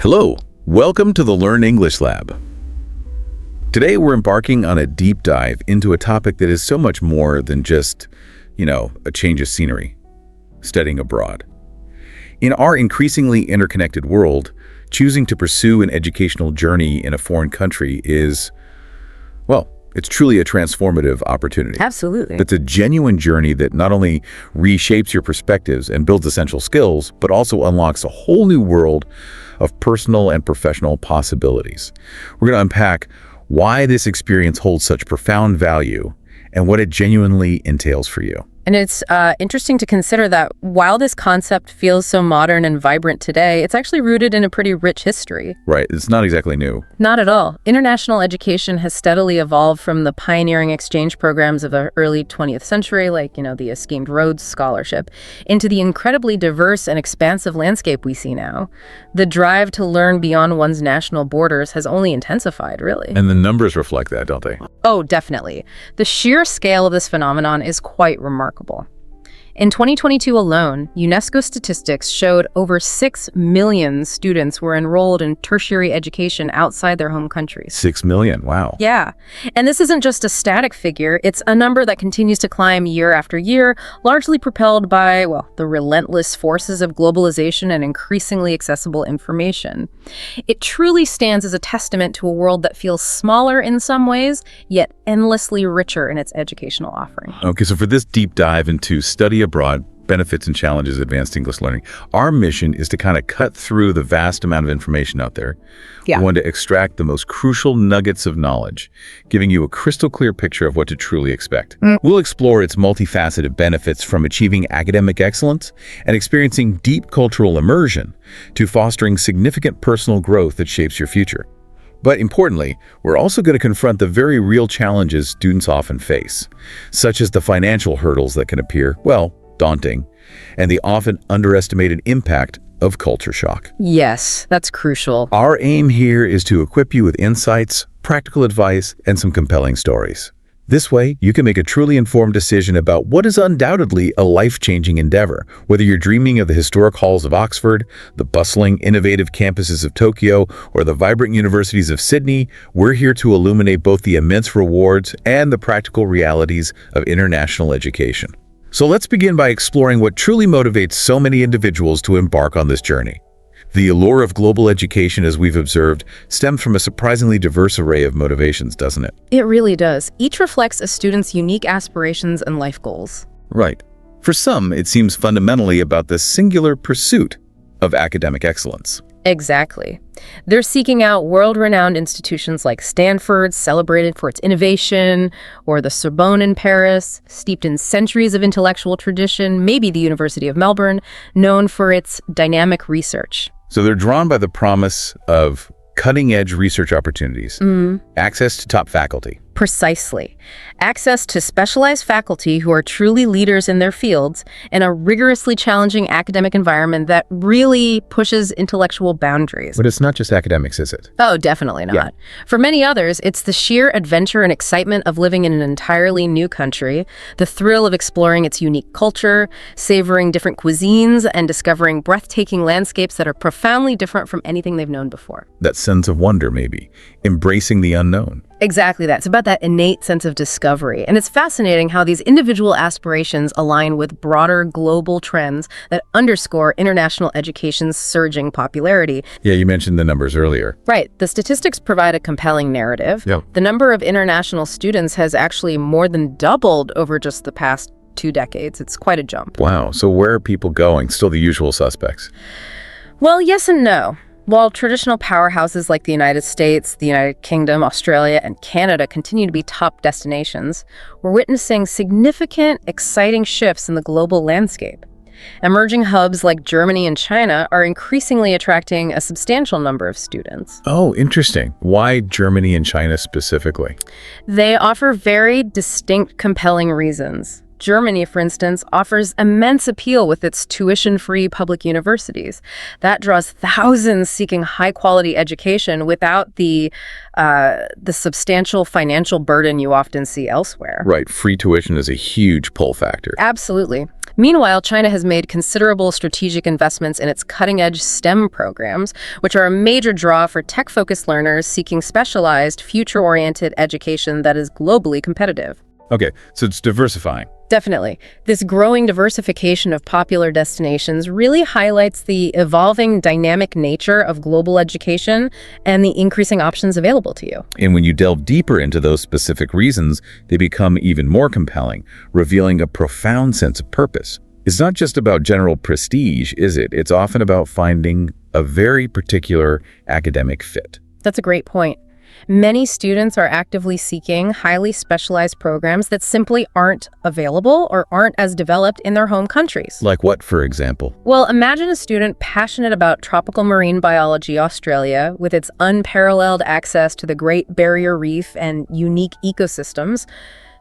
Hello, welcome to the Learn English Lab. Today we're embarking on a deep dive into a topic that is so much more than just, a change of scenery, studying abroad. In our increasingly interconnected world, choosing to pursue an educational journey in a foreign country is, it's truly a transformative opportunity. Absolutely. It's a genuine journey that not only reshapes your perspectives and builds essential skills, but also unlocks a whole new world of personal and professional possibilities. We're going to unpack why this experience holds such profound value and what it genuinely entails for you. And it's interesting to consider that while this concept feels so modern and vibrant today, it's actually rooted in a pretty rich history. Right. It's not exactly new. Not at all. International education has steadily evolved from the pioneering exchange programs of the early 20th century, like, the esteemed Rhodes Scholarship, into the incredibly diverse and expansive landscape we see now. The drive to learn beyond one's national borders has only intensified, really. And the numbers reflect that, don't they? Oh, definitely. The sheer scale of this phenomenon is quite remarkable. In 2022 alone, UNESCO statistics showed over 6 million students were enrolled in tertiary education outside their home countries. 6 million, wow. Yeah, and this isn't just a static figure, it's a number that continues to climb year after year, largely propelled by, the relentless forces of globalization and increasingly accessible information. It truly stands as a testament to a world that feels smaller in some ways, yet endlessly richer in its educational offering. Okay, so for this deep dive into study abroad, benefits and challenges of advanced English learning, our mission is to kind of cut through the vast amount of information out there. Yeah. We want to extract the most crucial nuggets of knowledge, giving you a crystal clear picture of what to truly expect. We'll explore its multifaceted benefits, from achieving academic excellence and experiencing deep cultural immersion to fostering significant personal growth that shapes your future. But importantly, we're also going to confront the very real challenges students often face, such as the financial hurdles that can appear, daunting, and the often underestimated impact of culture shock. Yes, that's crucial. Our aim here is to equip you with insights, practical advice, and some compelling stories. This way, you can make a truly informed decision about what is undoubtedly a life-changing endeavor. Whether you're dreaming of the historic halls of Oxford, the bustling, innovative campuses of Tokyo, or the vibrant universities of Sydney, we're here to illuminate both the immense rewards and the practical realities of international education. So let's begin by exploring what truly motivates so many individuals to embark on this journey. The allure of global education, as we've observed, stems from a surprisingly diverse array of motivations, doesn't it? It really does. Each reflects a student's unique aspirations and life goals. Right. For some, it seems fundamentally about the singular pursuit of academic excellence. Exactly. They're seeking out world-renowned institutions like Stanford, celebrated for its innovation, or the Sorbonne in Paris, steeped in centuries of intellectual tradition, maybe the University of Melbourne, known for its dynamic research. So they're drawn by the promise of cutting-edge research opportunities, access to top faculty. Precisely. Access to specialized faculty who are truly leaders in their fields, and a rigorously challenging academic environment that really pushes intellectual boundaries. But it's not just academics, is it? Oh, definitely not. Yeah. For many others, it's the sheer adventure and excitement of living in an entirely new country, the thrill of exploring its unique culture, savoring different cuisines, and discovering breathtaking landscapes that are profoundly different from anything they've known before. That sense of wonder, maybe. Embracing the unknown. Exactly that. It's about that innate sense of discovery. And it's fascinating how these individual aspirations align with broader global trends that underscore international education's surging popularity. Yeah, you mentioned the numbers earlier. Right. The statistics provide a compelling narrative. Yep. The number of international students has actually more than doubled over just the past 2 decades. It's quite a jump. Wow. So where are people going? Still the usual suspects. Well, yes and no. While traditional powerhouses like the United States, the United Kingdom, Australia, and Canada continue to be top destinations, we're witnessing significant, exciting shifts in the global landscape. Emerging hubs like Germany and China are increasingly attracting a substantial number of students. Oh, interesting. Why Germany and China specifically? They offer very distinct, compelling reasons. Germany, for instance, offers immense appeal with its tuition-free public universities. That draws thousands seeking high-quality education without the substantial financial burden you often see elsewhere. Right. Free tuition is a huge pull factor. Absolutely. Meanwhile, China has made considerable strategic investments in its cutting-edge STEM programs, which are a major draw for tech-focused learners seeking specialized, future-oriented education that is globally competitive. Okay, so it's diversifying. Definitely. This growing diversification of popular destinations really highlights the evolving dynamic nature of global education and the increasing options available to you. And when you delve deeper into those specific reasons, they become even more compelling, revealing a profound sense of purpose. It's not just about general prestige, is it? It's often about finding a very particular academic fit. That's a great point. Many students are actively seeking highly specialized programs that simply aren't available or aren't as developed in their home countries. Like what, for example? Well, imagine a student passionate about tropical marine biology Australia with its unparalleled access to the Great Barrier Reef and unique ecosystems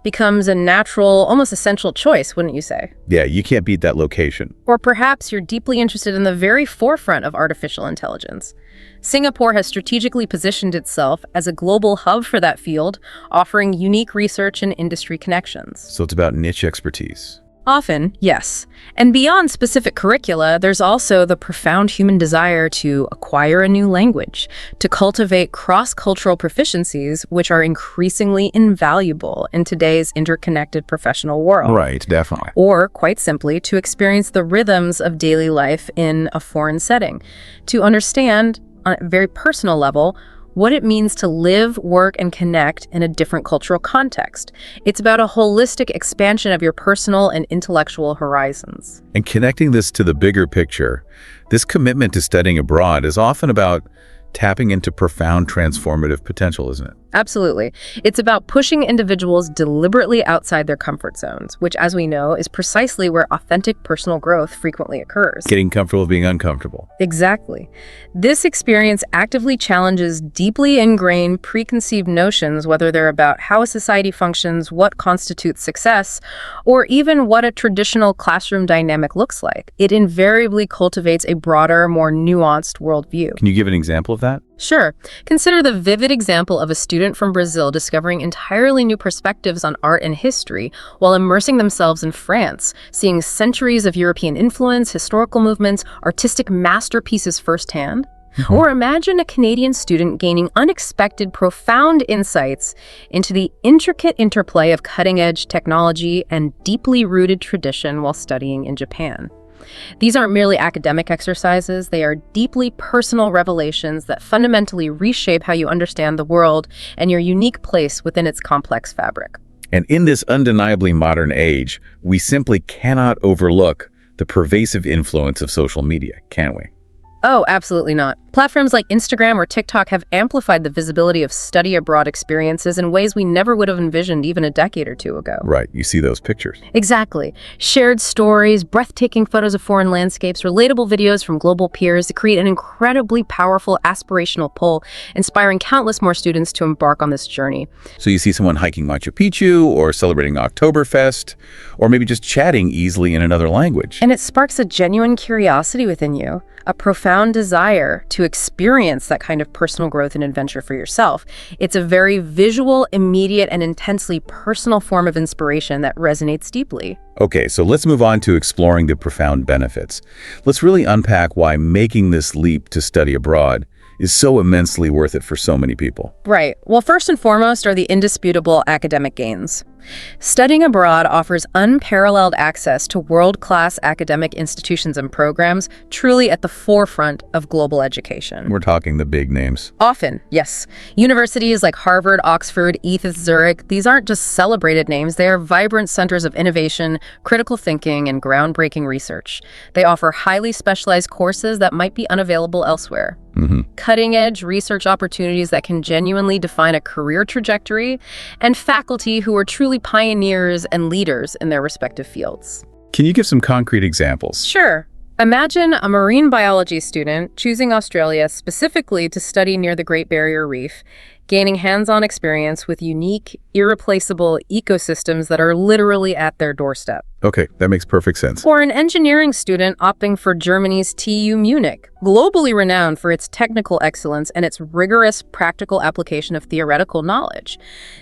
becomes a natural, almost essential choice, wouldn't you say? Yeah, you can't beat that location. Or perhaps you're deeply interested in the very forefront of artificial intelligence. Singapore has strategically positioned itself as a global hub for that field, offering unique research and industry connections. So it's about niche expertise. Often, yes. And beyond specific curricula, there's also the profound human desire to acquire a new language, to cultivate cross-cultural proficiencies, which are increasingly invaluable in today's interconnected professional world. Right, definitely. Or, quite simply, to experience the rhythms of daily life in a foreign setting, to understand, on a very personal level, what it means to live, work, and connect in a different cultural context. It's about a holistic expansion of your personal and intellectual horizons. And connecting this to the bigger picture, this commitment to studying abroad is often about tapping into profound transformative potential, isn't it? Absolutely. It's about pushing individuals deliberately outside their comfort zones, which, as we know, is precisely where authentic personal growth frequently occurs. Getting comfortable with being uncomfortable. Exactly. This experience actively challenges deeply ingrained preconceived notions, whether they're about how a society functions, what constitutes success, or even what a traditional classroom dynamic looks like. It invariably cultivates a broader, more nuanced worldview. Can you give an example of that? Sure. Consider the vivid example of a student from Brazil discovering entirely new perspectives on art and history while immersing themselves in France, seeing centuries of European influence, historical movements, artistic masterpieces firsthand. Or imagine a Canadian student gaining unexpected, profound insights into the intricate interplay of cutting-edge technology and deeply rooted tradition while studying in Japan. These aren't merely academic exercises, they are deeply personal revelations that fundamentally reshape how you understand the world and your unique place within its complex fabric. And in this undeniably modern age, we simply cannot overlook the pervasive influence of social media, can we? Oh, absolutely not. Platforms like Instagram or TikTok have amplified the visibility of study abroad experiences in ways we never would have envisioned even a decade or two ago. Right, you see those pictures. Exactly. Shared stories, breathtaking photos of foreign landscapes, relatable videos from global peers to create an incredibly powerful aspirational pull, inspiring countless more students to embark on this journey. So you see someone hiking Machu Picchu or celebrating Oktoberfest, or maybe just chatting easily in another language. And it sparks a genuine curiosity within you, a profound desire to experience that kind of personal growth and adventure for yourself. It's a very visual, immediate, and intensely personal form of inspiration that resonates deeply. Okay, so let's move on to exploring the profound benefits. Let's really unpack why making this leap to study abroad is so immensely worth it for so many people. Right. Well, first and foremost are the indisputable academic gains. Studying abroad offers unparalleled access to world-class academic institutions and programs truly at the forefront of global education. We're talking the big names. Often, yes. Universities like Harvard, Oxford, ETH, Zurich, these aren't just celebrated names, they are vibrant centers of innovation, critical thinking, and groundbreaking research. They offer highly specialized courses that might be unavailable elsewhere. Cutting-edge research opportunities that can genuinely define a career trajectory, and faculty who are truly pioneers and leaders in their respective fields. Can you give some concrete examples? Sure. Imagine a marine biology student choosing Australia specifically to study near the Great Barrier Reef. gaining hands-on experience with unique, irreplaceable ecosystems that are literally at their doorstep. Okay, that makes perfect sense. Or an engineering student opting for Germany's TU Munich, globally renowned for its technical excellence and its rigorous practical application of theoretical knowledge.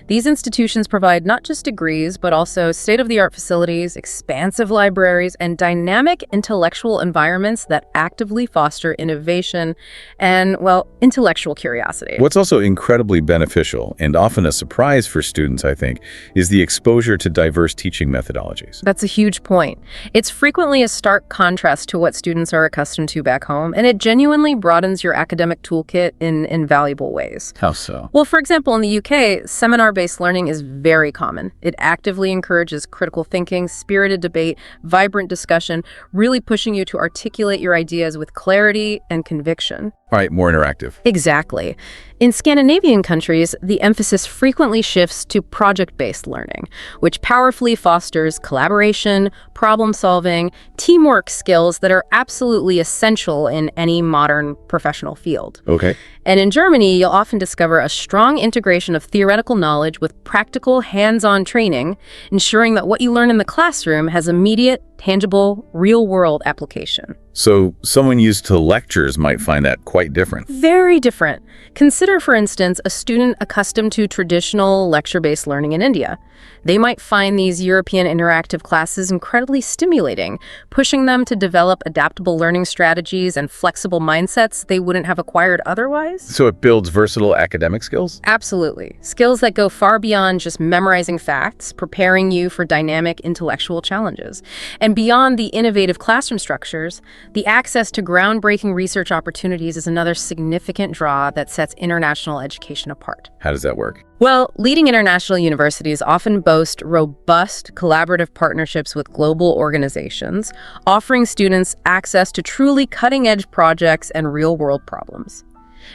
These institutions provide not just degrees, but also state-of-the-art facilities, expansive libraries, and dynamic intellectual environments that actively foster innovation and, well, intellectual curiosity. What's also incredibly beneficial, and often a surprise for students, I think, is the exposure to diverse teaching methodologies. That's a huge point. It's frequently a stark contrast to what students are accustomed to back home, and it genuinely broadens your academic toolkit in invaluable ways. How so? Well, for example, in the UK, seminar-based learning is very common. It actively encourages critical thinking, spirited debate, vibrant discussion, really pushing you to articulate your ideas with clarity and conviction. All right, more interactive. Exactly. In Scandinavian countries, the emphasis frequently shifts to project-based learning, which powerfully fosters collaboration, problem-solving, teamwork skills that are absolutely essential in any modern professional field. Okay. And in Germany, you'll often discover a strong integration of theoretical knowledge with practical, hands-on training, ensuring that what you learn in the classroom has immediate, tangible, real-world application. So someone used to lectures might find that quite different. Very different. Consider, for instance, a student accustomed to traditional lecture-based learning in India. They might find these European interactive classes incredibly stimulating, pushing them to develop adaptable learning strategies and flexible mindsets they wouldn't have acquired otherwise. So it builds versatile academic skills? Absolutely. Skills that go far beyond just memorizing facts, preparing you for dynamic intellectual challenges. And beyond the innovative classroom structures, the access to groundbreaking research opportunities is another significant draw that sets international education apart. How does that work? Well, leading international universities often boast robust collaborative partnerships with global organizations, offering students access to truly cutting-edge projects and real-world problems.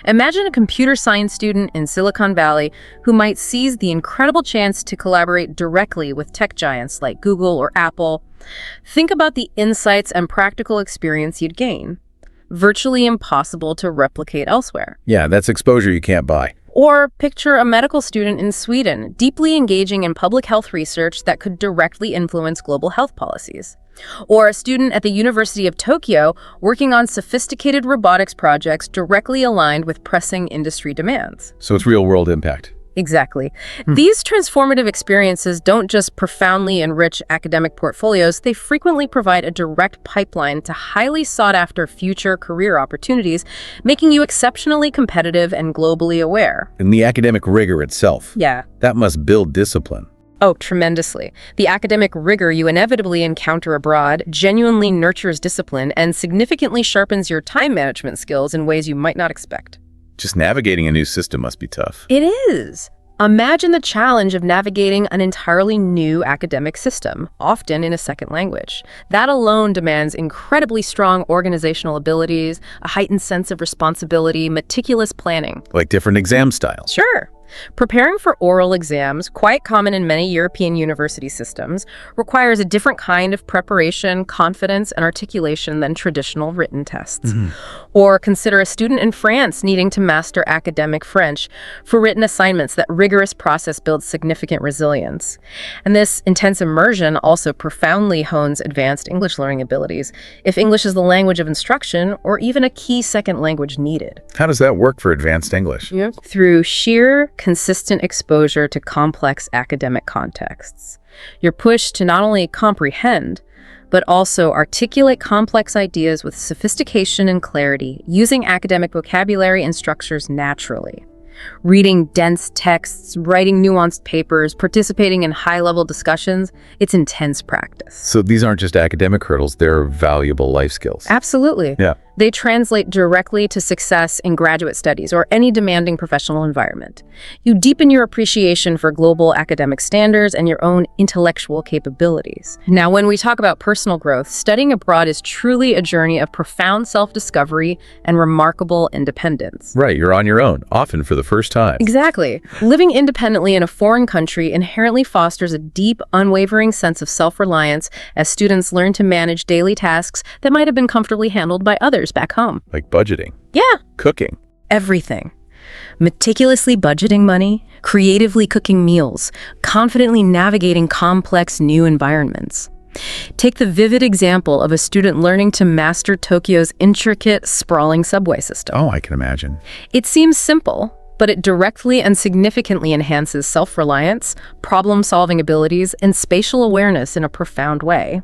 Imagine a computer science student in Silicon Valley who might seize the incredible chance to collaborate directly with tech giants like Google or Apple. Think about the insights and practical experience you'd gain. Virtually impossible to replicate elsewhere. Yeah, that's exposure you can't buy. Or picture a medical student in Sweden deeply engaging in public health research that could directly influence global health policies. Or a student at the University of Tokyo working on sophisticated robotics projects directly aligned with pressing industry demands. So it's real-world impact. Exactly. These transformative experiences don't just profoundly enrich academic portfolios, they frequently provide a direct pipeline to highly sought-after future career opportunities, making you exceptionally competitive and globally aware. And the academic rigor itself. Yeah. That must build discipline. Oh, tremendously. The academic rigor you inevitably encounter abroad genuinely nurtures discipline and significantly sharpens your time management skills in ways you might not expect. Just navigating a new system must be tough. It is. Imagine the challenge of navigating an entirely new academic system, often in a second language. That alone demands incredibly strong organizational abilities, a heightened sense of responsibility, meticulous planning. Like different exam styles. Sure. Preparing for oral exams, quite common in many European university systems, requires a different kind of preparation, confidence, and articulation than traditional written tests. Or consider a student in France needing to master academic French for written assignments. That rigorous process builds significant resilience. And this intense immersion also profoundly hones advanced English learning abilities, if English is the language of instruction or even a key second language needed. How does that work for advanced English? Through sheer consistent exposure to complex academic contexts. You're pushed to not only comprehend, but also articulate complex ideas with sophistication and clarity, using academic vocabulary and structures naturally. Reading dense texts, writing nuanced papers, participating in high-level discussions, it's intense practice. So these aren't just academic hurdles, they're valuable life skills. Absolutely. Yeah. They translate directly to success in graduate studies or any demanding professional environment. You deepen your appreciation for global academic standards and your own intellectual capabilities. Now, when we talk about personal growth, studying abroad is truly a journey of profound self-discovery and remarkable independence. Right, you're on your own, often for the first time. Exactly. Living independently in a foreign country inherently fosters a deep, unwavering sense of self-reliance as students learn to manage daily tasks that might have been comfortably handled by others back home. Like budgeting. Yeah. Cooking. Everything. Meticulously budgeting money, creatively cooking meals, confidently navigating complex new environments. Take the vivid example of a student learning to master Tokyo's intricate, sprawling subway system. Oh, I can imagine. It seems simple, but it directly and significantly enhances self-reliance, problem-solving abilities, and spatial awareness in a profound way.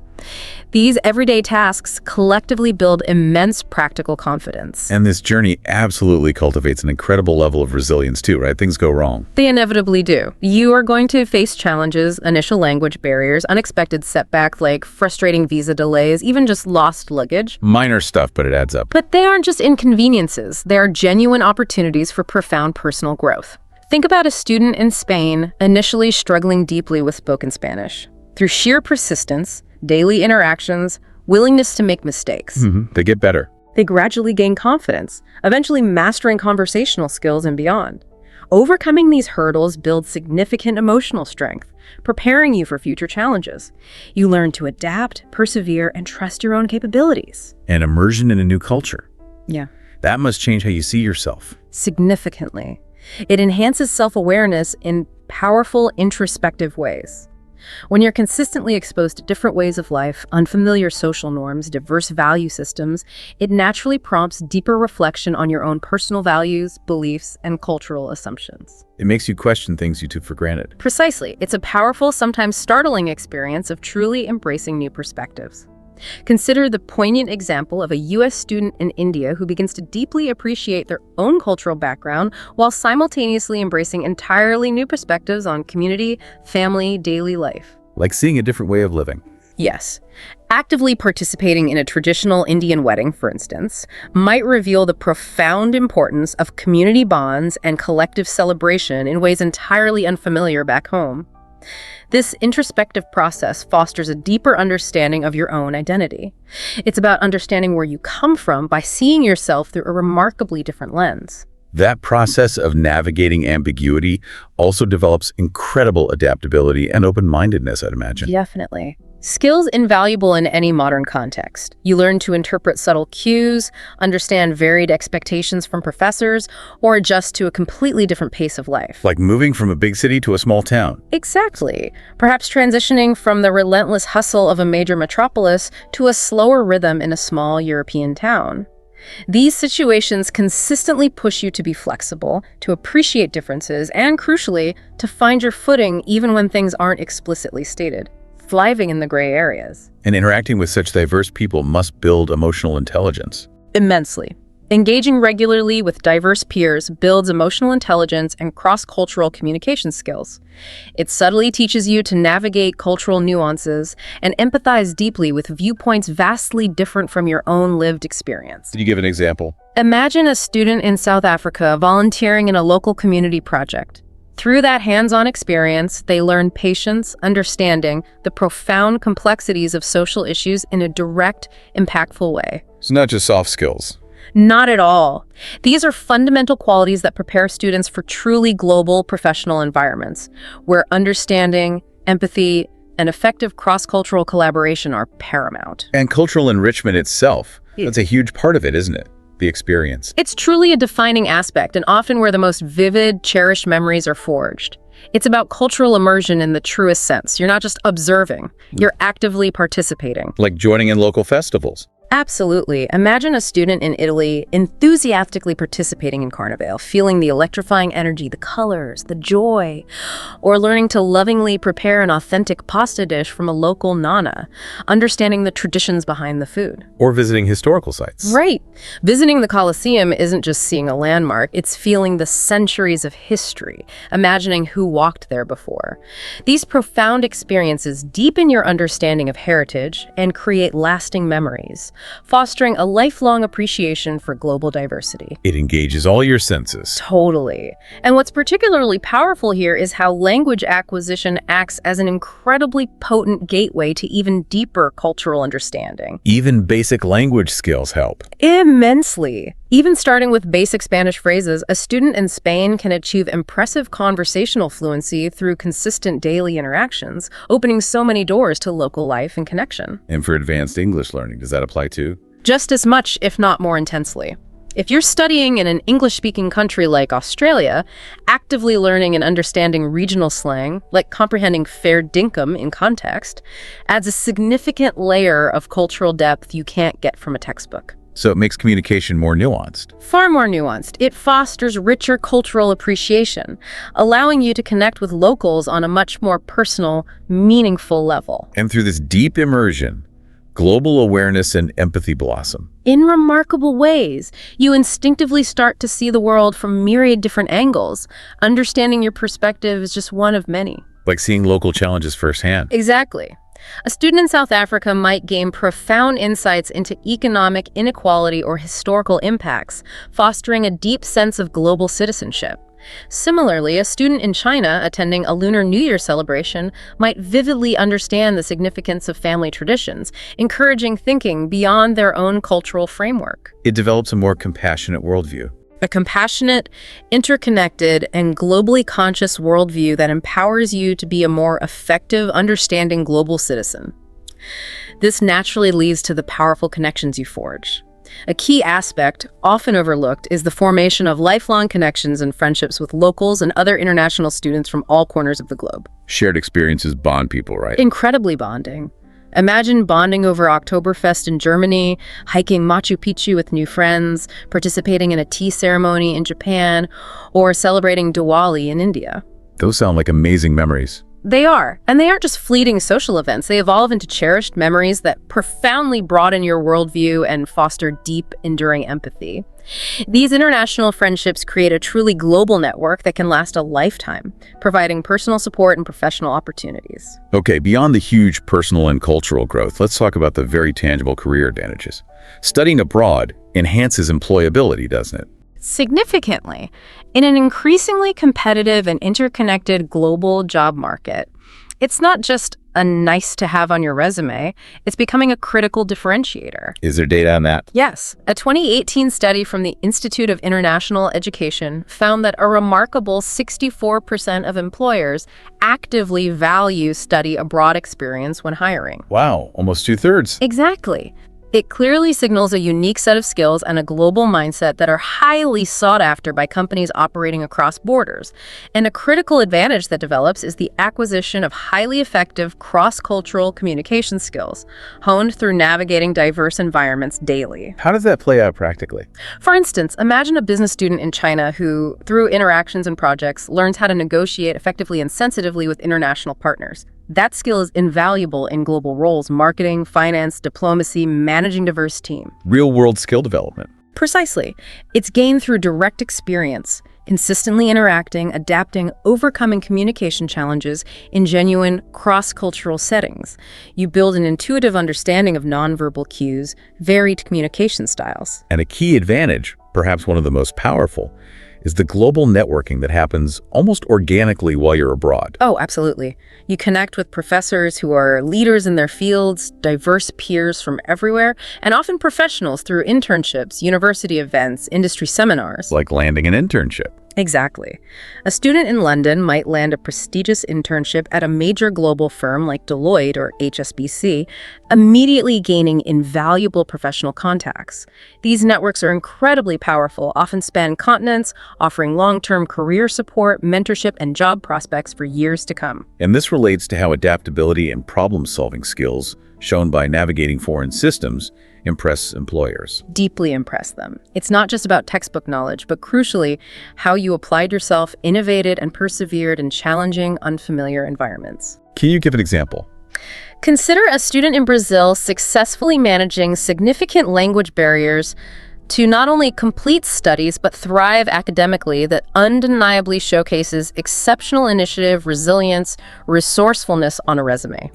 These everyday tasks collectively build immense practical confidence. And this journey absolutely cultivates an incredible level of resilience too, right? Things go wrong. They inevitably do. You are going to face challenges, initial language barriers, unexpected setbacks like frustrating visa delays, even just lost luggage. Minor stuff, but it adds up. But they aren't just inconveniences. They are genuine opportunities for profound personal growth. Think about a student in Spain initially struggling deeply with spoken Spanish. Through sheer persistence, daily interactions, willingness to make mistakes. They get better. They gradually gain confidence, eventually mastering conversational skills and beyond. Overcoming these hurdles builds significant emotional strength, preparing you for future challenges. You learn to adapt, persevere, and trust your own capabilities. And immersion in a new culture. Yeah. That must change how you see yourself. Significantly. It enhances self-awareness in powerful, introspective ways. When you're consistently exposed to different ways of life, unfamiliar social norms, diverse value systems, it naturally prompts deeper reflection on your own personal values, beliefs, and cultural assumptions. It makes you question things you took for granted. Precisely. It's a powerful, sometimes startling experience of truly embracing new perspectives. Consider the poignant example of a U.S. student in India who begins to deeply appreciate their own cultural background while simultaneously embracing entirely new perspectives on community, family, daily life. Like seeing a different way of living. Yes. Actively participating in a traditional Indian wedding, for instance, might reveal the profound importance of community bonds and collective celebration in ways entirely unfamiliar back home. This introspective process fosters a deeper understanding of your own identity. It's about understanding where you come from by seeing yourself through a remarkably different lens. That process of navigating ambiguity also develops incredible adaptability and open-mindedness, I'd imagine. Definitely. Skills invaluable in any modern context. You learn to interpret subtle cues, understand varied expectations from professors, or adjust to a completely different pace of life. Like moving from a big city to a small town. Exactly. Perhaps transitioning from the relentless hustle of a major metropolis to a slower rhythm in a small European town. These situations consistently push you to be flexible, to appreciate differences, and crucially, to find your footing even when things aren't explicitly stated. Thriving in the gray areas. And interacting with such diverse people must build emotional intelligence. Immensely. Engaging regularly with diverse peers builds emotional intelligence and cross-cultural communication skills. It subtly teaches you to navigate cultural nuances and empathize deeply with viewpoints vastly different from your own lived experience. Could you give an example? Imagine a student in South Africa volunteering in a local community project. Through that hands-on experience, they learn patience, understanding the profound complexities of social issues in a direct, impactful way. It's not just soft skills. Not at all. These are fundamental qualities that prepare students for truly global professional environments, where understanding, empathy, and effective cross-cultural collaboration are paramount. And cultural enrichment itself, that's a huge part of it, isn't it? The experience. It's truly a defining aspect and often where the most vivid, cherished memories are forged. It's about cultural immersion in the truest sense. You're not just observing, you're actively participating. Like joining in local festivals. Absolutely. Imagine a student in Italy enthusiastically participating in Carnival, feeling the electrifying energy, the colors, the joy, or learning to lovingly prepare an authentic pasta dish from a local nonna, understanding the traditions behind the food. Or visiting historical sites. Right. Visiting the Colosseum isn't just seeing a landmark, it's feeling the centuries of history, imagining who walked there before. These profound experiences deepen your understanding of heritage and create lasting memories, fostering a lifelong appreciation for global diversity. It engages all your senses. Totally. And what's particularly powerful here is how language acquisition acts as an incredibly potent gateway to even deeper cultural understanding. Even basic language skills help. Immensely. Even starting with basic Spanish phrases, a student in Spain can achieve impressive conversational fluency through consistent daily interactions, opening so many doors to local life and connection. And for advanced English learning, does that apply too? Just as much, if not more intensely. If you're studying in an English-speaking country like Australia, actively learning and understanding regional slang, like comprehending fair dinkum in context, adds a significant layer of cultural depth you can't get from a textbook. So it makes communication more nuanced. Far more nuanced. It fosters richer cultural appreciation, allowing you to connect with locals on a much more personal, meaningful level. And through this deep immersion, global awareness and empathy blossom. In remarkable ways, you instinctively start to see the world from myriad different angles. Understanding your perspective is just one of many. Like seeing local challenges firsthand. Exactly. A student in South Africa might gain profound insights into economic inequality or historical impacts, fostering a deep sense of global citizenship. Similarly, a student in China attending a Lunar New Year celebration might vividly understand the significance of family traditions, encouraging thinking beyond their own cultural framework. It develops a more compassionate worldview. A compassionate, interconnected, and globally conscious worldview that empowers you to be a more effective, understanding global citizen. This naturally leads to the powerful connections you forge. A key aspect, often overlooked, is the formation of lifelong connections and friendships with locals and other international students from all corners of the globe. Shared experiences bond people, right? Incredibly bonding. Imagine bonding over Oktoberfest in Germany, hiking Machu Picchu with new friends, participating in a tea ceremony in Japan, or celebrating Diwali in India. Those sound like amazing memories. They are, and they aren't just fleeting social events. They evolve into cherished memories that profoundly broaden your worldview and foster deep, enduring empathy. These international friendships create a truly global network that can last a lifetime, providing personal support and professional opportunities. Okay, beyond the huge personal and cultural growth, let's talk about the very tangible career advantages. Studying abroad enhances employability, doesn't it? Significantly, in an increasingly competitive and interconnected global job market, it's not just a nice to have on your resume, it's becoming a critical differentiator. Is there data on that? Yes. A 2018 study from the Institute of International Education found that a remarkable 64% of employers actively value study abroad experience when hiring. Wow, almost 2/3. Exactly. It clearly signals a unique set of skills and a global mindset that are highly sought after by companies operating across borders. And a critical advantage that develops is the acquisition of highly effective cross-cultural communication skills, honed through navigating diverse environments daily. How does that play out practically? For instance, imagine a business student in China who, through interactions and projects, learns how to negotiate effectively and sensitively with international partners. That skill is invaluable in global roles: marketing, finance, diplomacy, managing diverse teams. Real-world skill development. Precisely. It's gained through direct experience, consistently interacting, adapting, overcoming communication challenges in genuine cross-cultural settings. You build an intuitive understanding of nonverbal cues, varied communication styles. And a key advantage, perhaps one of the most powerful, is the global networking that happens almost organically while you're abroad. Oh, absolutely. You connect with professors who are leaders in their fields, diverse peers from everywhere, and often professionals through internships, university events, industry seminars. Like landing an internship. Exactly. A student in London might land a prestigious internship at a major global firm like Deloitte or HSBC, immediately gaining invaluable professional contacts. These networks are incredibly powerful, often span continents, offering long-term career support, mentorship, and job prospects for years to come. And this relates to how adaptability and problem-solving skills, shown by navigating foreign systems, impress employers. Deeply impress them. It's not just about textbook knowledge, but crucially, how you applied yourself, innovated, and persevered in challenging, unfamiliar environments. Can you give an example? Consider a student in Brazil successfully managing significant language barriers to not only complete studies, but thrive academically that undeniably showcases exceptional initiative, resilience, resourcefulness on a resume.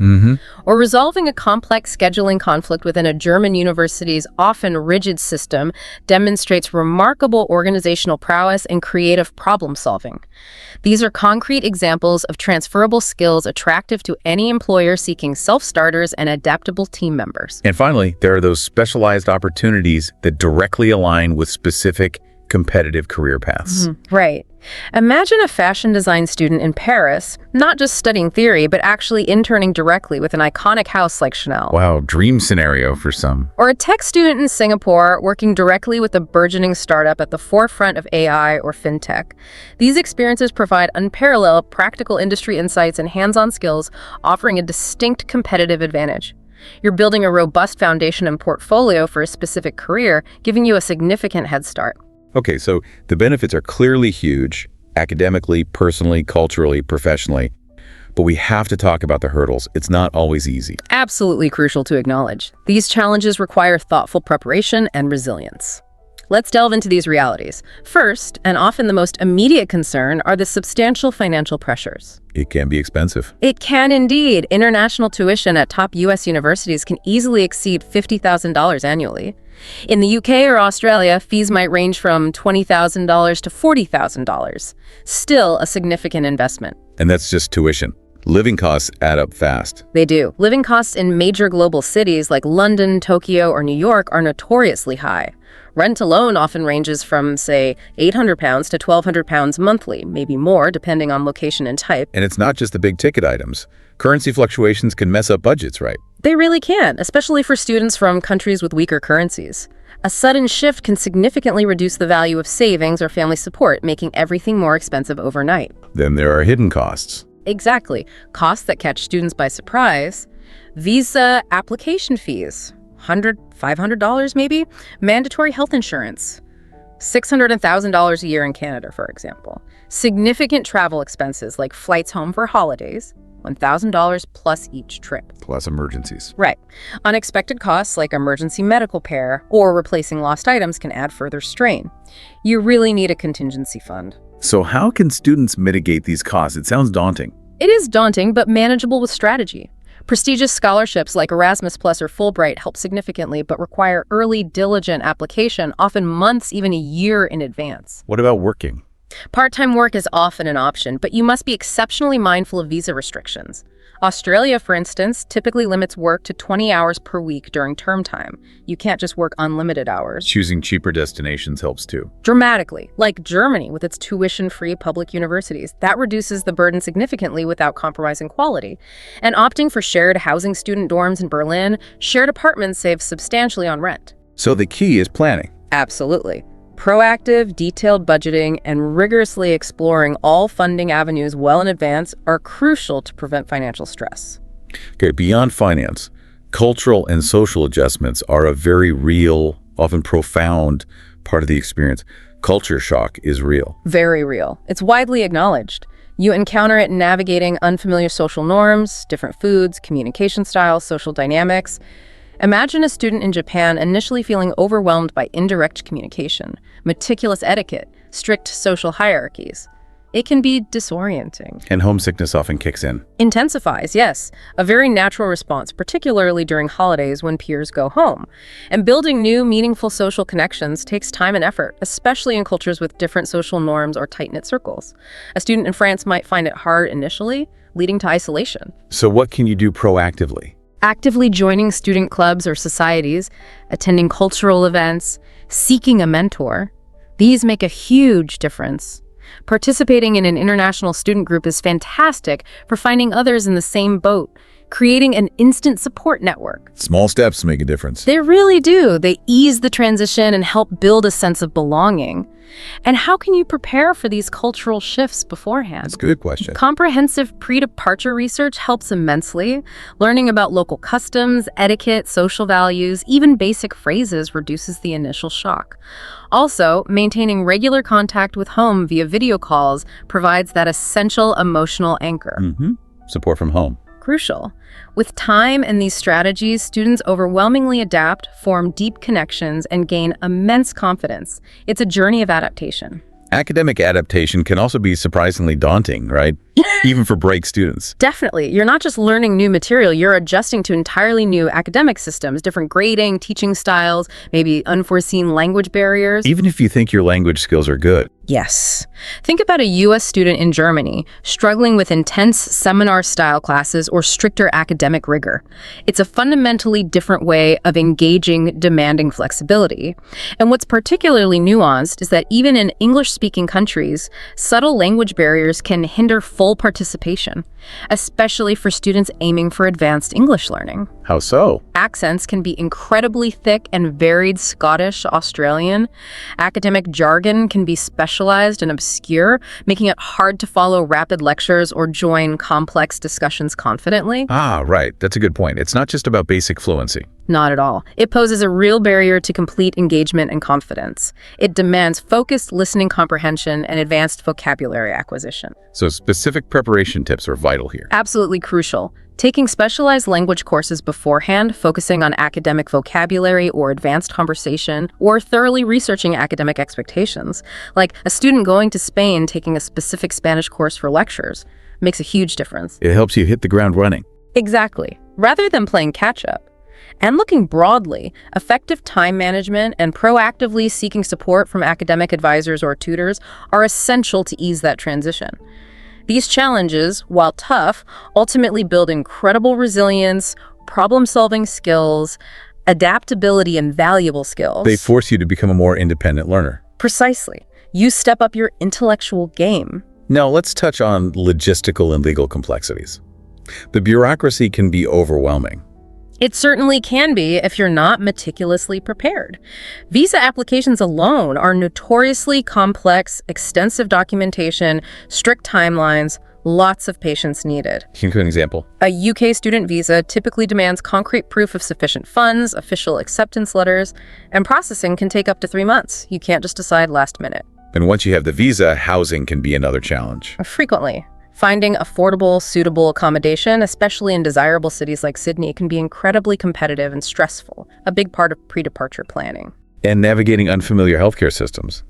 Or resolving a complex scheduling conflict within a German university's often rigid system demonstrates remarkable organizational prowess and creative problem solving. These are concrete examples of transferable skills attractive to any employer seeking self-starters and adaptable team members. And finally, there are those specialized opportunities that directly align with specific competitive career paths. Right. Imagine a fashion design student in Paris, not just studying theory, but actually interning directly with an iconic house like Chanel. Wow, dream scenario for some. Or a tech student in Singapore working directly with a burgeoning startup at the forefront of AI or fintech. These experiences provide unparalleled practical industry insights and hands-on skills, offering a distinct competitive advantage. You're building a robust foundation and portfolio for a specific career, giving you a significant head start. Okay, so the benefits are clearly huge, academically, personally, culturally, professionally. But we have to talk about the hurdles. It's not always easy. Absolutely crucial to acknowledge. These challenges require thoughtful preparation and resilience. Let's delve into these realities. First, and often the most immediate concern, are the substantial financial pressures. It can be expensive. It can indeed. International tuition at top U.S. universities can easily exceed $50,000 annually. In the UK or Australia, fees might range from $20,000 to $40,000. Still a significant investment. And that's just tuition. Living costs add up fast. They do. Living costs in major global cities like London, Tokyo, or New York are notoriously high. Rent alone often ranges from, say, £800 to £1,200 monthly, maybe more, depending on location and type. And it's not just the big ticket items. Currency fluctuations can mess up budgets, right? They really can, especially for students from countries with weaker currencies. A sudden shift can significantly reduce the value of savings or family support, making everything more expensive overnight. Then there are hidden costs. Exactly. Costs that catch students by surprise. Visa application fees. $100, $500 maybe? Mandatory health insurance. $600 and $1,000 a year in Canada, for example. Significant travel expenses like flights home for holidays. $1,000 plus each trip. Plus emergencies. Right. Unexpected costs like emergency medical care or replacing lost items can add further strain. You really need a contingency fund. So how can students mitigate these costs? It sounds daunting. It is daunting, but manageable with strategy. Prestigious scholarships like Erasmus Plus or Fulbright help significantly, but require early, diligent application, often months, even a year in advance. What about working? Part-time work is often an option, but you must be exceptionally mindful of visa restrictions. Australia, for instance, typically limits work to 20 hours per week during term time. You can't just work unlimited hours. Choosing cheaper destinations helps too. Dramatically, like Germany with its tuition-free public universities. That reduces the burden significantly without compromising quality. And opting for shared housing student dorms in Berlin, shared apartments save substantially on rent. So the key is planning. Absolutely. Proactive, detailed budgeting and rigorously exploring all funding avenues well in advance are crucial to prevent financial stress. Okay, beyond finance, cultural and social adjustments are a very real, often profound part of the experience. Culture shock is real. Very real. It's widely acknowledged. You encounter it navigating unfamiliar social norms, different foods, communication styles, social dynamics. Imagine a student in Japan initially feeling overwhelmed by indirect communication, meticulous etiquette, strict social hierarchies. It can be disorienting. And homesickness often kicks in. Intensifies, yes. A very natural response, particularly during holidays when peers go home. And building new, meaningful social connections takes time and effort, especially in cultures with different social norms or tight-knit circles. A student in France might find it hard initially, leading to isolation. So what can you do proactively? Actively joining student clubs or societies, attending cultural events, seeking a mentor. These make a huge difference. Participating in an international student group is fantastic for finding others in the same boat, creating an instant support network. Small steps make a difference. They really do. They ease the transition and help build a sense of belonging. And how can you prepare for these cultural shifts beforehand? That's a good question. Comprehensive pre-departure research helps immensely. Learning about local customs, etiquette, social values, even basic phrases reduces the initial shock. Also, maintaining regular contact with home via video calls provides that essential emotional anchor. Support from home. Crucial. With time and these strategies, students overwhelmingly adapt, form deep connections, and gain immense confidence. It's a journey of adaptation. Academic adaptation can also be surprisingly daunting, right? even for break students. Definitely. You're not just learning new material, you're adjusting to entirely new academic systems, different grading, teaching styles, maybe unforeseen language barriers. Even if you think your language skills are good. Yes. Think about a U.S. student in Germany struggling with intense seminar-style classes or stricter academic rigor. It's a fundamentally different way of engaging demanding flexibility. And what's particularly nuanced is that even in English-speaking countries, subtle language barriers can hinder full participation, especially for students aiming for advanced English learning. How so? Accents can be incredibly thick and varied Scottish, Australian. Academic jargon can be specialized and obscure, making it hard to follow rapid lectures or join complex discussions confidently. Ah, right. That's a good point. It's not just about basic fluency. Not at all. It poses a real barrier to complete engagement and confidence. It demands focused listening comprehension and advanced vocabulary acquisition. So specific preparation tips are vital here. Absolutely crucial. Taking specialized language courses beforehand, focusing on academic vocabulary or advanced conversation, or thoroughly researching academic expectations, like a student going to Spain taking a specific Spanish course for lectures, makes a huge difference. It helps you hit the ground running. Exactly. Rather than playing catch-up. And looking broadly, effective time management and proactively seeking support from academic advisors or tutors are essential to ease that transition. These challenges, while tough, ultimately build incredible resilience, problem-solving skills, adaptability, and valuable skills. They force you to become a more independent learner. Precisely. You step up your intellectual game. Now let's touch on logistical and legal complexities. The bureaucracy can be overwhelming. It certainly can be if you're not meticulously prepared. Visa applications alone are notoriously complex, extensive documentation, strict timelines, lots of patience needed. Can you give an example? A UK student visa typically demands concrete proof of sufficient funds, official acceptance letters, and processing can take up to 3 months. You can't just decide last minute. And once you have the visa, housing can be another challenge. Frequently. Finding affordable, suitable accommodation, especially in desirable cities like Sydney, can be incredibly competitive and stressful, a big part of pre-departure planning. And navigating unfamiliar healthcare systems.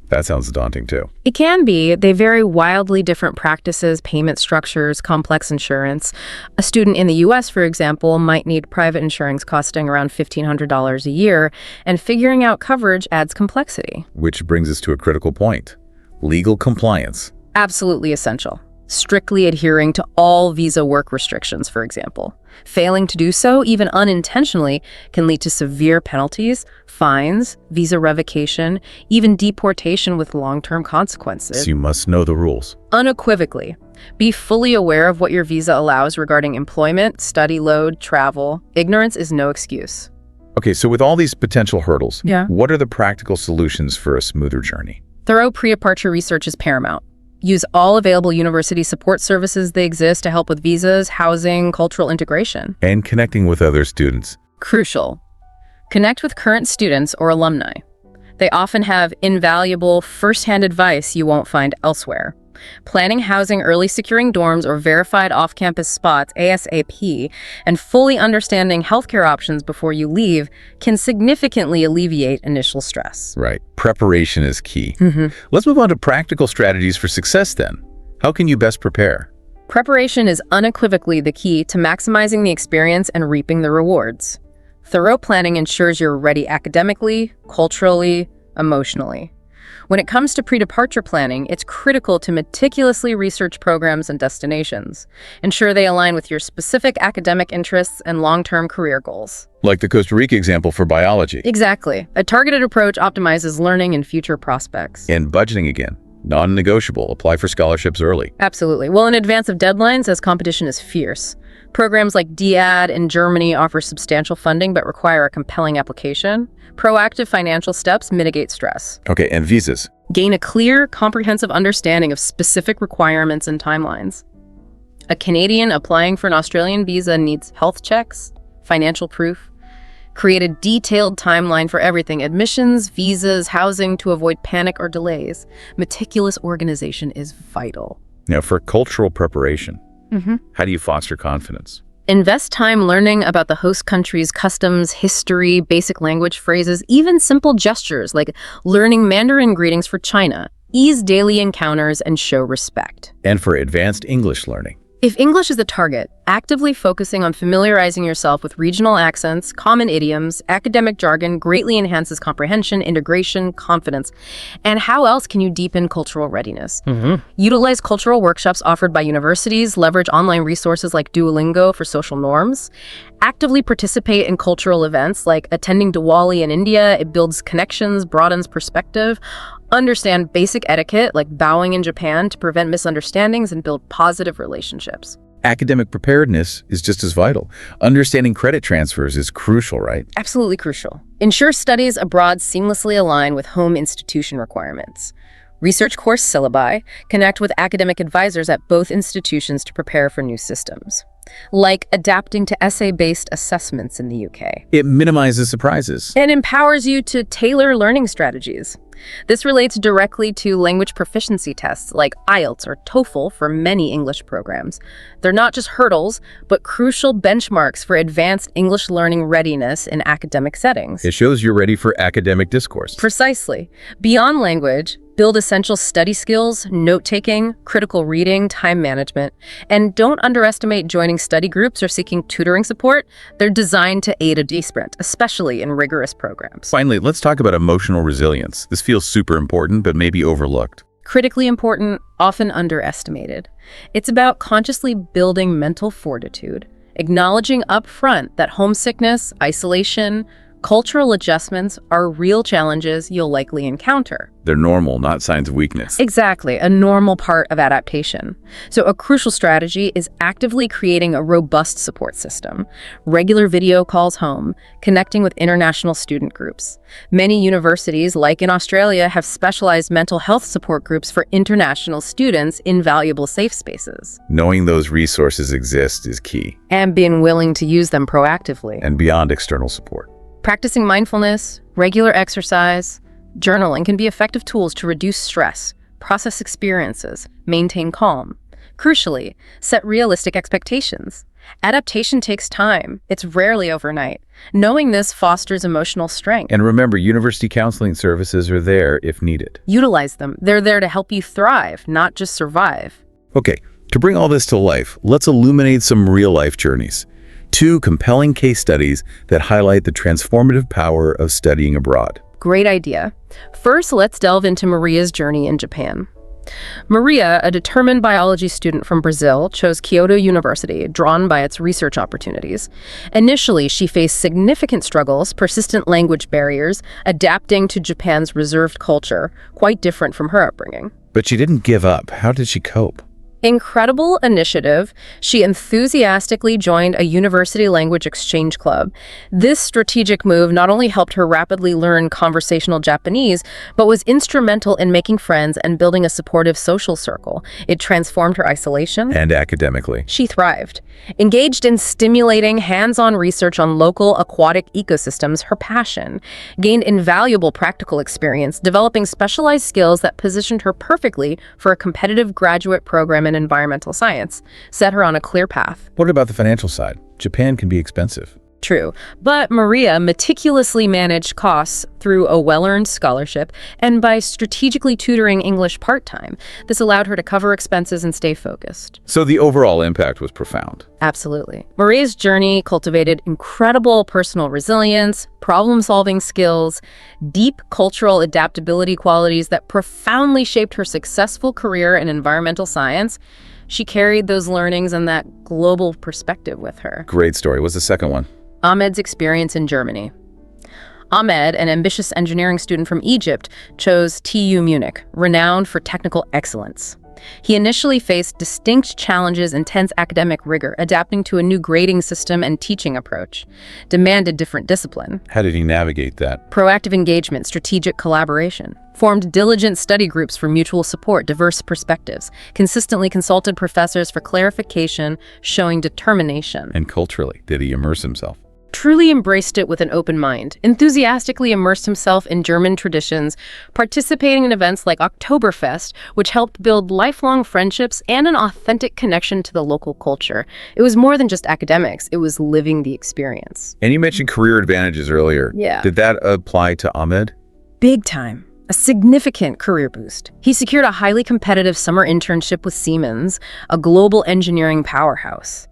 That sounds daunting too. It can be. They vary wildly different practices, payment structures, complex insurance. A student in the U.S., for example, might need private insurance costing around $1,500 a year, and figuring out coverage adds complexity. Which brings us to a critical point. Legal compliance. Absolutely essential. Strictly adhering to all visa work restrictions, for example. Failing to do so, even unintentionally, can lead to severe penalties, fines, visa revocation, even deportation with long-term consequences. So you must know the rules. Unequivocally. Be fully aware of what your visa allows regarding employment, study load, travel. Ignorance is no excuse. Okay, so with all these potential hurdles, Yeah. What are the practical solutions for a smoother journey? Thorough pre-departure research is paramount. Use all available university support services that exist to help with visas, housing, cultural integration. And connecting with other students. Crucial. Connect with current students or alumni. They often have invaluable first-hand advice you won't find elsewhere. Planning housing early, securing dorms or verified off-campus spots ASAP, and fully understanding healthcare options before you leave can significantly alleviate initial stress. Right. Preparation is key. Mm-hmm. Let's move on to practical strategies for success then. How can you best prepare? Preparation is unequivocally the key to maximizing the experience and reaping the rewards. Thorough planning ensures you're ready academically, culturally, emotionally. When it comes to pre-departure planning, it's critical to meticulously research programs and destinations. Ensure they align with your specific academic interests and long-term career goals. Like the Costa Rica example for biology. Exactly. A targeted approach optimizes learning and future prospects. And budgeting again. Non-negotiable. Apply for scholarships early. Absolutely. Well, in advance of deadlines, as competition is fierce. Programs like DAD in Germany offer substantial funding but require a compelling application. Proactive financial steps mitigate stress. Okay, and visas. Gain a clear, comprehensive understanding of specific requirements and timelines. A Canadian applying for an Australian visa needs health checks, financial proof. Create a detailed timeline for everything: admissions, visas, housing, to avoid panic or delays. Meticulous organization is vital. Now, for cultural preparation, how do you foster confidence? Invest time learning about the host country's customs, history, basic language phrases, even simple gestures like learning Mandarin greetings for China. ease daily encounters, and show respect. And for advanced English learning. If English is the target, actively focusing on familiarizing yourself with regional accents, common idioms, academic jargon greatly enhances comprehension, integration, confidence. And how else can you deepen cultural readiness? Utilize cultural workshops offered by universities, leverage online resources like Duolingo for social norms, actively participate in cultural events like attending Diwali in India. It builds connections, broadens perspective. Understand basic etiquette like bowing in Japan to prevent misunderstandings and build positive relationships. Academic preparedness is just as vital. Understanding credit transfers is crucial, right? Absolutely crucial. Ensure studies abroad seamlessly align with home institution requirements. Research course syllabi. Connect with academic advisors at both institutions to prepare for new systems, like adapting to essay-based assessments in the UK. It minimizes surprises. And empowers you to tailor learning strategies. This relates directly to language proficiency tests like IELTS or TOEFL for many English programs. They're not just hurdles, but crucial benchmarks for advanced English learning readiness in academic settings. It shows you're ready for academic discourse. Precisely. Beyond language, build essential study skills, note-taking, critical reading, time management. And don't underestimate joining study groups or seeking tutoring support. They're designed to aid a D-sprint, especially in rigorous programs. Finally, let's talk about emotional resilience. This feels super important, but maybe overlooked. Critically important, often underestimated. It's about consciously building mental fortitude, acknowledging upfront that homesickness, isolation, cultural adjustments are real challenges you'll likely encounter. They're normal, not signs of weakness. Exactly, a normal part of adaptation. So a crucial strategy is actively creating a robust support system, regular video calls home, connecting with international student groups. Many universities, like in Australia, have specialized mental health support groups for international students in valuable safe spaces. Knowing those resources exist is key. And being willing to use them proactively. And beyond external support. Practicing mindfulness, regular exercise, journaling can be effective tools to reduce stress, process experiences, maintain calm. Crucially, set realistic expectations. Adaptation takes time. It's rarely overnight. Knowing this fosters emotional strength. And remember, university counseling services are there if needed. Utilize them. They're there to help you thrive, not just survive. Okay, to bring all this to life, let's illuminate some real-life journeys. 2 compelling case studies that highlight the transformative power of studying abroad. Great idea. First, let's delve into Maria's journey in Japan. Maria, a determined biology student from Brazil, chose Kyoto University, drawn by its research opportunities. Initially, she faced significant struggles, persistent language barriers, adapting to Japan's reserved culture, quite different from her upbringing. But she didn't give up. How did she cope? Incredible initiative, she enthusiastically joined a university language exchange club. This strategic move not only helped her rapidly learn conversational Japanese, but was instrumental in making friends and building a supportive social circle. It transformed her isolation. And academically. She thrived. Engaged in stimulating hands-on research on local aquatic ecosystems, her passion. Gained invaluable practical experience, developing specialized skills that positioned her perfectly for a competitive graduate program in environmental science, set her on a clear path. What about the financial side? Japan can be expensive. True, but Maria meticulously managed costs through a well-earned scholarship and by strategically tutoring English part-time. This allowed her to cover expenses and stay focused. So the overall impact was profound. Absolutely. Maria's journey cultivated incredible personal resilience, problem-solving skills, deep cultural adaptability qualities that profoundly shaped her successful career in environmental science. She carried those learnings and that global perspective with her. Great story. What's the second one? Ahmed's experience in Germany. Ahmed, an ambitious engineering student from Egypt, chose TU Munich, renowned for technical excellence. He initially faced distinct challenges, intense academic rigor, adapting to a new grading system and teaching approach, demanded different discipline. How did he navigate that? Proactive engagement, strategic collaboration, formed diligent study groups for mutual support, diverse perspectives, consistently consulted professors for clarification, showing determination. And culturally, did he immerse himself? Truly embraced it with an open mind, enthusiastically immersed himself in German traditions, participating in events like Oktoberfest, which helped build lifelong friendships and an authentic connection to the local culture. It was more than just academics, it was living the experience. And you mentioned career advantages earlier. Yeah. Did that apply to Ahmed? Big time. a significant career boost. He secured a highly competitive summer internship with Siemens, a global engineering powerhouse.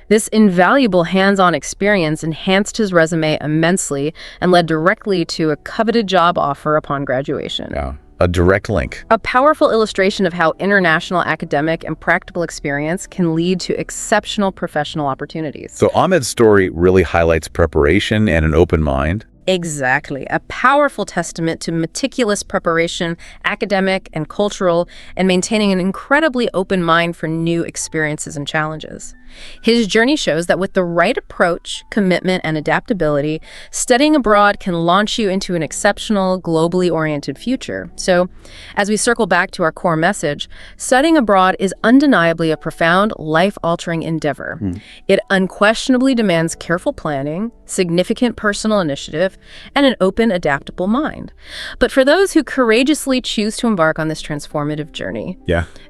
This invaluable hands-on experience enhanced his resume immensely and led directly to a coveted job offer upon graduation. Yeah, a direct link. A powerful illustration of how international academic and practical experience can lead to exceptional professional opportunities. So Ahmed's story really highlights preparation and an open mind. Exactly. A powerful testament to meticulous preparation, academic and cultural, and maintaining an incredibly open mind for new experiences and challenges. His journey shows that with the right approach, commitment, and adaptability, studying abroad can launch you into an exceptional, globally oriented future. So, as we circle back to our core message, studying abroad is undeniably a profound, life-altering endeavor. It unquestionably demands careful planning, significant personal initiative, and an open, adaptable mind. But for those who courageously choose to embark on this transformative journey,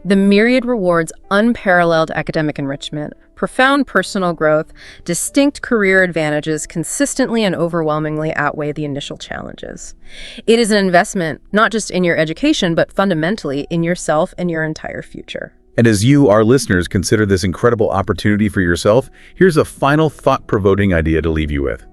the myriad rewards unparalleled academic enrichment, profound personal growth, distinct career advantages consistently and overwhelmingly outweigh the initial challenges. It is an investment not just in your education, but fundamentally in yourself and your entire future. And as you, our listeners, consider this incredible opportunity for yourself, here's a final thought-provoking idea to leave you with.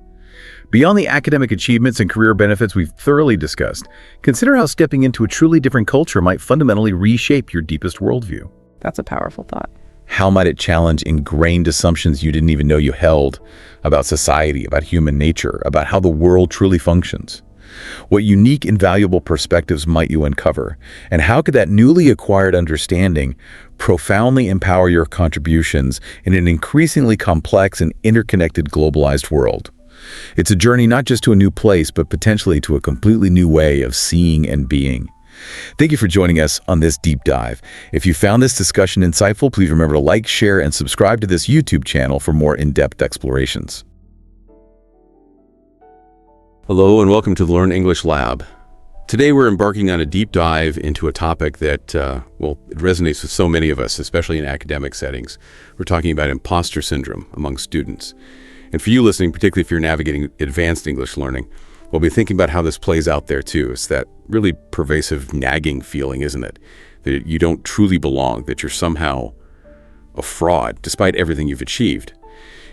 Beyond the academic achievements and career benefits we've thoroughly discussed, consider how stepping into a truly different culture might fundamentally reshape your deepest worldview. That's a powerful thought. How might it challenge ingrained assumptions you didn't even know you held about society, about human nature, about how the world truly functions? What unique and valuable perspectives might you uncover? And how could that newly acquired understanding profoundly empower your contributions in an increasingly complex and interconnected globalized world? It's a journey not just to a new place, but potentially to a completely new way of seeing and being. Thank you for joining us on this deep dive. If you found this discussion insightful, please remember to like, share, and subscribe to this YouTube channel for more in-depth explorations. Hello and welcome to the Learn English Lab. Today we're embarking on a deep dive into a topic that, it resonates with so many of us, especially in academic settings. We're talking about imposter syndrome among students. And for you listening, particularly if you're navigating advanced English learning, we'll be thinking about how this plays out there too. It's that really pervasive nagging feeling, isn't it? That you don't truly belong, that you're somehow a fraud, despite everything you've achieved.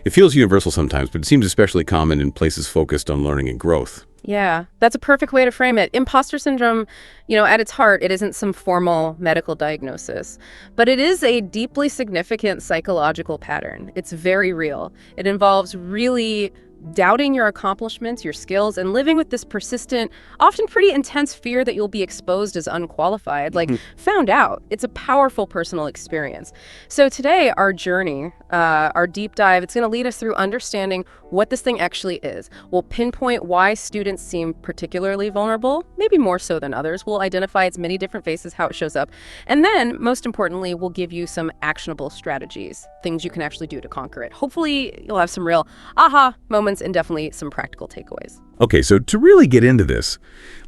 It feels universal sometimes, but it seems especially common in places focused on learning and growth. Yeah, that's a perfect way to frame it. Imposter syndrome, at its heart, it isn't some formal medical diagnosis, but it is a deeply significant psychological pattern. It's very real. It involves really doubting your accomplishments, your skills, and living with this persistent, often pretty intense fear that you'll be exposed as unqualified, found out. It's a powerful personal experience. So today, our journey, our deep dive, it's going to lead us through understanding what this thing actually is. We'll pinpoint why students seem particularly vulnerable, maybe more so than others. We'll identify its many different faces, how it shows up. And then, most importantly, we'll give you some actionable strategies, things you can actually do to conquer it. Hopefully, you'll have some real aha moments and definitely some practical takeaways. Okay, so to really get into this,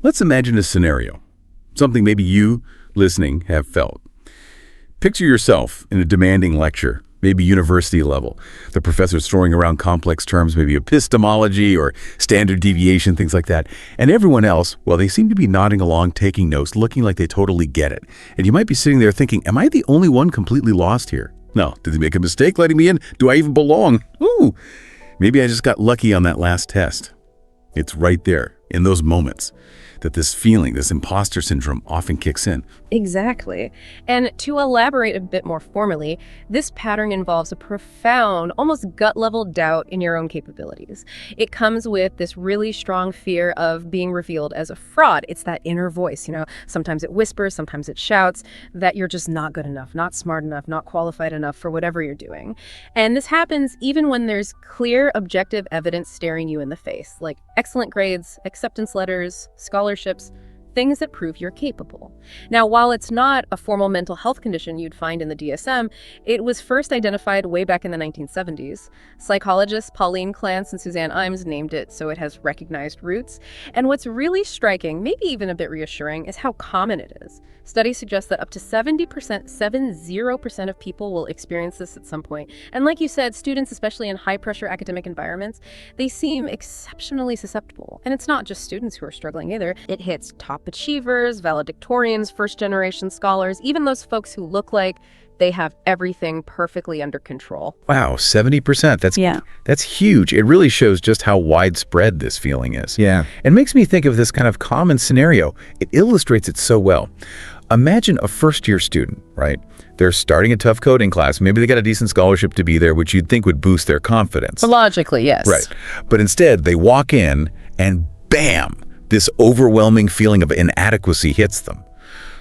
let's imagine a scenario, something maybe you, listening, have felt. Picture yourself in a demanding lecture, maybe university level. The professor's throwing around complex terms, maybe epistemology or standard deviation, things like that. And everyone else, well, they seem to be nodding along, taking notes, looking like they totally get it. And you might be sitting there thinking, am I the only one completely lost here? No, did they make a mistake letting me in? Do I even belong? Ooh. Maybe I just got lucky on that last test. It's right there, in those moments, that this feeling, this imposter syndrome often kicks in. Exactly. And to elaborate a bit more formally, this pattern involves a profound, almost gut-level doubt in your own capabilities. It comes with this really strong fear of being revealed as a fraud. It's that inner voice, sometimes it whispers, sometimes it shouts, that you're just not good enough, not smart enough, not qualified enough for whatever you're doing. And this happens even when there's clear, objective evidence staring you in the face, like excellent grades, acceptance letters, scholarships, things that prove you're capable. Now, while it's not a formal mental health condition you'd find in the DSM, it was first identified way back in the 1970s. Psychologists Pauline Clance and Suzanne Imes named it, so it has recognized roots. And what's really striking, maybe even a bit reassuring, is how common it is. Studies suggest that up to 70% of people will experience this at some point. And like you said, students, especially in high-pressure academic environments, they seem exceptionally susceptible. And it's not just students who are struggling either. It hits top top achievers, valedictorians, first-generation scholars, even those folks who look like they have everything perfectly under control. Wow, 70%. That's huge. It really shows just how widespread this feeling is. Yeah. It makes me think of this kind of common scenario. It illustrates it so well. Imagine a first-year student, right? They're starting a tough coding class. Maybe they got a decent scholarship to be there, which you'd think would boost their confidence. Logically, yes. Right. But instead, they walk in and bam, this overwhelming feeling of inadequacy hits them.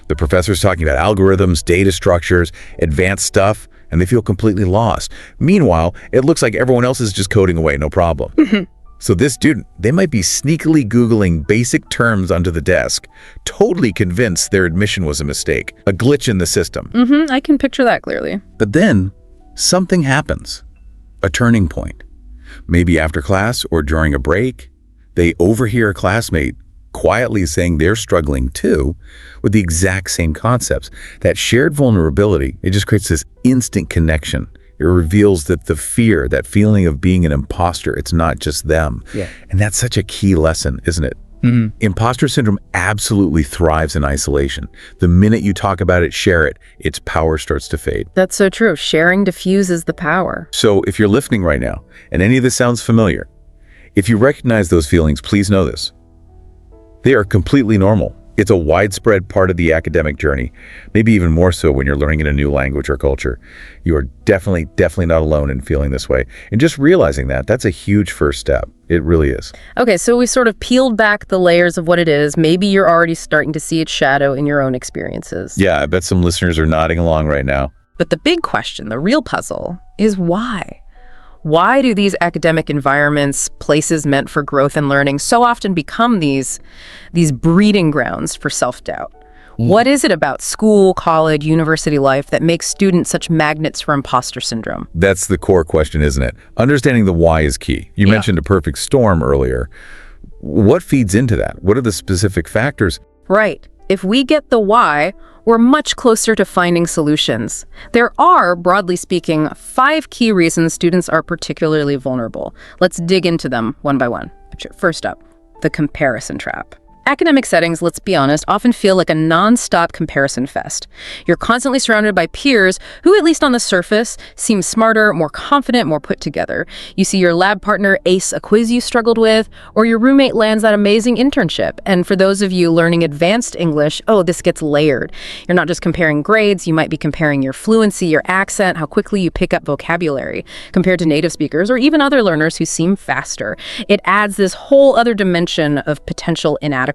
The professor's talking about algorithms, data structures, advanced stuff, and they feel completely lost. Meanwhile, it looks like everyone else is just coding away, no problem. So this student, they might be sneakily Googling basic terms under the desk, totally convinced their admission was a mistake, a glitch in the system. I can picture that clearly. But then, something happens. A turning point. Maybe after class or during a break, they overhear a classmate quietly saying they're struggling too with the exact same concepts. That shared vulnerability, it just creates this instant connection. It reveals that the fear, that feeling of being an imposter, it's not just them. Yeah. And that's such a key lesson, isn't it? Imposter syndrome absolutely thrives in isolation. The minute you talk about it, share it, its power starts to fade. That's so true. Sharing diffuses the power. So if you're listening right now, and any of this sounds familiar, if you recognize those feelings, please know this. They are completely normal. It's a widespread part of the academic journey, maybe even more so when you're learning in a new language or culture. You are definitely not alone in feeling this way. And just realizing that, that's a huge first step. It really is. Okay, so we sort of peeled back the layers of what it is. Maybe you're already starting to see its shadow in your own experiences. Yeah, I bet some listeners are nodding along right now. But the big question, the real puzzle, is why? Why do these academic environments, places meant for growth and learning, so often become these breeding grounds for self-doubt? What is it about school, college, university life that makes students such magnets for imposter syndrome? That's the core question, isn't it? Understanding the why is key. You mentioned a perfect storm earlier. What feeds into that? What are the specific factors? Right. If we get the why, we're much closer to finding solutions. There are, broadly speaking, 5 key reasons students are particularly vulnerable. Let's dig into them one by one. First up, the comparison trap. Academic settings, let's be honest, often feel like a non-stop comparison fest. You're constantly surrounded by peers who, at least on the surface, seem smarter, more confident, more put together. You see your lab partner ace a quiz you struggled with, or your roommate lands that amazing internship. And for those of you learning advanced English, this gets layered. You're not just comparing grades, you might be comparing your fluency, your accent, how quickly you pick up vocabulary, compared to native speakers or even other learners who seem faster. It adds this whole other dimension of potential inadequacy.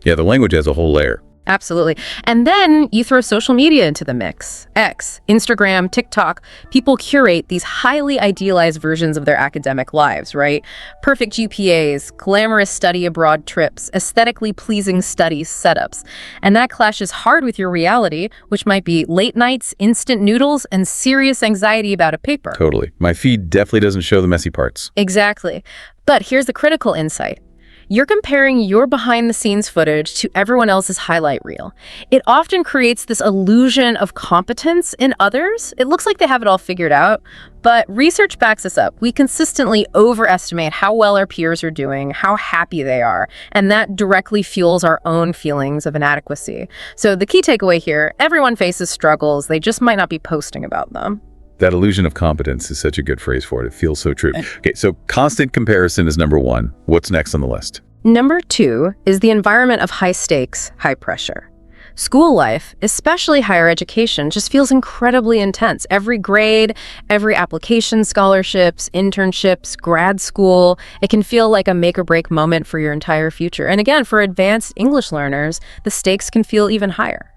Yeah, the language has a whole layer. Absolutely. And then you throw social media into the mix. X, Instagram, TikTok, people curate these highly idealized versions of their academic lives, right? Perfect GPAs, glamorous study abroad trips, aesthetically pleasing study setups. And that clashes hard with your reality, which might be late nights, instant noodles, and serious anxiety about a paper. Totally. My feed definitely doesn't show the messy parts. Exactly. But here's the critical insight. You're comparing your behind-the-scenes footage to everyone else's highlight reel. It often creates this illusion of competence in others. It looks like they have it all figured out, but research backs us up. We consistently overestimate how well our peers are doing, how happy they are, and that directly fuels our own feelings of inadequacy. So the key takeaway here, everyone faces struggles, they just might not be posting about them. That illusion of competence is such a good phrase for it. It feels so true. Okay, so constant comparison is number 1. What's next on the list? Number 2 is the environment of high stakes, high pressure. School life, especially higher education, just feels incredibly intense. Every grade, every application, scholarships, internships, grad school, it can feel like a make or break moment for your entire future. And again, for advanced English learners, the stakes can feel even higher.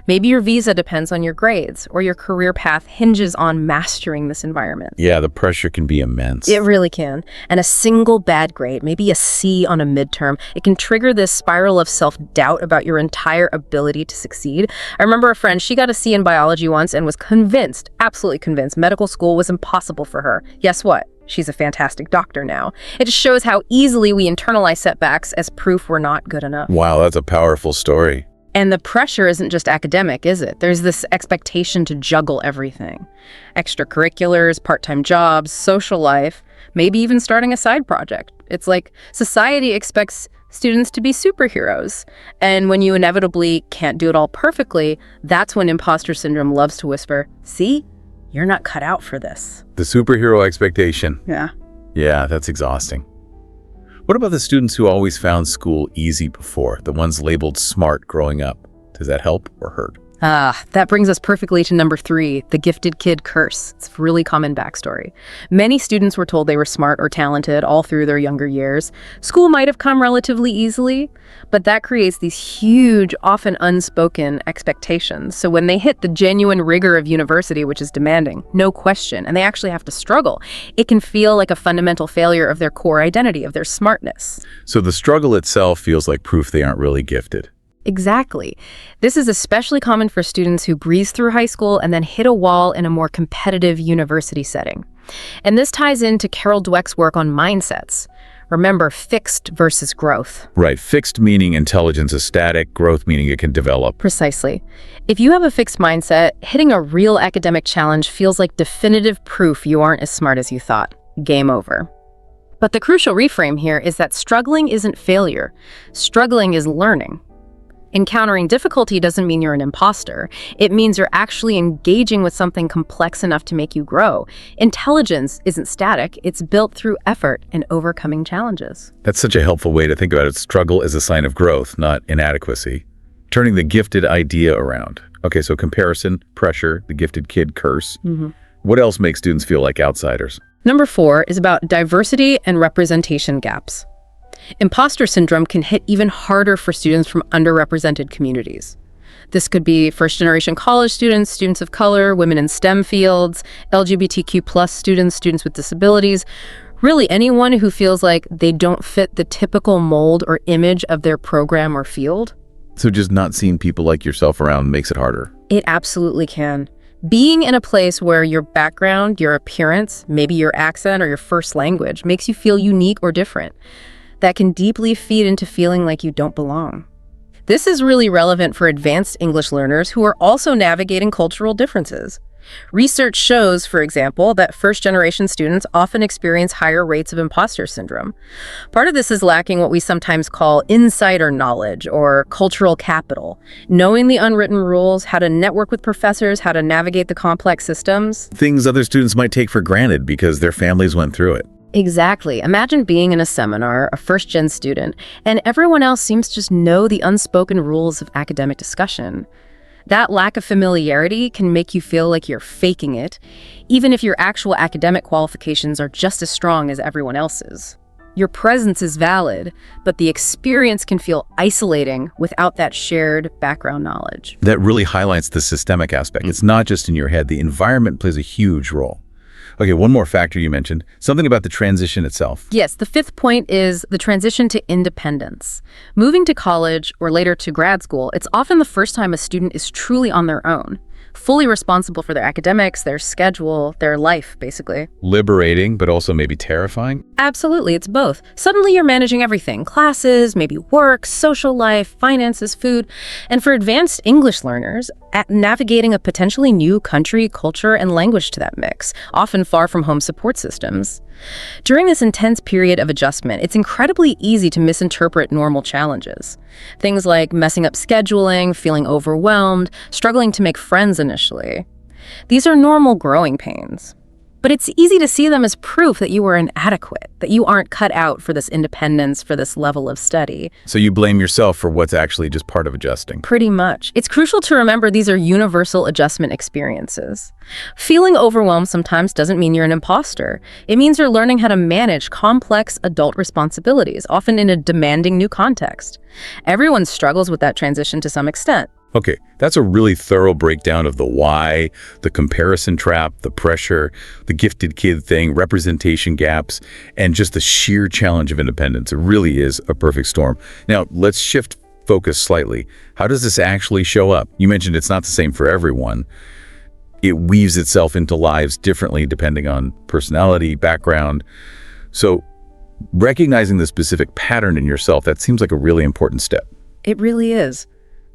Maybe your visa depends on your grades, or your career path hinges on mastering this environment. Yeah, the pressure can be immense. It really can. And a single bad grade, maybe a C on a midterm, it can trigger this spiral of self-doubt about your entire ability to succeed. I remember a friend, she got a C in biology once and was convinced, absolutely convinced, medical school was impossible for her. Guess what? She's a fantastic doctor now. It just shows how easily we internalize setbacks as proof we're not good enough. Wow, that's a powerful story. And the pressure isn't just academic, is it? There's this expectation to juggle everything. Extracurriculars, part-time jobs, social life, maybe even starting a side project. It's like society expects students to be superheroes. And when you inevitably can't do it all perfectly, that's when imposter syndrome loves to whisper, "See, you're not cut out for this." The superhero expectation. Yeah. Yeah, that's exhausting. What about the students who always found school easy before, the ones labeled smart growing up? Does that help or hurt? That brings us perfectly to number 3, the gifted kid curse. It's a really common backstory. Many students were told they were smart or talented all through their younger years. School might have come relatively easily, but that creates these huge, often unspoken expectations. So when they hit the genuine rigor of university, which is demanding, no question, and they actually have to struggle, it can feel like a fundamental failure of their core identity, of their smartness. So the struggle itself feels like proof they aren't really gifted. Exactly. This is especially common for students who breeze through high school and then hit a wall in a more competitive university setting. And this ties into Carol Dweck's work on mindsets. Remember, fixed versus growth. Right, fixed meaning intelligence is static, growth meaning it can develop. Precisely. If you have a fixed mindset, hitting a real academic challenge feels like definitive proof you aren't as smart as you thought. Game over. But the crucial reframe here is that struggling isn't failure. Struggling is learning. Encountering difficulty doesn't mean you're an imposter. It means you're actually engaging with something complex enough to make you grow. Intelligence isn't static. It's built through effort and overcoming challenges. That's such a helpful way to think about it. Struggle is a sign of growth, not inadequacy. Turning the gifted idea around. Okay, so comparison, pressure, the gifted kid curse. What else makes students feel like outsiders? Number 4 is about diversity and representation gaps. Imposter syndrome can hit even harder for students from underrepresented communities. This could be first-generation college students, students of color, women in STEM fields, LGBTQ+ students, students with disabilities, really anyone who feels like they don't fit the typical mold or image of their program or field. So just not seeing people like yourself around makes it harder. It absolutely can. Being in a place where your background, your appearance, maybe your accent or your first language makes you feel unique or different, that can deeply feed into feeling like you don't belong. This is really relevant for advanced English learners who are also navigating cultural differences. Research shows, for example, that first-generation students often experience higher rates of imposter syndrome. Part of this is lacking what we sometimes call insider knowledge or cultural capital, knowing the unwritten rules, how to network with professors, how to navigate the complex systems. Things other students might take for granted because their families went through it. Exactly. Imagine being in a seminar, a first-gen student, and everyone else seems to just know the unspoken rules of academic discussion. That lack of familiarity can make you feel like you're faking it, even if your actual academic qualifications are just as strong as everyone else's. Your presence is valid, but the experience can feel isolating without that shared background knowledge. That really highlights the systemic aspect. It's not just in your head. The environment plays a huge role. Okay, one more factor you mentioned, something about the transition itself. Yes, the 5th point is the transition to independence. Moving to college or later to grad school, it's often the first time a student is truly on their own, fully responsible for their academics, their schedule, their life, basically. Liberating, but also maybe terrifying? Absolutely, it's both. Suddenly you're managing everything, classes, maybe work, social life, finances, food. And for advanced English learners, navigating a potentially new country, culture, and language to that mix, often far from home support systems. During this intense period of adjustment, it's incredibly easy to misinterpret normal challenges. Things like messing up scheduling, feeling overwhelmed, struggling to make friends initially. These are normal growing pains. But it's easy to see them as proof that you were inadequate, that you aren't cut out for this independence, for this level of study. So you blame yourself for what's actually just part of adjusting. Pretty much. It's crucial to remember these are universal adjustment experiences. Feeling overwhelmed sometimes doesn't mean you're an imposter. It means you're learning how to manage complex adult responsibilities, often in a demanding new context. Everyone struggles with that transition to some extent. Okay, that's a really thorough breakdown of the why, the comparison trap, the pressure, the gifted kid thing, representation gaps, and just the sheer challenge of independence. It really is a perfect storm. Now, let's shift focus slightly. How does this actually show up? You mentioned it's not the same for everyone. It weaves itself into lives differently depending on personality, background. So recognizing the specific pattern in yourself, that seems like a really important step. It really is.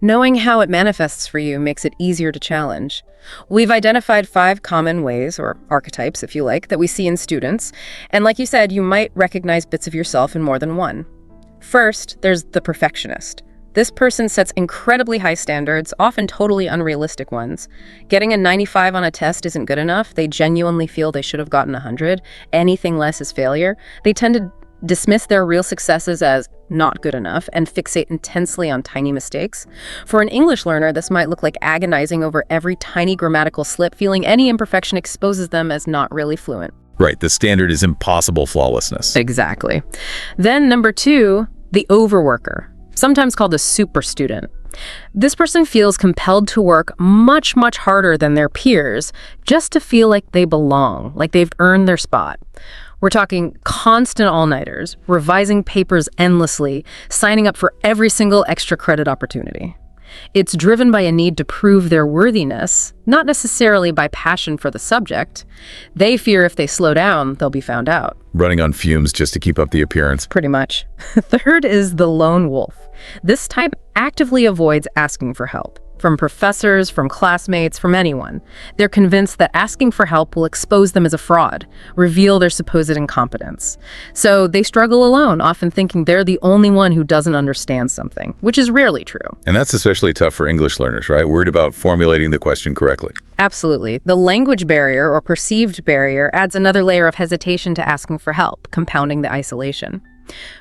Knowing how it manifests for you makes it easier to challenge. We've identified 5 common ways, or archetypes if you like, that we see in students. And like you said, you might recognize bits of yourself in more than one. First, there's the perfectionist. This person sets incredibly high standards, often totally unrealistic ones. Getting a 95 on a test isn't good enough. They genuinely feel they should have gotten 100. Anything less is failure. They tend to dismiss their real successes as not good enough and fixate intensely on tiny mistakes. For an English learner, this might look like agonizing over every tiny grammatical slip, feeling any imperfection exposes them as not really fluent. Right, the standard is impossible flawlessness. Exactly. Then number 2, the overworker, sometimes called a super student. This person feels compelled to work much, much harder than their peers just to feel like they belong, like they've earned their spot. We're talking constant all-nighters, revising papers endlessly, signing up for every single extra credit opportunity. It's driven by a need to prove their worthiness, not necessarily by passion for the subject. They fear if they slow down, they'll be found out. Running on fumes just to keep up the appearance. Pretty much. Third is the lone wolf. This type actively avoids asking for help. From professors, from classmates, from anyone. They're convinced that asking for help will expose them as a fraud, reveal their supposed incompetence. So they struggle alone, often thinking they're the only one who doesn't understand something, which is rarely true. And that's especially tough for English learners, right? Worried about formulating the question correctly. Absolutely. The language barrier or perceived barrier adds another layer of hesitation to asking for help, compounding the isolation.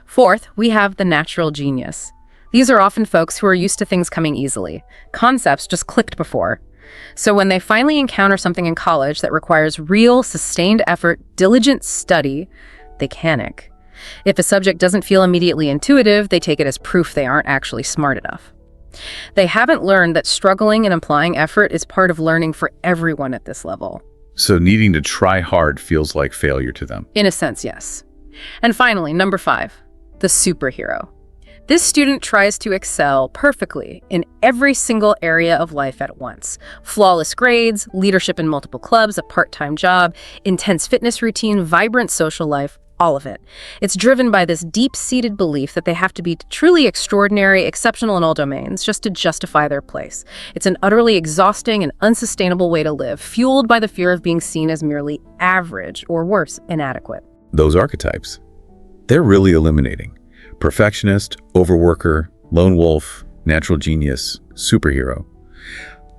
Fourth, we have the natural genius. These are often folks who are used to things coming easily. Concepts just clicked before. So when they finally encounter something in college that requires real, sustained effort, diligent study, they panic. If a subject doesn't feel immediately intuitive, they take it as proof they aren't actually smart enough. They haven't learned that struggling and applying effort is part of learning for everyone at this level. So needing to try hard feels like failure to them. In a sense, yes. And finally, number 5, the superhero. This student tries to excel perfectly in every single area of life at once. Flawless grades, leadership in multiple clubs, a part-time job, intense fitness routine, vibrant social life, all of it. It's driven by this deep-seated belief that they have to be truly extraordinary, exceptional in all domains, just to justify their place. It's an utterly exhausting and unsustainable way to live, fueled by the fear of being seen as merely average, or worse, inadequate. Those archetypes, they're really eliminating. Perfectionist, overworker, lone wolf, natural genius, superhero.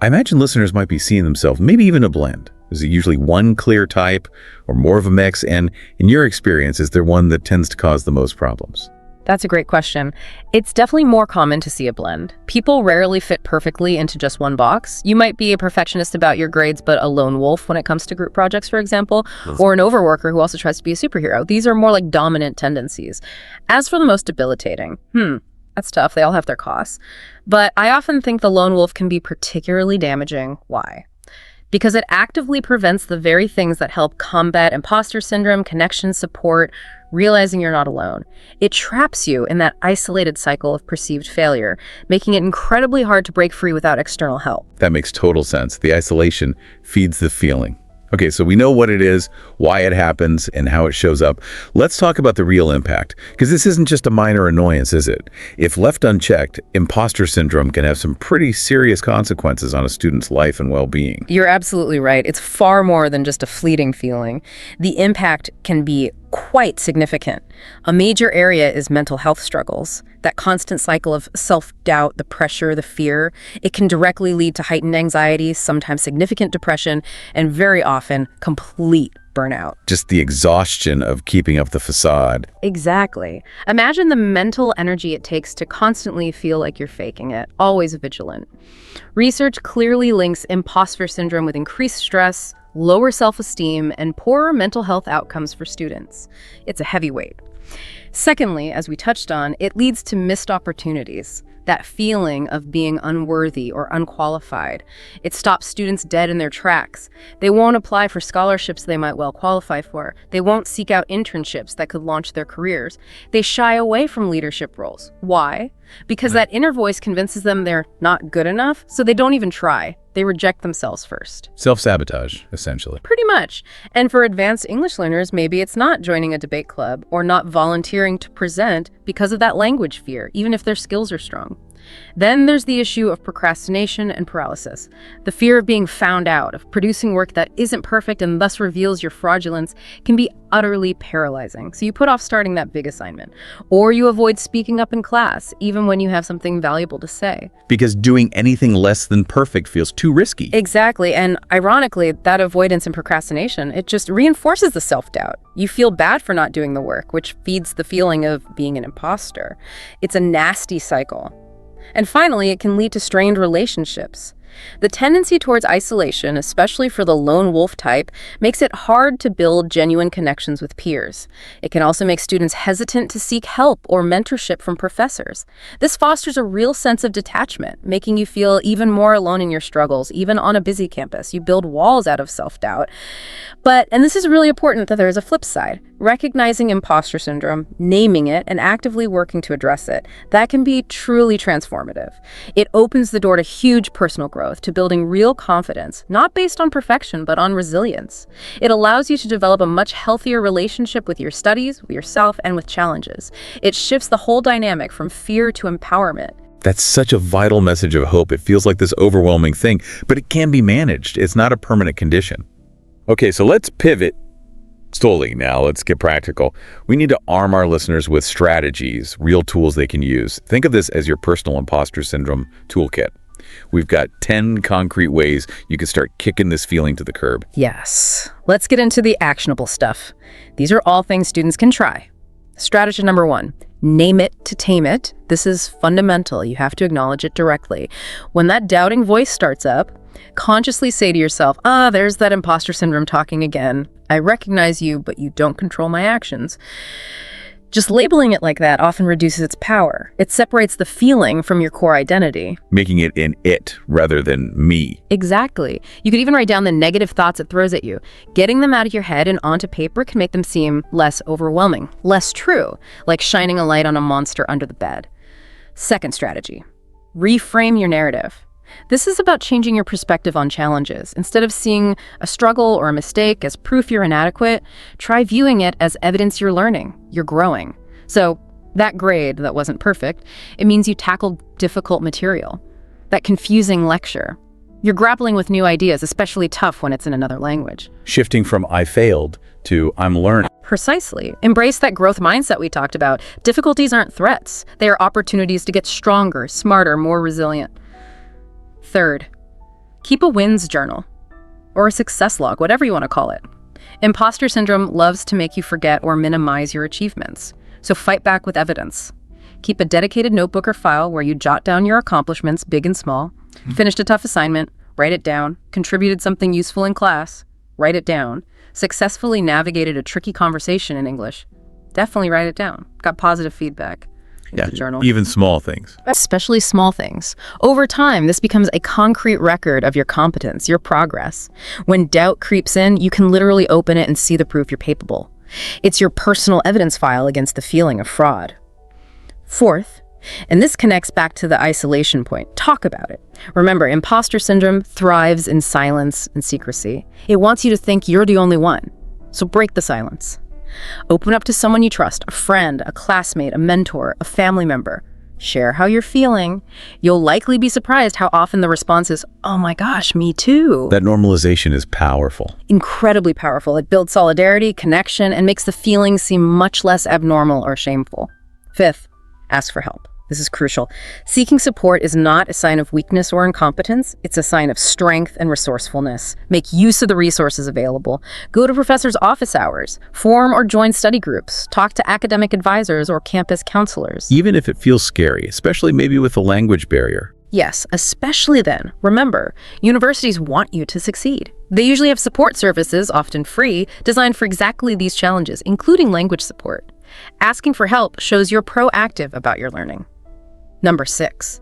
I imagine listeners might be seeing themselves, maybe even a blend. Is it usually one clear type or more of a mix? And in your experience, is there one that tends to cause the most problems? That's a great question. It's definitely more common to see a blend. People rarely fit perfectly into just one box. You might be a perfectionist about your grades, but a lone wolf when it comes to group projects, for example, or an overworker who also tries to be a superhero. These are more like dominant tendencies. As for the most debilitating, that's tough. They all have their costs. But I often think the lone wolf can be particularly damaging. Why? Because it actively prevents the very things that help combat imposter syndrome, connection support, realizing you're not alone. It traps you in that isolated cycle of perceived failure, making it incredibly hard to break free without external help. That makes total sense. The isolation feeds the feeling. Okay, so we know what it is, why it happens, and how it shows up. Let's talk about the real impact, because this isn't just a minor annoyance, is it? If left unchecked, imposter syndrome can have some pretty serious consequences on a student's life and well-being. You're absolutely right. It's far more than just a fleeting feeling. The impact can be quite significant. A major area is mental health struggles. That constant cycle of self-doubt, the pressure, the fear, it can directly lead to heightened anxiety, sometimes significant depression, and very often complete burnout. Just the exhaustion of keeping up the facade. Exactly. Imagine the mental energy it takes to constantly feel like you're faking it, always vigilant. Research clearly links imposter syndrome with increased stress, lower self-esteem, and poorer mental health outcomes for students. It's a heavy weight. Secondly, as we touched on, it leads to missed opportunities. That feeling of being unworthy or unqualified. It stops students dead in their tracks. They won't apply for scholarships they might well qualify for. They won't seek out internships that could launch their careers. They shy away from leadership roles. Why? Because that inner voice convinces them they're not good enough, so they don't even try. They reject themselves first. Self-sabotage, essentially. Pretty much. And for advanced English learners, maybe it's not joining a debate club or not volunteering to present because of that language fear, even if their skills are strong. Then there's the issue of procrastination and paralysis. The fear of being found out, of producing work that isn't perfect and thus reveals your fraudulence, can be utterly paralyzing. So you put off starting that big assignment. Or you avoid speaking up in class, even when you have something valuable to say. Because doing anything less than perfect feels too risky. Exactly, and ironically, that avoidance and procrastination, it just reinforces the self-doubt. You feel bad for not doing the work, which feeds the feeling of being an imposter. It's a nasty cycle. And finally, it can lead to strained relationships. The tendency towards isolation, especially for the lone wolf type, makes it hard to build genuine connections with peers. It can also make students hesitant to seek help or mentorship from professors. This fosters a real sense of detachment, making you feel even more alone in your struggles, even on a busy campus. You build walls out of self-doubt. But, and this is really important, that there is a flip side. Recognizing imposter syndrome, naming it, and actively working to address it, that can be truly transformative. It opens the door to huge personal growth, to building real confidence, not based on perfection, but on resilience. It allows you to develop a much healthier relationship with your studies, with yourself, and with challenges. It shifts the whole dynamic from fear to empowerment. That's such a vital message of hope. It feels like this overwhelming thing, but it can be managed. It's not a permanent condition. Okay, so let's pivot slowly now. Let's get practical. We need to arm our listeners with strategies, real tools they can use. Think of this as your personal imposter syndrome toolkit. We've got 10 concrete ways you can start kicking this feeling to the curb. Yes. Let's get into the actionable stuff. These are all things students can try. Strategy number 1, name it to tame it. This is fundamental. You have to acknowledge it directly. When that doubting voice starts up, consciously say to yourself, there's that imposter syndrome talking again. I recognize you, but you don't control my actions. Just labeling it like that often reduces its power. It separates the feeling from your core identity. Making it an it rather than me. Exactly. You could even write down the negative thoughts it throws at you. Getting them out of your head and onto paper can make them seem less overwhelming, less true, like shining a light on a monster under the bed. Second strategy, reframe your narrative. This is about changing your perspective on challenges. Instead of seeing a struggle or a mistake as proof you're inadequate, try viewing it as evidence you're learning, you're growing. So that grade that wasn't perfect, it means you tackled difficult material. That confusing lecture, you're grappling with new ideas, especially tough when it's in another language. Shifting from I failed to I'm learning. Precisely. Embrace that growth mindset we talked about. Difficulties aren't threats. They are opportunities to get stronger, smarter, more resilient. Third, keep a wins journal or a success log, whatever you want to call it. Imposter syndrome loves to make you forget or minimize your achievements, so fight back with evidence. Keep a dedicated notebook or file where you jot down your accomplishments, big and small. Finished a tough assignment, write it down. Contributed something useful in class, write it down. Successfully navigated a tricky conversation in English, definitely write it down. Got positive feedback. Yeah, Journal. even small things. Especially small things. Over time, this becomes a concrete record of your competence, your progress. When doubt creeps in, you can literally open it and see the proof you're capable. It's your personal evidence file against the feeling of fraud. Fourth, and this connects back to the isolation point, talk about it. Remember, imposter syndrome thrives in silence and secrecy. It wants you to think you're the only one. So break the silence. Open up to someone you trust, a friend, a classmate, a mentor, a family member. Share how you're feeling. You'll likely be surprised how often the response is, oh my gosh, me too. That normalization is powerful. Incredibly powerful. It builds solidarity, connection, and makes the feeling seem much less abnormal or shameful. Fifth, ask for help. This is crucial. Seeking support is not a sign of weakness or incompetence. It's a sign of strength and resourcefulness. Make use of the resources available. Go to professors' office hours. Form or join study groups. Talk to academic advisors or campus counselors. Even if it feels scary, especially maybe with a language barrier. Yes, especially then. Remember, universities want you to succeed. They usually have support services, often free, designed for exactly these challenges, including language support. Asking for help shows you're proactive about your learning. Number 6,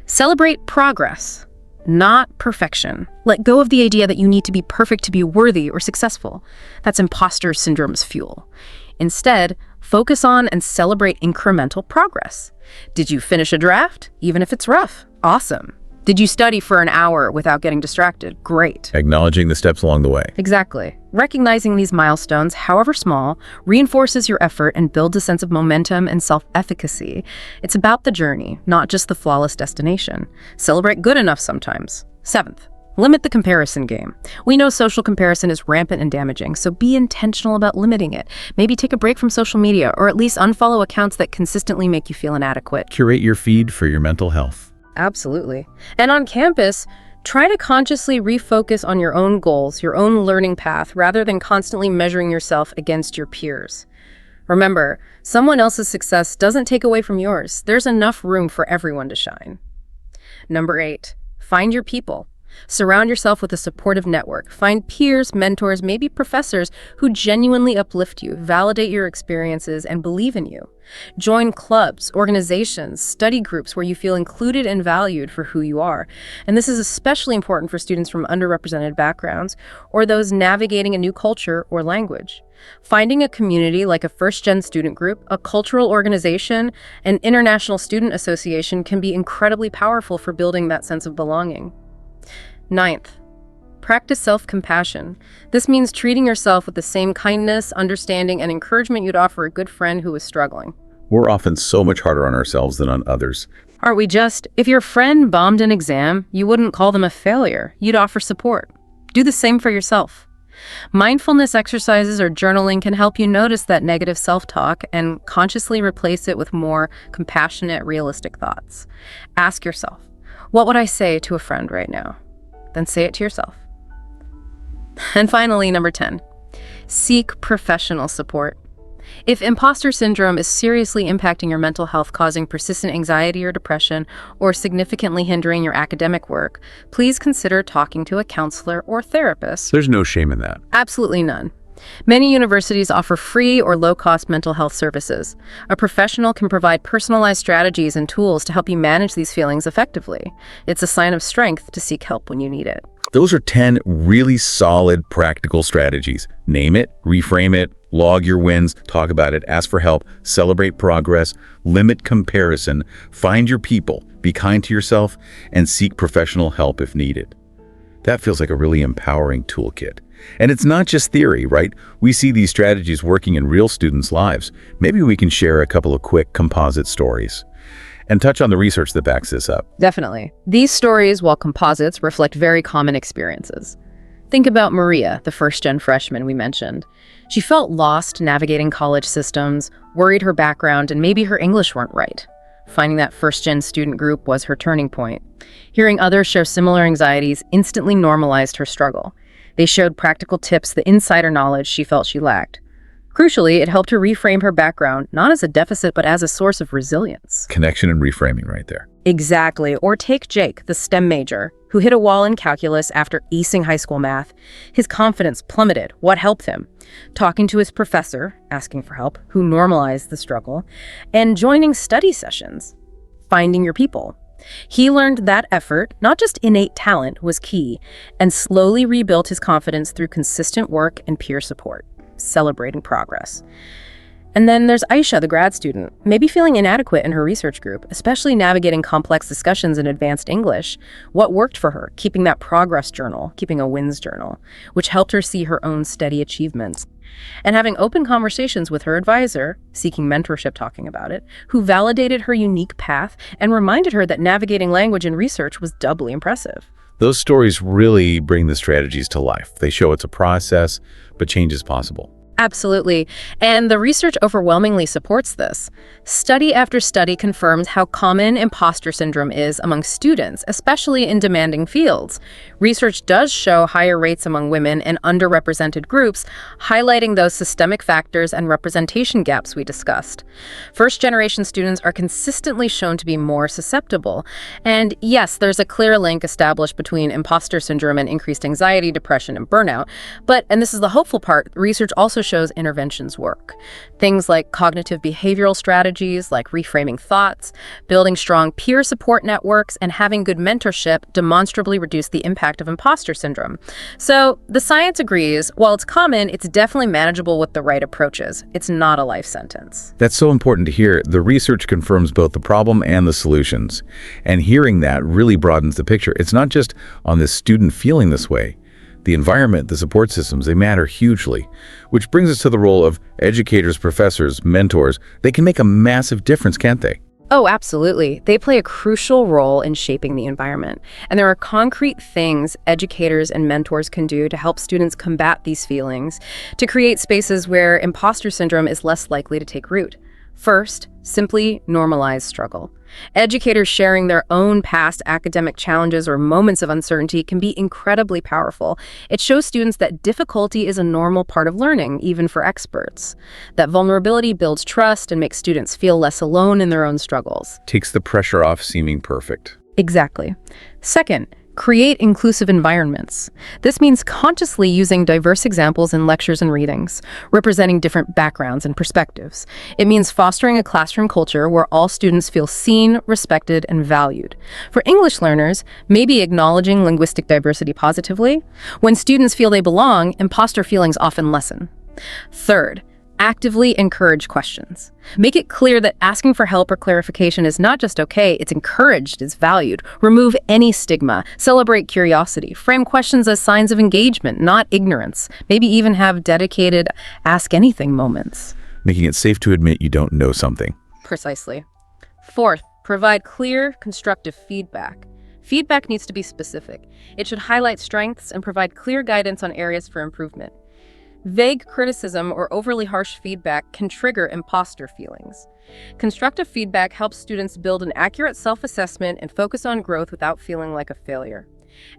celebrate progress, not perfection. Let go of the idea that you need to be perfect to be worthy or successful. That's imposter syndrome's fuel. Instead, focus on and celebrate incremental progress. Did you finish a draft? Even if it's rough, awesome. Did you study for an hour without getting distracted? Great. Acknowledging the steps along the way. Exactly. Recognizing these milestones, however small, reinforces your effort and builds a sense of momentum and self-efficacy. It's about the journey, not just the flawless destination. Celebrate good enough sometimes. 7th, limit the comparison game. We know social comparison is rampant and damaging, so be intentional about limiting it. Maybe take a break from social media, or at least unfollow accounts that consistently make you feel inadequate. Curate your feed for your mental health. Absolutely. And on campus, try to consciously refocus on your own goals, your own learning path, rather than constantly measuring yourself against your peers. Remember, someone else's success doesn't take away from yours. There's enough room for everyone to shine. Number 8, find your people. Surround yourself with a supportive network. Find peers, mentors, maybe professors who genuinely uplift you, validate your experiences, and believe in you. Join clubs, organizations, study groups where you feel included and valued for who you are. And this is especially important for students from underrepresented backgrounds or those navigating a new culture or language. Finding a community like a first-gen student group, a cultural organization, an international student association can be incredibly powerful for building that sense of belonging. 9th, practice self-compassion. This means treating yourself with the same kindness, understanding, and encouragement you'd offer a good friend who is struggling. We're often so much harder on ourselves than on others. Aren't we just? If your friend bombed an exam, you wouldn't call them a failure. You'd offer support. Do the same for yourself. Mindfulness exercises or journaling can help you notice that negative self-talk and consciously replace it with more compassionate, realistic thoughts. Ask yourself, what would I say to a friend right now? Then say it to yourself. And finally, number 10, seek professional support. If imposter syndrome is seriously impacting your mental health, causing persistent anxiety or depression, or significantly hindering your academic work, please consider talking to a counselor or therapist. There's no shame in that. Absolutely none. Many universities offer free or low-cost mental health services. A professional can provide personalized strategies and tools to help you manage these feelings effectively. It's a sign of strength to seek help when you need it. Those are 10 really solid practical strategies. Name it, reframe it, log your wins, talk about it, ask for help, celebrate progress, limit comparison, find your people, be kind to yourself, and seek professional help if needed. That feels like a really empowering toolkit. And it's not just theory, right? We see these strategies working in real students' lives. Maybe we can share a couple of quick composite stories and touch on the research that backs this up. Definitely. These stories, while composites, reflect very common experiences. Think about Maria, the first-gen freshman we mentioned. She felt lost navigating college systems, worried her background, and maybe her English weren't right. Finding that first-gen student group was her turning point. Hearing others share similar anxieties instantly normalized her struggle. They showed practical tips, the insider knowledge she felt she lacked. Crucially, it helped her reframe her background, not as a deficit, but as a source of resilience. Connection and reframing right there. Exactly. Or take Jake, the STEM major, who hit a wall in calculus after acing high school math. His confidence plummeted. What helped him? Talking to his professor, asking for help, who normalized the struggle, and joining study sessions. Finding your people. He learned that effort, not just innate talent, was key, and slowly rebuilt his confidence through consistent work and peer support, celebrating progress. And then there's Aisha, the grad student, maybe feeling inadequate in her research group, especially navigating complex discussions in advanced English. What worked for her? Keeping that progress journal, keeping a wins journal, which helped her see her own steady achievements. And having open conversations with her advisor, seeking mentorship, talking about it, who validated her unique path and reminded her that navigating language and research was doubly impressive. Those stories really bring the strategies to life. They show it's a process, but change is possible. Absolutely. And the research overwhelmingly supports this. Study after study confirms how common imposter syndrome is among students, especially in demanding fields. Research does show higher rates among women and underrepresented groups, highlighting those systemic factors and representation gaps we discussed. First-generation students are consistently shown to be more susceptible. And yes, there's a clear link established between imposter syndrome and increased anxiety, depression, and burnout. But, and this is the hopeful part, research also shows interventions work. Things like cognitive behavioral strategies, like reframing thoughts, building strong peer support networks, and having good mentorship demonstrably reduce the impact of imposter syndrome. So the science agrees, while it's common, it's definitely manageable with the right approaches. It's not a life sentence. That's so important to hear. The research confirms both the problem and the solutions. And hearing that really broadens the picture. It's not just on this student feeling this way. The environment, the support systems, they matter hugely. Which brings us to the role of educators, professors, mentors. They can make a massive difference, can't they? Oh, absolutely. They play a crucial role in shaping the environment. And there are concrete things educators and mentors can do to help students combat these feelings, to create spaces where imposter syndrome is less likely to take root. First, simply normalize struggle. Educators sharing their own past academic challenges or moments of uncertainty can be incredibly powerful. It shows students that difficulty is a normal part of learning, even for experts. That vulnerability builds trust and makes students feel less alone in their own struggles. Takes the pressure off seeming perfect. Exactly. Second, create inclusive environments. This means consciously using diverse examples in lectures and readings, representing different backgrounds and perspectives. It means fostering a classroom culture where all students feel seen, respected, and valued. For English learners, maybe acknowledging linguistic diversity positively. When students feel they belong, imposter feelings often lessen. Third, actively encourage questions. Make it clear that asking for help or clarification is not just okay, it's encouraged, it's valued. Remove any stigma. Celebrate curiosity. Frame questions as signs of engagement, not ignorance. Maybe even have dedicated ask anything moments. Making it safe to admit you don't know something. Precisely. Fourth, provide clear, constructive feedback. Feedback needs to be specific. It should highlight strengths and provide clear guidance on areas for improvement. Vague criticism or overly harsh feedback can trigger imposter feelings. Constructive feedback helps students build an accurate self-assessment and focus on growth without feeling like a failure.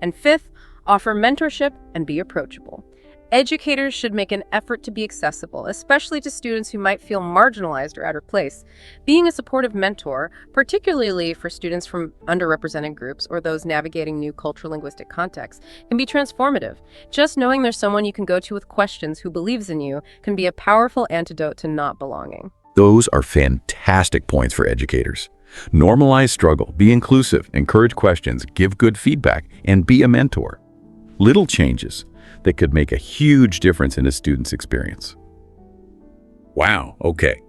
And fifth, offer mentorship and be approachable. Educators should make an effort to be accessible, especially to students who might feel marginalized or out of place. Being a supportive mentor, particularly for students from underrepresented groups or those navigating new cultural linguistic contexts, can be transformative. Just knowing there's someone you can go to with questions who believes in you can be a powerful antidote to not belonging. Those are fantastic points for educators. Normalize struggle, be inclusive, encourage questions, give good feedback, and be a mentor. Little changes that could make a huge difference in a student's experience. Wow, okay.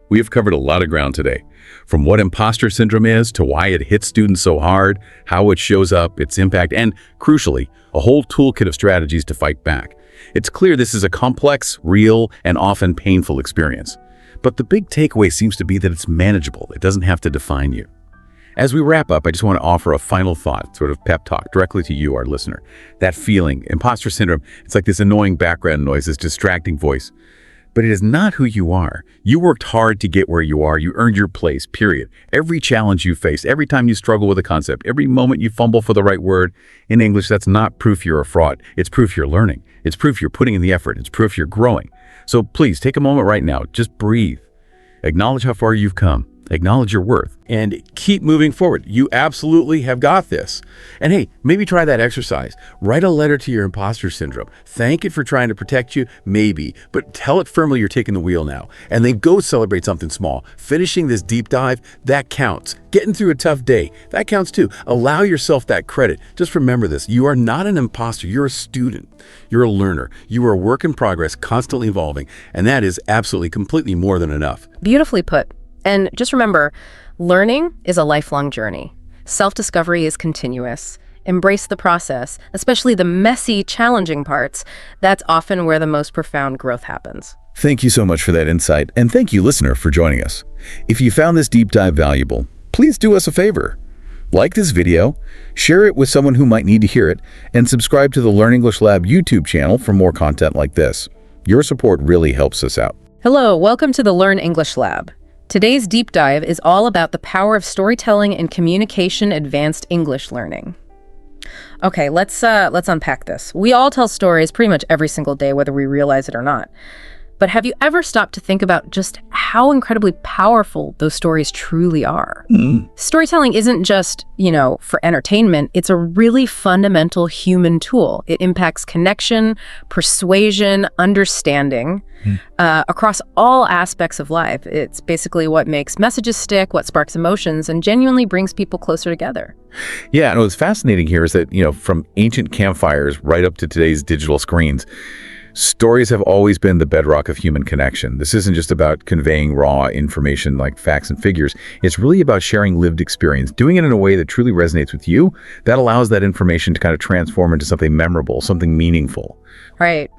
We have covered a lot of ground today, from what imposter syndrome is to why it hits students so hard, how it shows up, its impact, and crucially, a whole toolkit of strategies to fight back. It's clear this is a complex, real, and often painful experience. But the big takeaway seems to be that it's manageable. It doesn't have to define you. As we wrap up, I just want to offer a final thought, sort of pep talk, directly to you, our listener. That feeling, imposter syndrome, it's like this annoying background noise, this distracting voice. But it is not who you are. You worked hard to get where you are. You earned your place, period. Every challenge you face, every time you struggle with a concept, every moment you fumble for the right word, in English, that's not proof you're a fraud. It's proof you're learning. It's proof you're putting in the effort. It's proof you're growing. So please take a moment right now. Just breathe. Acknowledge how far you've come. Acknowledge your worth and keep moving forward. You absolutely have got this. And hey, maybe try that exercise. Write a letter to your imposter syndrome. Thank it for trying to protect you, maybe, but tell it firmly you're taking the wheel now. And then go celebrate something small. Finishing this deep dive, that counts. Getting through a tough day, that counts too. Allow yourself that credit. Just remember this, you are not an imposter, you're a student. You're a learner. You are a work in progress, constantly evolving. And that is absolutely, completely more than enough. Beautifully put. And just remember, learning is a lifelong journey. Self-discovery is continuous. Embrace the process, especially the messy, challenging parts. That's often where the most profound growth happens. Thank you so much for that insight, and thank you, listener, for joining us. If you found this deep dive valuable, please do us a favor. Like this video, share it with someone who might need to hear it, and subscribe to the Learn English Lab YouTube channel for more content like this. Your support really helps us out. Hello, welcome to the Learn English Lab. Today's deep dive is all about the power of storytelling and communication advanced English learning. Okay, let's unpack this. We all tell stories pretty much every single day, whether we realize it or not. But have you ever stopped to think about just how incredibly powerful those stories truly are? Storytelling isn't just, for entertainment. It's a really fundamental human tool. It impacts connection, persuasion, understanding across all aspects of life. It's basically what makes messages stick, what sparks emotions, and genuinely brings people closer together. Yeah, and what's fascinating here is that, from ancient campfires right up to today's digital screens, stories have always been the bedrock of human connection. This isn't just about conveying raw information like facts and figures. It's really about sharing lived experience, doing it in a way that truly resonates with you, that allows that information to kind of transform into something memorable, something meaningful. Right.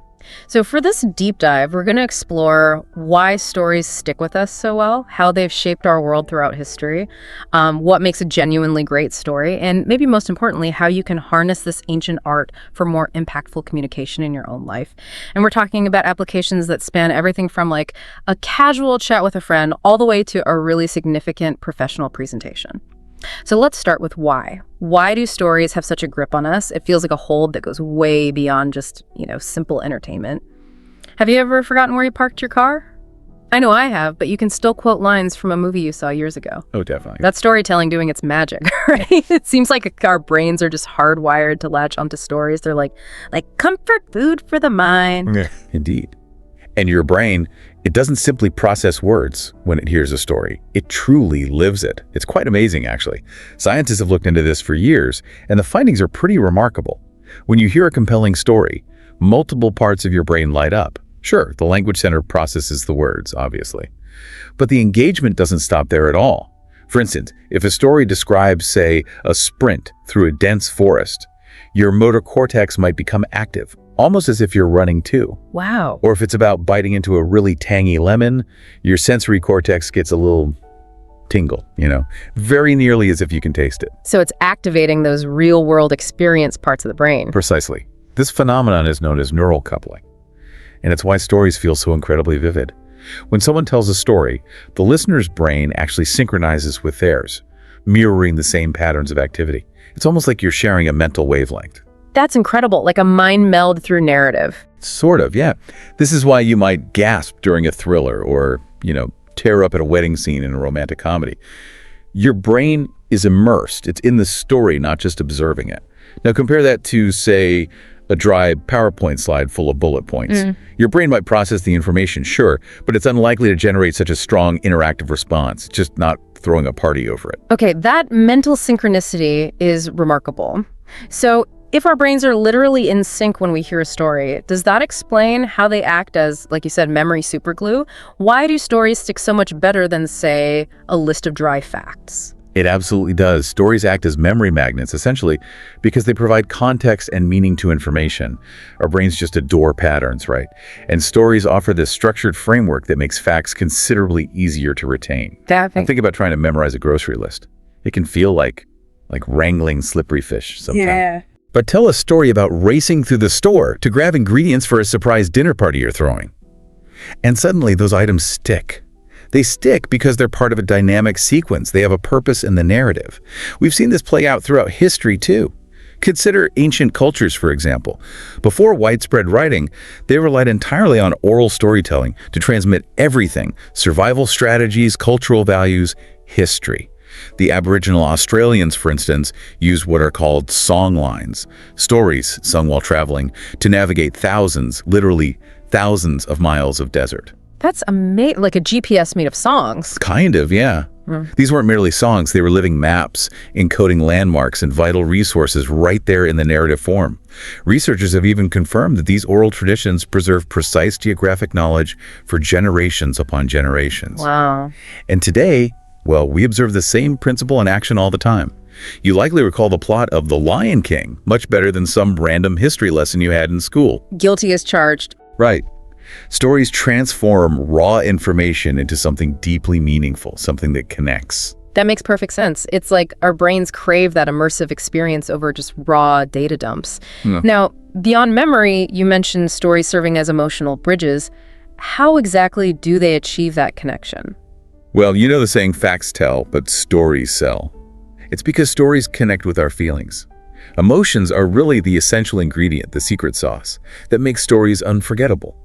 So for this deep dive, we're going to explore why stories stick with us so well, how they've shaped our world throughout history, what makes a genuinely great story, and maybe most importantly, how you can harness this ancient art for more impactful communication in your own life. And we're talking about applications that span everything from like a casual chat with a friend all the way to a really significant professional presentation. So let's start with why. Why do stories have such a grip on us? It feels like a hold that goes way beyond just, simple entertainment. Have you ever forgotten where you parked your car? I know I have, but you can still quote lines from a movie you saw years ago. Oh, definitely. That's storytelling doing its magic, right? It seems like our brains are just hardwired to latch onto stories. They're like comfort food for the mind. Yeah. Indeed. And your brain, it doesn't simply process words when it hears a story. It truly lives it. It's quite amazing, actually. Scientists have looked into this for years, and the findings are pretty remarkable. When you hear a compelling story, multiple parts of your brain light up. Sure, the language center processes the words, obviously. But the engagement doesn't stop there at all. For instance, if a story describes, say, a sprint through a dense forest, your motor cortex might become active, almost as if you're running too. Wow. Or if it's about biting into a really tangy lemon, your sensory cortex gets a little tingle, very nearly as if you can taste it. So it's activating those real-world experience parts of the brain. Precisely. This phenomenon is known as neural coupling, and it's why stories feel so incredibly vivid. When someone tells a story, the listener's brain actually synchronizes with theirs, mirroring the same patterns of activity. It's almost like you're sharing a mental wavelength. That's incredible, like a mind meld through narrative. Sort of, yeah. This is why you might gasp during a thriller or, tear up at a wedding scene in a romantic comedy. Your brain is immersed. It's in the story, not just observing it. Now compare that to, say, a dry PowerPoint slide full of bullet points. Your brain might process the information, sure, but it's unlikely to generate such a strong interactive response. It's just not throwing a party over it. Okay, that mental synchronicity is remarkable. So if our brains are literally in sync when we hear a story, does that explain how they act as, like you said, memory superglue? Why do stories stick so much better than, say, a list of dry facts? It absolutely does. Stories act as memory magnets, essentially, because they provide context and meaning to information. Our brains just adore patterns, right? And stories offer this structured framework that makes facts considerably easier to retain. Think about trying to memorize a grocery list. It can feel like wrangling slippery fish sometimes. Yeah. But tell a story about racing through the store to grab ingredients for a surprise dinner party you're throwing. And suddenly those items stick. They stick because they're part of a dynamic sequence. They have a purpose in the narrative. We've seen this play out throughout history too. Consider ancient cultures, for example. Before widespread writing, they relied entirely on oral storytelling to transmit everything: survival strategies, cultural values, history. The Aboriginal Australians, for instance, used what are called song lines, stories sung while traveling, to navigate literally thousands of miles of desert. That's amazing, like a GPS made of songs. Kind of, yeah. These weren't merely songs, they were living maps, encoding landmarks and vital resources right there in the narrative form. Researchers have even confirmed that these oral traditions preserve precise geographic knowledge for generations upon generations. Wow. And today, well, we observe the same principle in action all the time. You likely recall the plot of The Lion King much better than some random history lesson you had in school. Guilty as charged. Right. Stories transform raw information into something deeply meaningful, something that connects. That makes perfect sense. It's like our brains crave that immersive experience over just raw data dumps. Now, beyond memory, you mentioned stories serving as emotional bridges. How exactly do they achieve that connection? Well, you know the saying, facts tell, but stories sell. It's because stories connect with our feelings. Emotions are really the essential ingredient, the secret sauce, that makes stories unforgettable.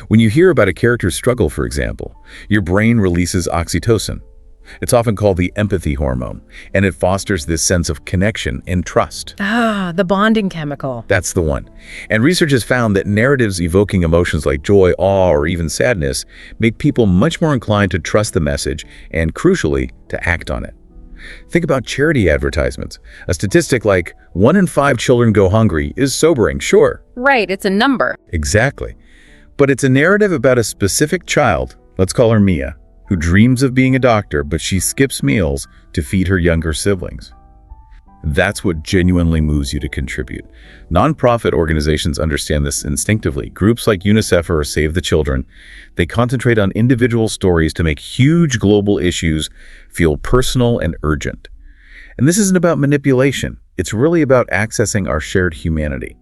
When you hear about a character's struggle, for example, your brain releases oxytocin. It's often called the empathy hormone, and it fosters this sense of connection and trust. Ah, the bonding chemical. That's the one. And research has found that narratives evoking emotions like joy, awe, or even sadness make people much more inclined to trust the message and, crucially, to act on it. Think about charity advertisements. A statistic like 1 in 5 children go hungry is sobering, sure. Right, it's a number. Exactly. But it's a narrative about a specific child, let's call her Mia, who dreams of being a doctor, but she skips meals to feed her younger siblings. That's what genuinely moves you to contribute. Nonprofit organizations understand this instinctively. Groups like UNICEF or Save the Children, they concentrate on individual stories to make huge global issues feel personal and urgent. And this isn't about manipulation. It's really about accessing our shared humanity.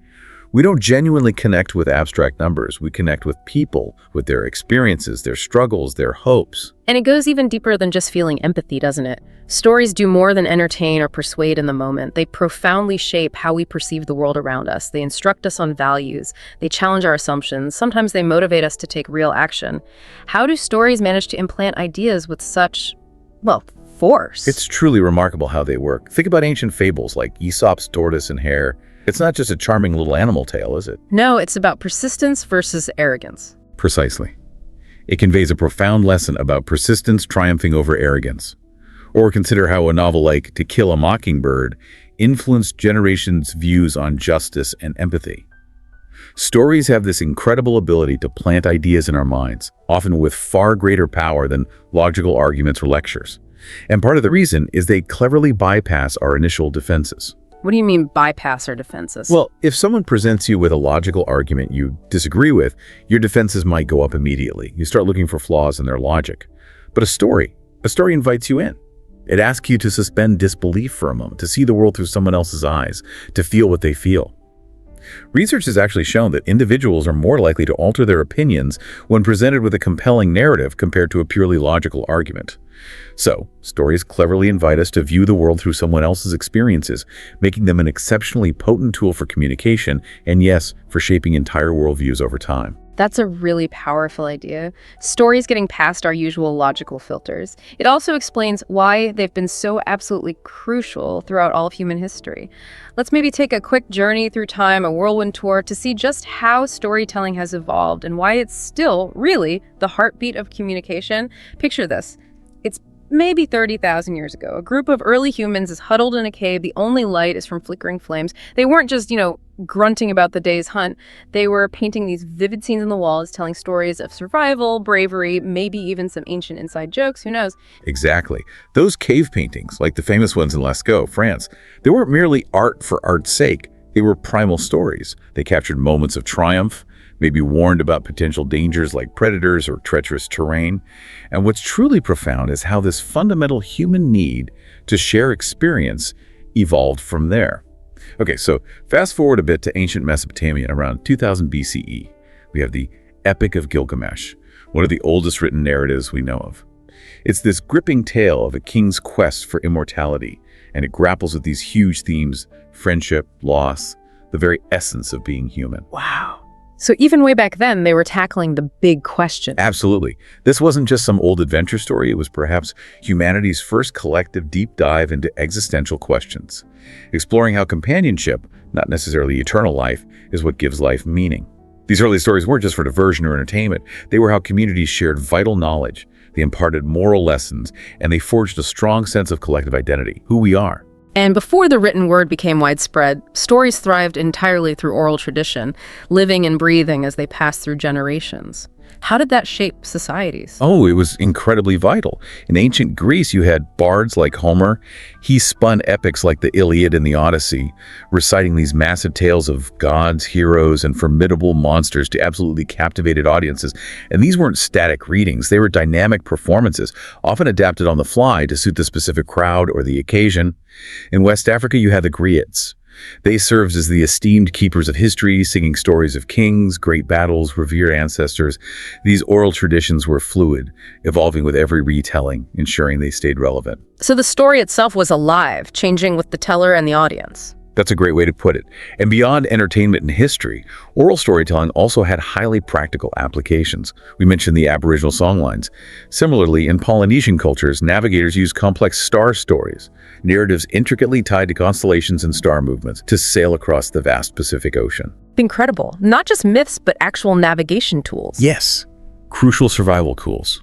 We don't genuinely connect with abstract numbers. We connect with people, with their experiences, their struggles, their hopes. And it goes even deeper than just feeling empathy, doesn't it? Stories do more than entertain or persuade in the moment. They profoundly shape how we perceive the world around us. They instruct us on values. They challenge our assumptions. Sometimes they motivate us to take real action. How do stories manage to implant ideas with such, well, force? It's truly remarkable how they work. Think about ancient fables like Aesop's tortoise and hare. It's not just a charming little animal tale, is it? No, it's about persistence versus arrogance. Precisely. It conveys a profound lesson about persistence triumphing over arrogance. Or consider how a novel like To Kill a Mockingbird influenced generations' views on justice and empathy. Stories have this incredible ability to plant ideas in our minds, often with far greater power than logical arguments or lectures. And part of the reason is they cleverly bypass our initial defenses. What do you mean bypass our defenses? Well, if someone presents you with a logical argument you disagree with, your defenses might go up immediately. You start looking for flaws in their logic. But a story invites you in. It asks you to suspend disbelief for a moment, to see the world through someone else's eyes, to feel what they feel. Research has actually shown that individuals are more likely to alter their opinions when presented with a compelling narrative compared to a purely logical argument. So, stories cleverly invite us to view the world through someone else's experiences, making them an exceptionally potent tool for communication and, yes, for shaping entire worldviews over time. That's a really powerful idea. Stories getting past our usual logical filters. It also explains why they've been so absolutely crucial throughout all of human history. Let's maybe take a quick journey through time, a whirlwind tour, to see just how storytelling has evolved and why it's still really the heartbeat of communication. Picture this. It's maybe 30,000 years ago. A group of early humans is huddled in a cave. The only light is from flickering flames. They weren't just, grunting about the day's hunt. They were painting these vivid scenes on the walls, telling stories of survival, bravery, maybe even some ancient inside jokes, who knows? Exactly. Those cave paintings, like the famous ones in Lascaux, France, they weren't merely art for art's sake. They were primal stories. They captured moments of triumph, maybe warned about potential dangers like predators or treacherous terrain. And what's truly profound is how this fundamental human need to share experience evolved from there. Okay, so fast forward a bit to ancient Mesopotamia around 2000 BCE. We have the Epic of Gilgamesh, one of the oldest written narratives we know of. It's this gripping tale of a king's quest for immortality, and it grapples with these huge themes: friendship, loss, the very essence of being human. Wow. So even way back then, they were tackling the big question. Absolutely. This wasn't just some old adventure story. It was perhaps humanity's first collective deep dive into existential questions, exploring how companionship, not necessarily eternal life, is what gives life meaning. These early stories weren't just for diversion or entertainment. They were how communities shared vital knowledge, they imparted moral lessons, and they forged a strong sense of collective identity, who we are. And before the written word became widespread, stories thrived entirely through oral tradition, living and breathing as they passed through generations. How did that shape societies? Oh, it was incredibly vital. In ancient Greece, you had bards like Homer. He spun epics like the Iliad and the Odyssey, reciting these massive tales of gods, heroes, and formidable monsters to absolutely captivated audiences. And these weren't static readings. They were dynamic performances, often adapted on the fly to suit the specific crowd or the occasion. In West Africa, you had the griots. They served as the esteemed keepers of history, singing stories of kings, great battles, revered ancestors. These oral traditions were fluid, evolving with every retelling, ensuring they stayed relevant. So the story itself was alive, changing with the teller and the audience. That's a great way to put it. And beyond entertainment and history, oral storytelling also had highly practical applications. We mentioned the Aboriginal songlines. Similarly, in Polynesian cultures, navigators used complex star stories, narratives intricately tied to constellations and star movements, to sail across the vast Pacific Ocean. Incredible. Not just myths, but actual navigation tools. Yes, crucial survival tools.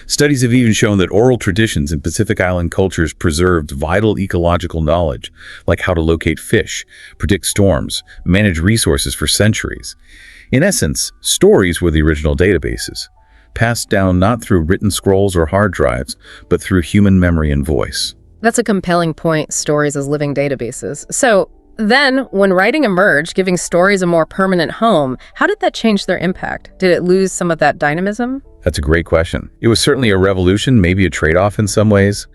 Studies have even shown that oral traditions in Pacific Island cultures preserved vital ecological knowledge, like how to locate fish, predict storms, manage resources for centuries. In essence, stories were the original databases, passed down not through written scrolls or hard drives, but through human memory and voice. That's a compelling point, stories as living databases. So then, when writing emerged, giving stories a more permanent home, how did that change their impact? Did it lose some of that dynamism? That's a great question. It was certainly a revolution, maybe a trade-off in some ways.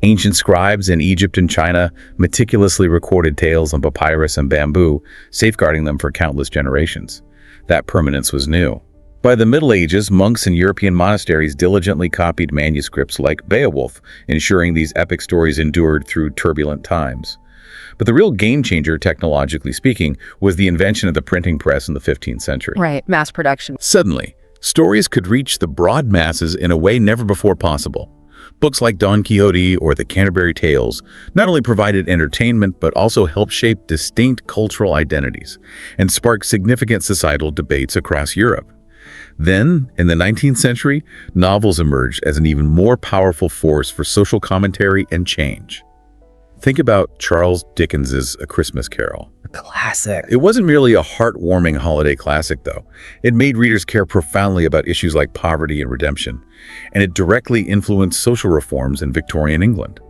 Ancient scribes in Egypt and China meticulously recorded tales on papyrus and bamboo, safeguarding them for countless generations. That permanence was new. By the Middle Ages, monks in European monasteries diligently copied manuscripts like Beowulf, ensuring these epic stories endured through turbulent times. But the real game changer, technologically speaking, was the invention of the printing press in the 15th century. Right, mass production. Suddenly, stories could reach the broad masses in a way never before possible. Books like Don Quixote or the Canterbury Tales not only provided entertainment but also helped shape distinct cultural identities and spark significant societal debates across Europe. Then, in the 19th century, novels emerged as an even more powerful force for social commentary and change. Think about Charles Dickens's A Christmas Carol. Classic. It wasn't merely a heartwarming holiday classic, though. It made readers care profoundly about issues like poverty and redemption, and it directly influenced social reforms in Victorian England.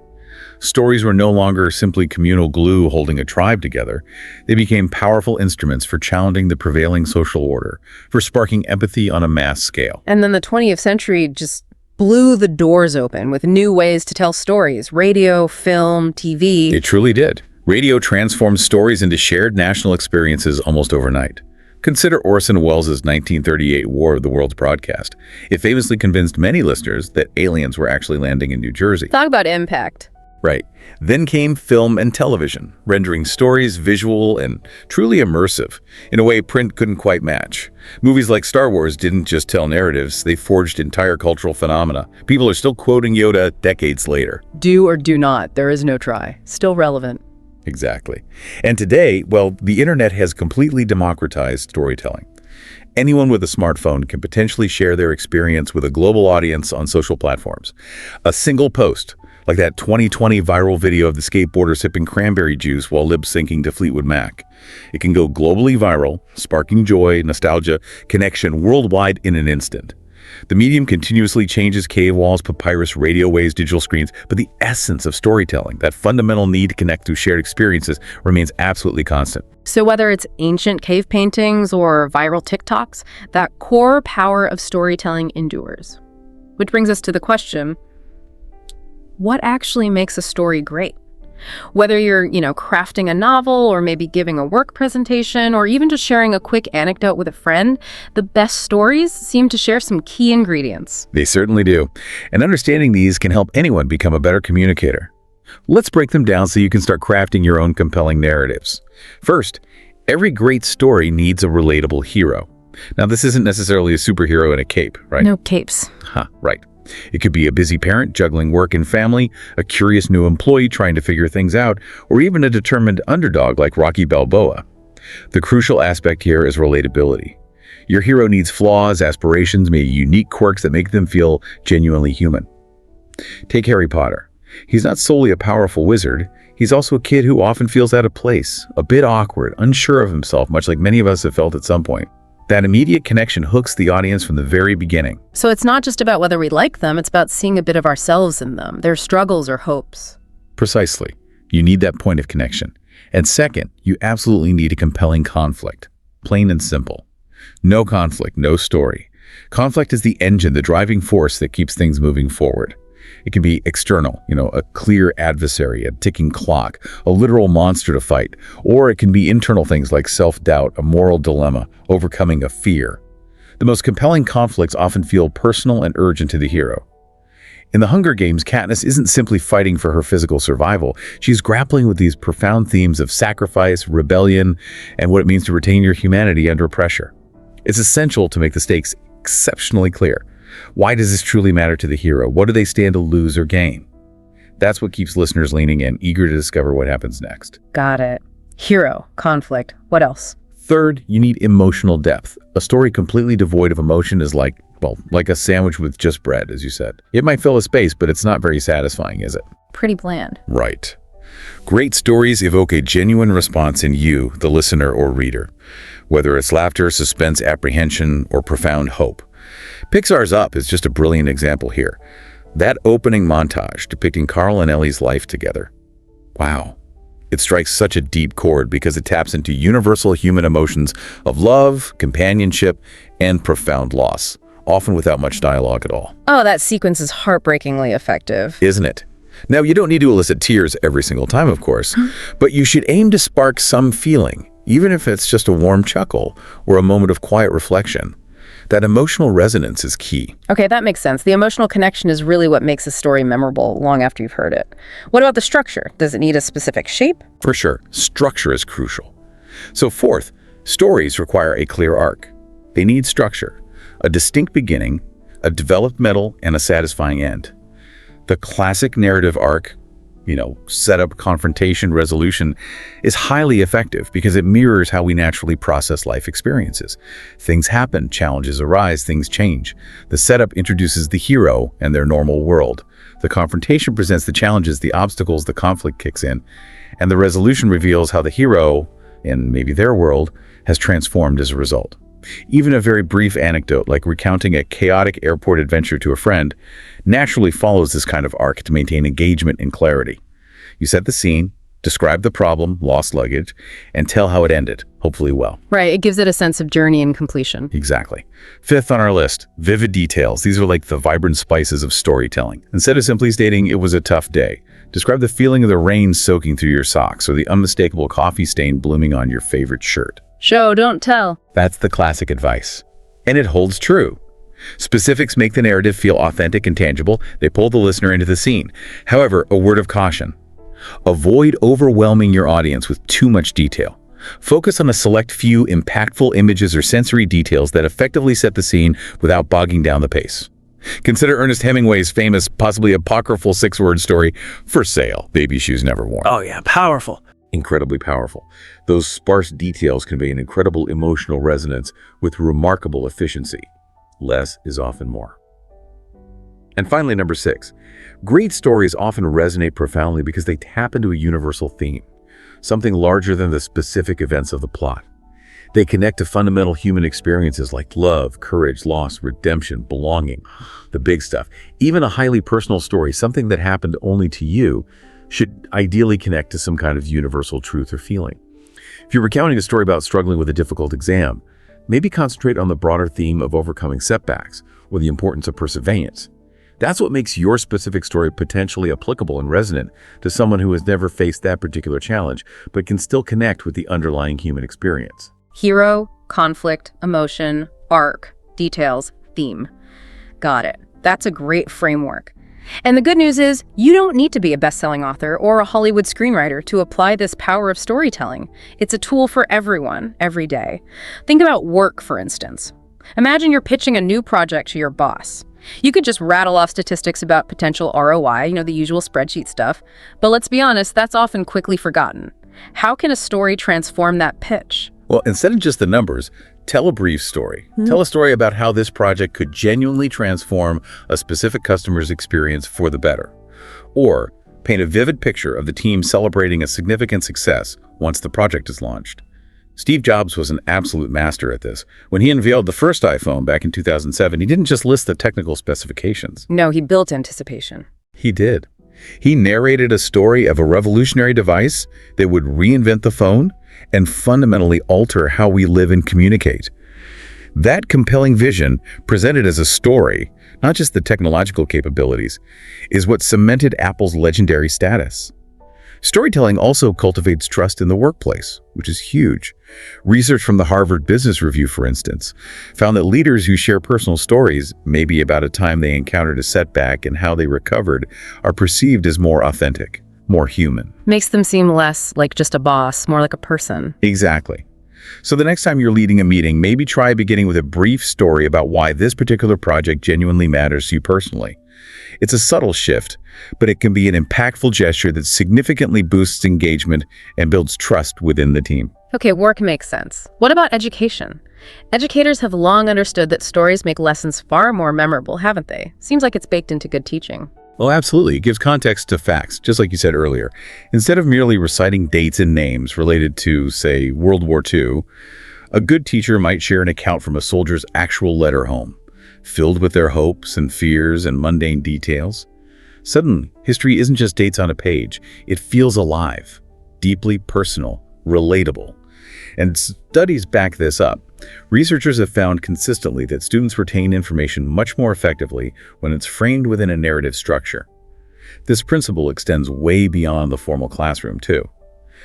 Stories were no longer simply communal glue holding a tribe together. They became powerful instruments for challenging the prevailing social order, for sparking empathy on a mass scale. And then the 20th century just blew the doors open with new ways to tell stories. Radio, film, TV. It truly did. Radio transformed stories into shared national experiences almost overnight. Consider Orson Welles' 1938 War of the Worlds broadcast. It famously convinced many listeners that aliens were actually landing in New Jersey. Talk about impact. Right. Then came film and television, rendering stories visual and truly immersive, in a way print couldn't quite match. Movies like Star Wars didn't just tell narratives, they forged entire cultural phenomena. People are still quoting Yoda decades later. Do or do not, there is no try. Still relevant. Exactly. And today, well, the internet has completely democratized storytelling. Anyone with a smartphone can potentially share their experience with a global audience on social platforms. A single post, like that 2020 viral video of the skateboarder sipping cranberry juice while lip-syncing to Fleetwood Mac. It can go globally viral, sparking joy, nostalgia, connection worldwide in an instant. The medium continuously changes cave walls, papyrus, radio waves, digital screens, but the essence of storytelling, that fundamental need to connect through shared experiences, remains absolutely constant. So whether it's ancient cave paintings or viral TikToks, that core power of storytelling endures. Which brings us to the question, what actually makes a story great? Whether you're, crafting a novel or maybe giving a work presentation or even just sharing a quick anecdote with a friend, the best stories seem to share some key ingredients. They certainly do. And understanding these can help anyone become a better communicator. Let's break them down so you can start crafting your own compelling narratives. First, every great story needs a relatable hero. Now, this isn't necessarily a superhero in a cape, right? No capes. Right. It could be a busy parent juggling work and family, a curious new employee trying to figure things out, or even a determined underdog like Rocky Balboa. The crucial aspect here is relatability. Your hero needs flaws, aspirations, maybe unique quirks that make them feel genuinely human. Take Harry Potter. He's not solely a powerful wizard. He's also a kid who often feels out of place, a bit awkward, unsure of himself, much like many of us have felt at some point. That immediate connection hooks the audience from the very beginning. So it's not just about whether we like them, it's about seeing a bit of ourselves in them, their struggles or hopes. Precisely. You need that point of connection. And second, you absolutely need a compelling conflict. Plain and simple. No conflict, no story. Conflict is the engine, the driving force that keeps things moving forward. It can be external, a clear adversary, a ticking clock, a literal monster to fight. Or it can be internal things like self-doubt, a moral dilemma, overcoming a fear. The most compelling conflicts often feel personal and urgent to the hero. In The Hunger Games, Katniss isn't simply fighting for her physical survival. She's grappling with these profound themes of sacrifice, rebellion, and what it means to retain your humanity under pressure. It's essential to make the stakes exceptionally clear. Why does this truly matter to the hero? What do they stand to lose or gain? That's what keeps listeners leaning in, eager to discover what happens next. Got it. Hero, conflict. What else? Third, you need emotional depth. A story completely devoid of emotion is like a sandwich with just bread, as you said. It might fill a space, but it's not very satisfying, is it? Pretty bland. Right. Great stories evoke a genuine response in you, the listener or reader, whether it's laughter, suspense, apprehension, or profound hope. Pixar's Up is just a brilliant example here. That opening montage depicting Carl and Ellie's life together. Wow. It strikes such a deep chord because it taps into universal human emotions of love, companionship, and profound loss, often without much dialogue at all. Oh, that sequence is heartbreakingly effective. Isn't it? Now, you don't need to elicit tears every single time, of course, but you should aim to spark some feeling, even if it's just a warm chuckle or a moment of quiet reflection. That emotional resonance is key. Okay, that makes sense. The emotional connection is really what makes a story memorable long after you've heard it. What about the structure? Does it need a specific shape? For sure, structure is crucial. So fourth, stories require a clear arc. They need structure, a distinct beginning, a developmental, and a satisfying end. The classic narrative arc, setup, confrontation, resolution, is highly effective because it mirrors how we naturally process life experiences. Things happen, challenges arise, things change. The setup introduces the hero and their normal world. The confrontation presents the challenges, the obstacles, the conflict kicks in, and the resolution reveals how the hero, and maybe their world, has transformed as a result. Even a very brief anecdote, like recounting a chaotic airport adventure to a friend, naturally follows this kind of arc to maintain engagement and clarity. You set the scene, describe the problem, lost luggage, and tell how it ended, hopefully well. Right, it gives it a sense of journey and completion. Exactly. Fifth on our list, vivid details. These are like the vibrant spices of storytelling. Instead of simply stating it was a tough day, describe the feeling of the rain soaking through your socks or the unmistakable coffee stain blooming on your favorite shirt. Show, don't tell. That's the classic advice. And it holds true. Specifics make the narrative feel authentic and tangible. They pull the listener into the scene. However, a word of caution. Avoid overwhelming your audience with too much detail. Focus on a select few impactful images or sensory details that effectively set the scene without bogging down the pace. Consider Ernest Hemingway's famous, possibly apocryphal 6-word story, For Sale, Baby Shoes Never Worn. Oh yeah, powerful. Incredibly powerful. Those sparse details convey an incredible emotional resonance with remarkable efficiency. Less is often more. And finally, number 6. Great stories often resonate profoundly because they tap into a universal theme, something larger than the specific events of the plot. They connect to fundamental human experiences like love, courage, loss, redemption, belonging, the big stuff. Even a highly personal story, something that happened only to you, should ideally connect to some kind of universal truth or feeling. If you're recounting a story about struggling with a difficult exam, maybe concentrate on the broader theme of overcoming setbacks or the importance of perseverance. That's what makes your specific story potentially applicable and resonant to someone who has never faced that particular challenge, but can still connect with the underlying human experience. Hero, conflict, emotion, arc, details, theme. Got it. That's a great framework. And the good news is, you don't need to be a best-selling author or a Hollywood screenwriter to apply this power of storytelling. It's a tool for everyone, every day. Think about work, for instance. Imagine you're pitching a new project to your boss. You could just rattle off statistics about potential ROI, the usual spreadsheet stuff. But let's be honest, that's often quickly forgotten. How can a story transform that pitch? Well, instead of just the numbers, tell a brief story. Tell a story about how this project could genuinely transform a specific customer's experience for the better. Or paint a vivid picture of the team celebrating a significant success once the project is launched. Steve Jobs was an absolute master at this. When he unveiled the first iPhone back in 2007, he didn't just list the technical specifications. No, he built anticipation. He did. He narrated a story of a revolutionary device that would reinvent the phone and fundamentally alter how we live and communicate. That compelling vision, presented as a story, not just the technological capabilities, is what cemented Apple's legendary status. Storytelling also cultivates trust in the workplace, which is huge. Research from the Harvard Business Review, for instance, found that leaders who share personal stories, maybe about a time they encountered a setback and how they recovered, are perceived as more authentic, more human. Makes them seem less like just a boss, more like a person. Exactly. So the next time you're leading a meeting, maybe try beginning with a brief story about why this particular project genuinely matters to you personally. It's a subtle shift, but it can be an impactful gesture that significantly boosts engagement and builds trust within the team. Okay, work makes sense. What about education? Educators have long understood that stories make lessons far more memorable, haven't they? Seems like it's baked into good teaching. Oh, absolutely. It gives context to facts, just like you said earlier. Instead of merely reciting dates and names related to, say, World War II, a good teacher might share an account from a soldier's actual letter home, filled with their hopes and fears and mundane details. Suddenly, history isn't just dates on a page. It feels alive, deeply personal, relatable. And studies back this up. Researchers have found consistently that students retain information much more effectively when it's framed within a narrative structure. This principle extends way beyond the formal classroom, too.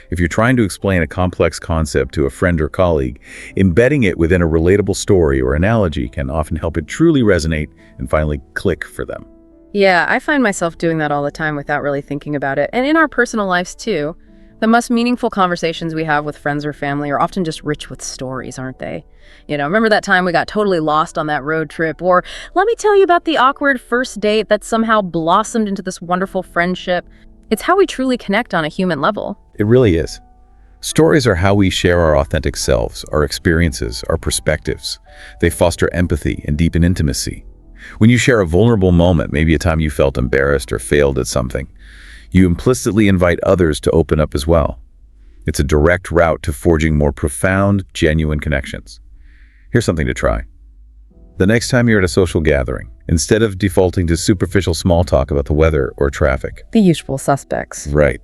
If you're trying to explain a complex concept to a friend or colleague, embedding it within a relatable story or analogy can often help it truly resonate and finally click for them. Yeah, I find myself doing that all the time without really thinking about it. And in our personal lives, too. The most meaningful conversations we have with friends or family are often just rich with stories, aren't they? Remember that time we got totally lost on that road trip? Or let me tell you about the awkward first date that somehow blossomed into this wonderful friendship. It's how we truly connect on a human level. It really is. Stories are how we share our authentic selves, our experiences, our perspectives. They foster empathy and deepen intimacy. When you share a vulnerable moment, maybe a time you felt embarrassed or failed at something, you implicitly invite others to open up as well. It's a direct route to forging more profound, genuine connections. Here's something to try. The next time you're at a social gathering, instead of defaulting to superficial small talk about the weather or traffic. The usual suspects. Right.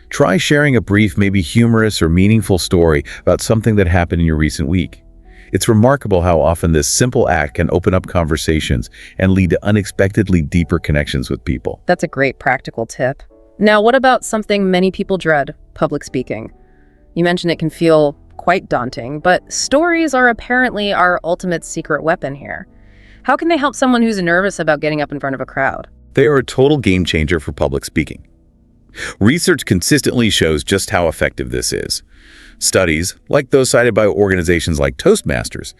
Try sharing a brief, maybe humorous or meaningful story about something that happened in your recent week. It's remarkable how often this simple act can open up conversations and lead to unexpectedly deeper connections with people. That's a great practical tip. Now, what about something many people dread, public speaking? You mentioned it can feel quite daunting, but stories are apparently our ultimate secret weapon here. How can they help someone who's nervous about getting up in front of a crowd? They are a total game changer for public speaking. Research consistently shows just how effective this is. Studies, like those cited by organizations like Toastmasters,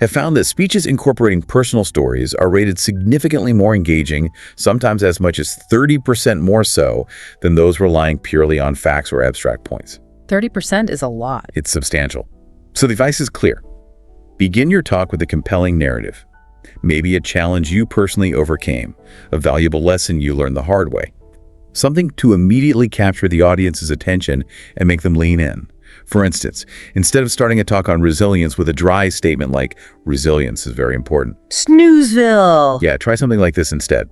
have found that speeches incorporating personal stories are rated significantly more engaging, sometimes as much as 30% more so than those relying purely on facts or abstract points. 30% is a lot. It's substantial. So the advice is clear. Begin your talk with a compelling narrative. Maybe a challenge you personally overcame, a valuable lesson you learned the hard way. Something to immediately capture the audience's attention and make them lean in. For instance, instead of starting a talk on resilience with a dry statement like, "Resilience is very important." Snoozeville! Yeah, try something like this instead.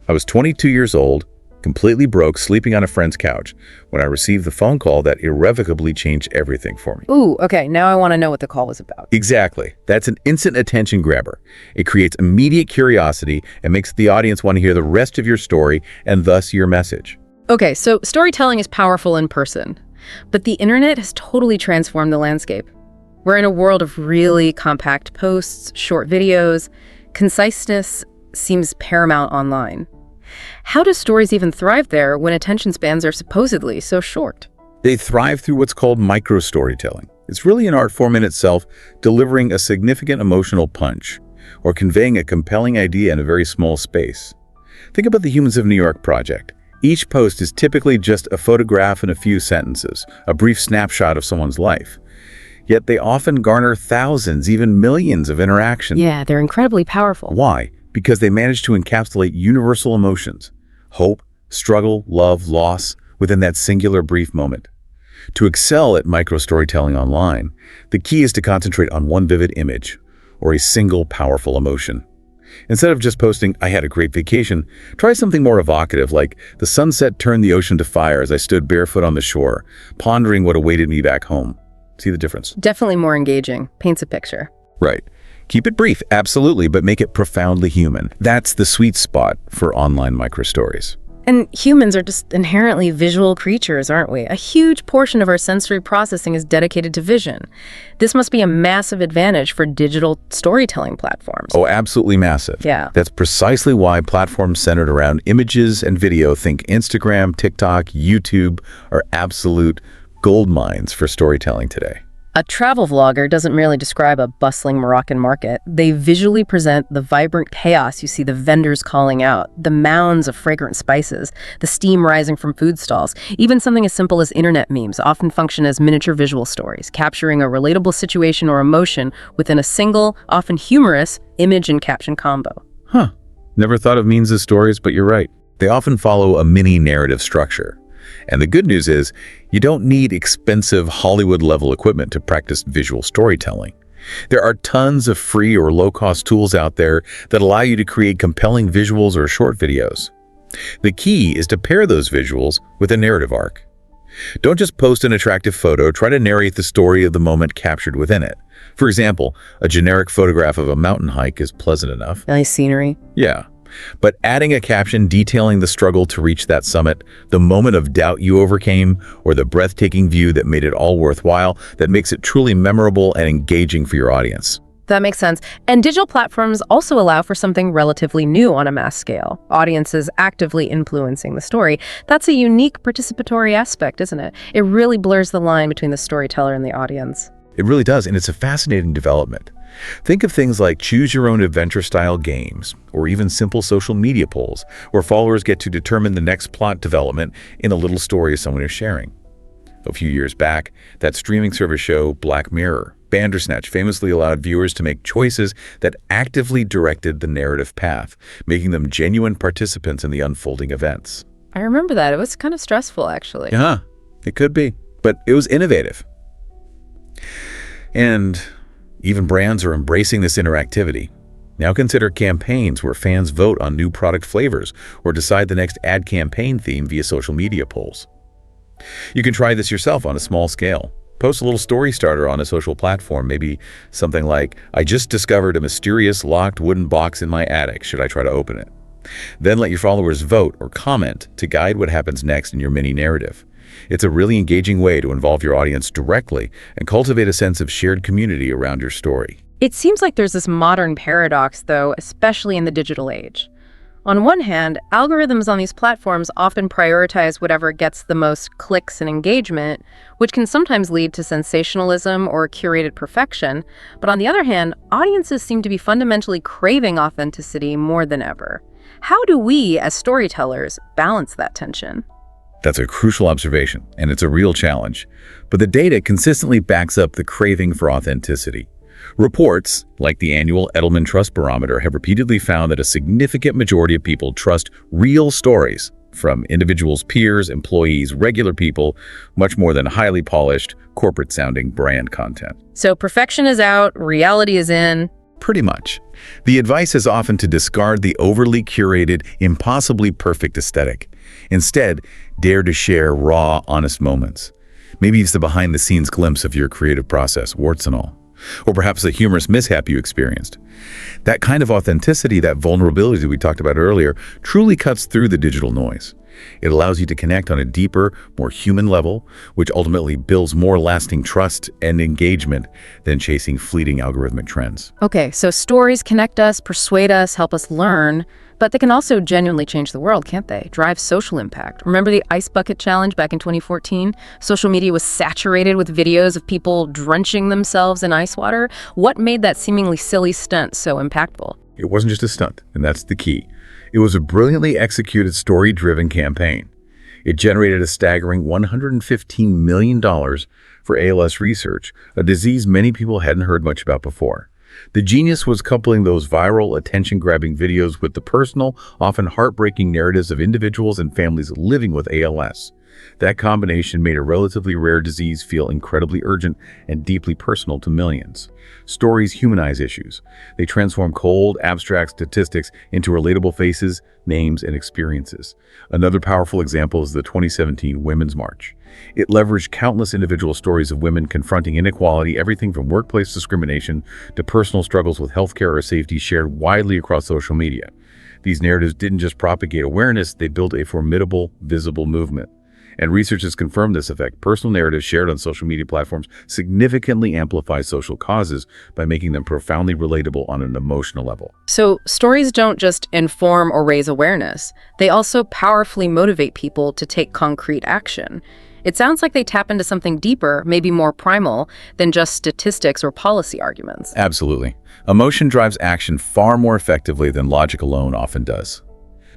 I was 22 years old, completely broke, sleeping on a friend's couch, when I received the phone call that irrevocably changed everything for me. Ooh, okay, now I want to know what the call was about. Exactly. That's an instant attention grabber. It creates immediate curiosity and makes the audience want to hear the rest of your story and thus your message. Okay, so storytelling is powerful in person, but the internet has totally transformed the landscape. We're in a world of really compact posts, short videos. Conciseness seems paramount online. How do stories even thrive there when attention spans are supposedly so short? They thrive through what's called micro-storytelling. It's really an art form in itself, delivering a significant emotional punch or conveying a compelling idea in a very small space. Think about the Humans of New York project. Each post is typically just a photograph and a few sentences, a brief snapshot of someone's life. Yet they often garner thousands, even millions of interactions. Yeah, they're incredibly powerful. Why? Because they manage to encapsulate universal emotions, hope, struggle, love, loss, within that singular brief moment. To excel at micro-storytelling online, the key is to concentrate on one vivid image or a single powerful emotion. Instead of just posting, "I had a great vacation," try something more evocative like, "The sunset turned the ocean to fire as I stood barefoot on the shore, pondering what awaited me back home." See the difference? Definitely more engaging. Paints a picture. Right. Keep it brief, absolutely, but make it profoundly human. That's the sweet spot for online microstories. And humans are just inherently visual creatures, aren't we? A huge portion of our sensory processing is dedicated to vision. This must be a massive advantage for digital storytelling platforms. Oh, absolutely massive. Yeah. That's precisely why platforms centered around images and video, think Instagram, TikTok, YouTube, are absolute gold mines for storytelling today. A travel vlogger doesn't merely describe a bustling Moroccan market. They visually present the vibrant chaos. You see the vendors calling out, the mounds of fragrant spices, the steam rising from food stalls. Even something as simple as internet memes often function as miniature visual stories, capturing a relatable situation or emotion within a single, often humorous, image and caption combo. Huh. Never thought of memes as stories, but you're right. They often follow a mini narrative structure. And the good news is, you don't need expensive Hollywood-level equipment to practice visual storytelling. There are tons of free or low-cost tools out there that allow you to create compelling visuals or short videos. The key is to pair those visuals with a narrative arc. Don't just post an attractive photo, try to narrate the story of the moment captured within it. For example, a generic photograph of a mountain hike is pleasant enough. Nice scenery. Yeah. But adding a caption detailing the struggle to reach that summit, the moment of doubt you overcame, or the breathtaking view that made it all worthwhile, that makes it truly memorable and engaging for your audience. That makes sense. And digital platforms also allow for something relatively new on a mass scale. Audiences actively influencing the story. That's a unique participatory aspect, isn't it? It really blurs the line between the storyteller and the audience. It really does, and it's a fascinating development. Think of things like choose-your-own-adventure-style games, or even simple social media polls, where followers get to determine the next plot development in a little story someone is sharing. A few years back, that streaming service show, Black Mirror, Bandersnatch, famously allowed viewers to make choices that actively directed the narrative path, making them genuine participants in the unfolding events. I remember that. It was kind of stressful, actually. Yeah, it could be, but it was innovative. And even brands are embracing this interactivity. Now consider campaigns where fans vote on new product flavors or decide the next ad campaign theme via social media polls. You can try this yourself on a small scale. Post a little story starter on a social platform, maybe something like, "I just discovered a mysterious locked wooden box in my attic. Should I try to open it?" Then let your followers vote or comment to guide what happens next in your mini narrative. It's a really engaging way to involve your audience directly and cultivate a sense of shared community around your story. It seems like there's this modern paradox, though, especially in the digital age. On one hand, algorithms on these platforms often prioritize whatever gets the most clicks and engagement, which can sometimes lead to sensationalism or curated perfection. But on the other hand, audiences seem to be fundamentally craving authenticity more than ever. How do we, as storytellers, balance that tension? That's a crucial observation, and it's a real challenge. But the data consistently backs up the craving for authenticity. Reports, like the annual Edelman Trust Barometer, have repeatedly found that a significant majority of people trust real stories from individuals, peers, employees, regular people, much more than highly polished, corporate-sounding brand content. So perfection is out, reality is in. Pretty much. The advice is often to discard the overly curated, impossibly perfect aesthetic. Instead, dare to share raw, honest moments. Maybe it's the behind-the-scenes glimpse of your creative process, warts and all. Or perhaps a humorous mishap you experienced. That kind of authenticity, that vulnerability that we talked about earlier, truly cuts through the digital noise. It allows you to connect on a deeper, more human level, which ultimately builds more lasting trust and engagement than chasing fleeting algorithmic trends. Okay, so stories connect us, persuade us, help us learn, but they can also genuinely change the world, can't they? Drive social impact. Remember the Ice Bucket Challenge back in 2014? Social media was saturated with videos of people drenching themselves in ice water. What made that seemingly silly stunt so impactful? It wasn't just a stunt, and that's the key. It was a brilliantly executed, story-driven campaign. It generated a staggering $115 million for ALS research, a disease many people hadn't heard much about before. The genius was coupling those viral, attention-grabbing videos with the personal, often heartbreaking narratives of individuals and families living with ALS. That combination made a relatively rare disease feel incredibly urgent and deeply personal to millions. Stories humanize issues. They transform cold, abstract statistics into relatable faces, names, and experiences. Another powerful example is the 2017 Women's March. It leveraged countless individual stories of women confronting inequality, everything from workplace discrimination to personal struggles with healthcare or safety, shared widely across social media. These narratives didn't just propagate awareness, they built a formidable, visible movement. And research has confirmed this effect. Personal narratives shared on social media platforms significantly amplify social causes by making them profoundly relatable on an emotional level. So stories don't just inform or raise awareness. They also powerfully motivate people to take concrete action. It sounds like they tap into something deeper, maybe more primal, than just statistics or policy arguments. Absolutely. Emotion drives action far more effectively than logic alone often does.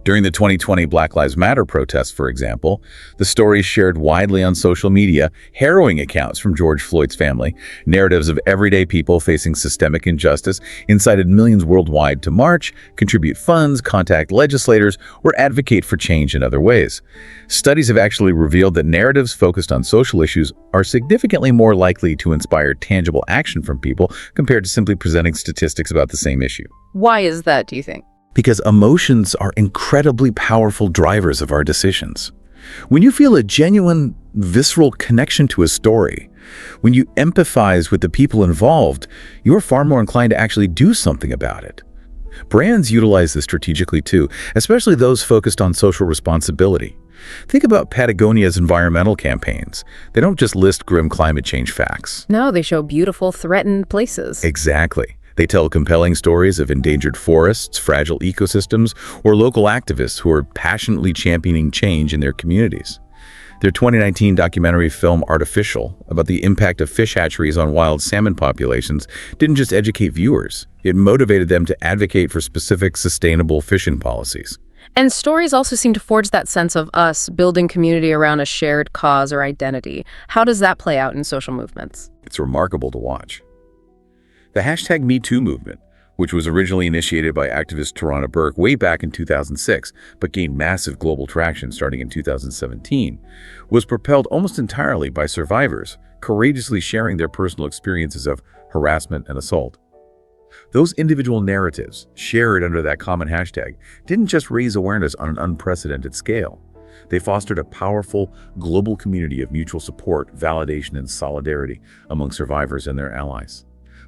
During the 2020 Black Lives Matter protests, for example, the stories shared widely on social media, harrowing accounts from George Floyd's family, narratives of everyday people facing systemic injustice, incited millions worldwide to march, contribute funds, contact legislators, or advocate for change in other ways. Studies have actually revealed that narratives focused on social issues are significantly more likely to inspire tangible action from people compared to simply presenting statistics about the same issue. Why is that, do you think? Because emotions are incredibly powerful drivers of our decisions. When you feel a genuine, visceral connection to a story, when you empathize with the people involved, you're far more inclined to actually do something about it. Brands utilize this strategically too, especially those focused on social responsibility. Think about Patagonia's environmental campaigns. They don't just list grim climate change facts. No, they show beautiful, threatened places. Exactly. They tell compelling stories of endangered forests, fragile ecosystems, or local activists who are passionately championing change in their communities. Their 2019 documentary film Artificial, about the impact of fish hatcheries on wild salmon populations, didn't just educate viewers. It motivated them to advocate for specific sustainable fishing policies. And stories also seem to forge that sense of us building community around a shared cause or identity. How does that play out in social movements? It's remarkable to watch. The hashtag #MeToo movement, which was originally initiated by activist Tarana Burke way back in 2006, but gained massive global traction starting in 2017, was propelled almost entirely by survivors courageously sharing their personal experiences of harassment and assault. Those individual narratives, shared under that common hashtag, didn't just raise awareness on an unprecedented scale. They fostered a powerful global community of mutual support, validation, and solidarity among survivors and their allies.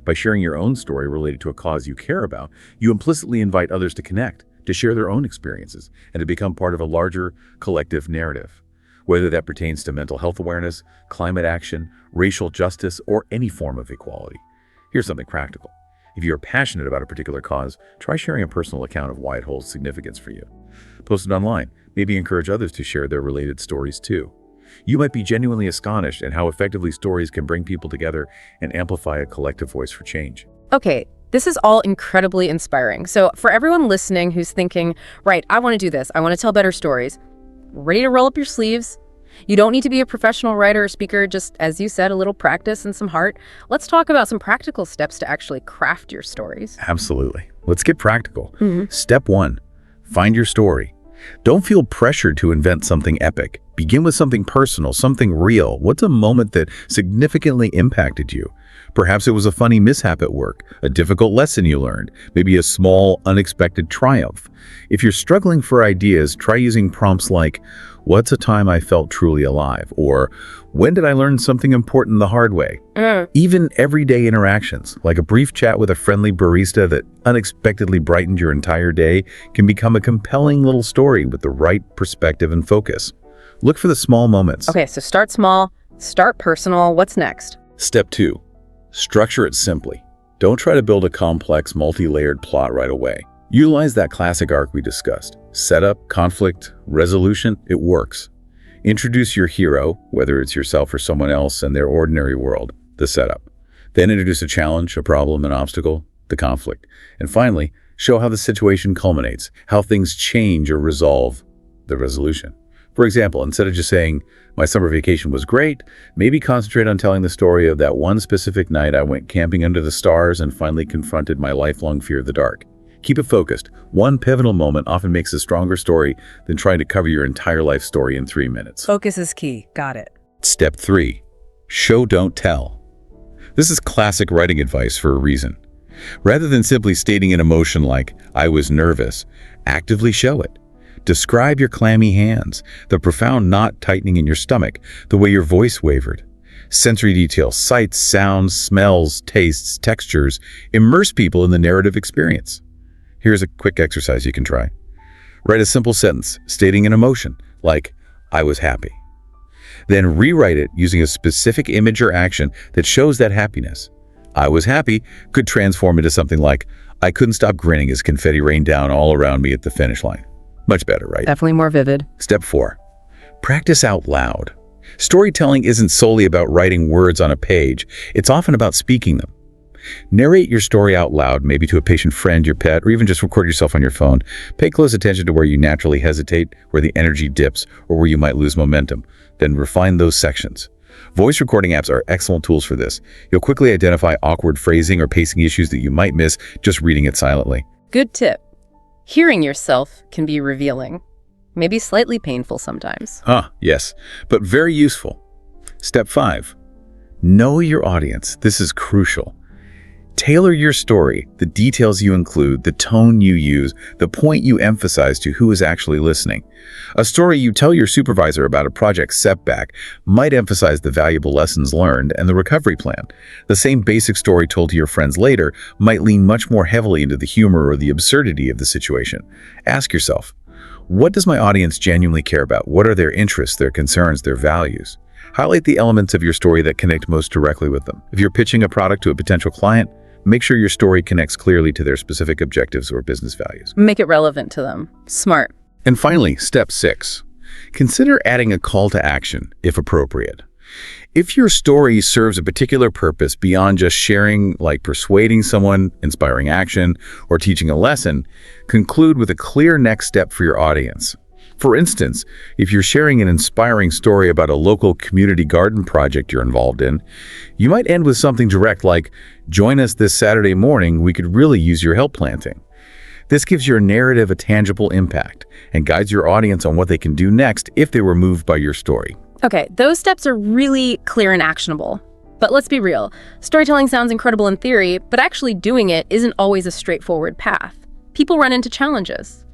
By sharing your own story related to a cause you care about, you implicitly invite others to connect, to share their own experiences, and to become part of a larger collective narrative. Whether that pertains to mental health awareness, climate action, racial justice, or any form of equality. Here's something practical. If you're passionate about a particular cause, try sharing a personal account of why it holds significance for you. Post it online. Maybe encourage others to share their related stories too. You might be genuinely astonished at how effectively stories can bring people together and amplify a collective voice for change. Okay, this is all incredibly inspiring. So for everyone listening who's thinking, right, I want to do this, I want to tell better stories, ready to roll up your sleeves. You don't need to be a professional writer or speaker, just, as you said, a little practice and some heart. Let's talk about some practical steps to actually craft your stories. Absolutely. Let's get practical. Step 1, find your story. Don't feel pressured to invent something epic. Begin with something personal, something real. What's a moment that significantly impacted you? Perhaps it was a funny mishap at work, a difficult lesson you learned, maybe a small, unexpected triumph. If you're struggling for ideas, try using prompts like, "What's a time I felt truly alive?" or "When did I learn something important the hard way?" Even everyday interactions, like a brief chat with a friendly barista that unexpectedly brightened your entire day, can become a compelling little story with the right perspective and focus. Look for the small moments. Okay, so start small, start personal. What's next? Step 2, structure it simply. Don't try to build a complex, multi-layered plot right away. Utilize that classic arc we discussed. Setup, conflict, resolution, it works. Introduce your hero, whether it's yourself or someone else, and their ordinary world, the setup. Then introduce a challenge, a problem, an obstacle, the conflict. And finally, show how the situation culminates, how things change or resolve, the resolution. For example, instead of just saying, "My summer vacation was great," maybe concentrate on telling the story of that one specific night I went camping under the stars and finally confronted my lifelong fear of the dark. Keep it focused. One pivotal moment often makes a stronger story than trying to cover your entire life story in 3 minutes. Focus is key. Got it. Step 3, show, don't tell. This is classic writing advice for a reason. Rather than simply stating an emotion like, "I was nervous," actively show it. Describe your clammy hands, the profound knot tightening in your stomach, the way your voice wavered. Sensory details, sights, sounds, smells, tastes, textures, immerse people in the narrative experience. Here's a quick exercise you can try. Write a simple sentence stating an emotion, like, I was happy. Then rewrite it using a specific image or action that shows that happiness. I was happy could transform into something like, I couldn't stop grinning as confetti rained down all around me at the finish line. Much better, right? Definitely more vivid. Step 4. Practice out loud. Storytelling isn't solely about writing words on a page. It's often about speaking them. Narrate your story out loud, maybe to a patient friend, your pet, or even just record yourself on your phone. Pay close attention to where you naturally hesitate, where the energy dips, or where you might lose momentum. Then refine those sections. Voice recording apps are excellent tools for this. You'll quickly identify awkward phrasing or pacing issues that you might miss just reading it silently. Good tip. Hearing yourself can be revealing. Maybe slightly painful sometimes. Yes, but very useful. Step 5. Know your audience. This is crucial. Tailor your story, the details you include, the tone you use, the point you emphasize to who is actually listening. A story you tell your supervisor about a project setback might emphasize the valuable lessons learned and the recovery plan. The same basic story told to your friends later might lean much more heavily into the humor or the absurdity of the situation. Ask yourself, what does my audience genuinely care about? What are their interests, their concerns, their values? Highlight the elements of your story that connect most directly with them. If you're pitching a product to a potential client, make sure your story connects clearly to their specific objectives or business values. Make it relevant to them. Smart. And finally, step 6. Consider adding a call to action, if appropriate. If your story serves a particular purpose beyond just sharing, like persuading someone, inspiring action, or teaching a lesson, conclude with a clear next step for your audience. For instance, if you're sharing an inspiring story about a local community garden project you're involved in, you might end with something direct like, join us this Saturday morning, we could really use your help planting. This gives your narrative a tangible impact and guides your audience on what they can do next if they were moved by your story. Okay, those steps are really clear and actionable. But let's be real. Storytelling sounds incredible in theory, but actually doing it isn't always a straightforward path. People run into challenges.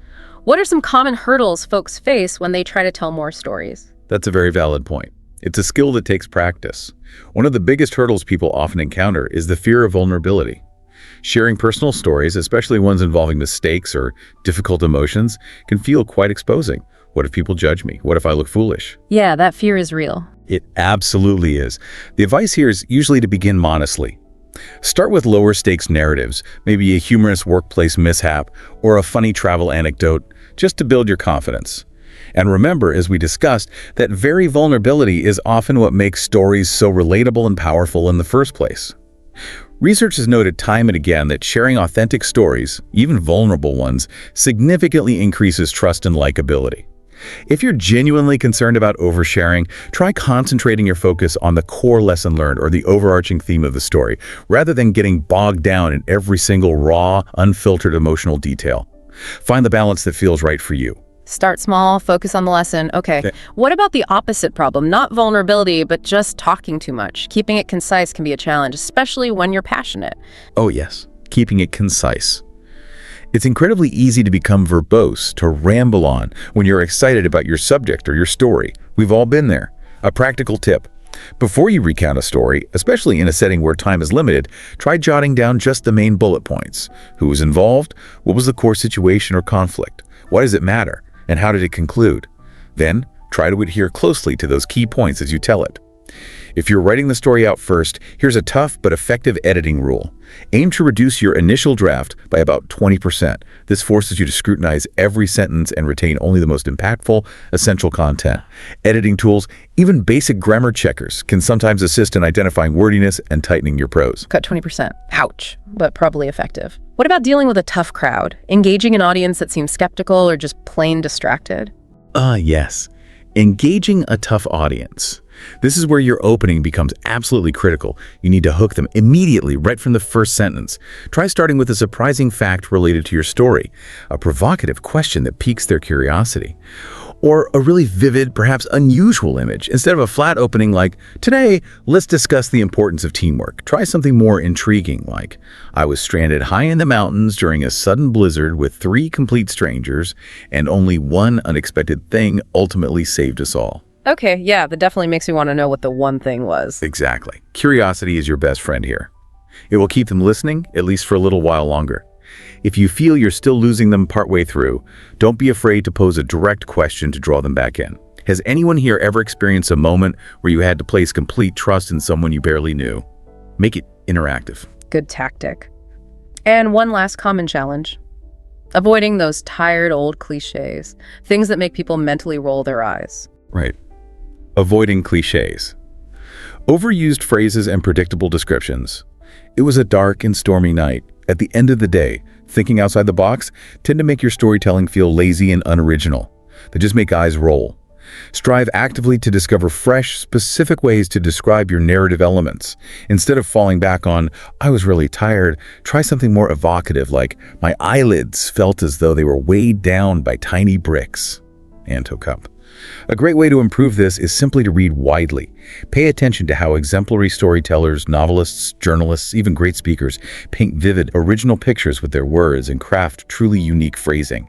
What are some common hurdles folks face when they try to tell more stories? That's a very valid point. It's a skill that takes practice. One of the biggest hurdles people often encounter is the fear of vulnerability. Sharing personal stories, especially ones involving mistakes or difficult emotions, can feel quite exposing. What if people judge me? What if I look foolish? Yeah, that fear is real. It absolutely is. The advice here is usually to begin modestly. Start with lower stakes narratives, maybe a humorous workplace mishap or a funny travel anecdote, just to build your confidence. And remember, as we discussed, that very vulnerability is often what makes stories so relatable and powerful in the first place. Research has noted time and again that sharing authentic stories, even vulnerable ones, significantly increases trust and likability. If you're genuinely concerned about oversharing, try concentrating your focus on the core lesson learned or the overarching theme of the story, rather than getting bogged down in every single raw, unfiltered emotional detail. Find the balance that feels right for you. Start small, focus on the lesson. Okay. What about the opposite problem? Not vulnerability, but just talking too much. Keeping it concise can be a challenge, especially when you're passionate. Oh yes, keeping it concise. It's incredibly easy to become verbose, to ramble on when you're excited about your subject or your story. We've all been there. A practical tip. Before you recount a story, especially in a setting where time is limited, try jotting down just the main bullet points. Who was involved? What was the core situation or conflict? Why does it matter? And how did it conclude? Then, try to adhere closely to those key points as you tell it. If you're writing the story out first, here's a tough but effective editing rule. Aim to reduce your initial draft by about 20%. This forces you to scrutinize every sentence and retain only the most impactful, essential content. Editing tools, even basic grammar checkers, can sometimes assist in identifying wordiness and tightening your prose. Cut 20%. Ouch, but probably effective. What about dealing with a tough crowd? Engaging an audience that seems skeptical or just plain distracted? Yes. Engaging a tough audience. This is where your opening becomes absolutely critical. You need to hook them immediately, right from the first sentence. Try starting with a surprising fact related to your story, a provocative question that piques their curiosity, or a really vivid, perhaps unusual image. Instead of a flat opening like, today, let's discuss the importance of teamwork. Try something more intriguing like, I was stranded high in the mountains during a sudden blizzard with 3 complete strangers, and only one unexpected thing ultimately saved us all. Okay, yeah, that definitely makes me want to know what the one thing was. Exactly. Curiosity is your best friend here. It will keep them listening, at least for a little while longer. If you feel you're still losing them partway through, don't be afraid to pose a direct question to draw them back in. Has anyone here ever experienced a moment where you had to place complete trust in someone you barely knew? Make it interactive. Good tactic. And one last common challenge. Avoiding those tired old cliches, things that make people mentally roll their eyes. Right. Avoiding cliches. Overused phrases and predictable descriptions. It was a dark and stormy night. At the end of the day, thinking outside the box tend to make your storytelling feel lazy and unoriginal. They just make eyes roll. Strive actively to discover fresh, specific ways to describe your narrative elements. Instead of falling back on, "I was really tired," try something more evocative like, "My eyelids felt as though they were weighed down by tiny bricks." Anto Cup. A great way to improve this is simply to read widely. Pay attention to how exemplary storytellers, novelists, journalists, even great speakers paint vivid, original pictures with their words and craft truly unique phrasing.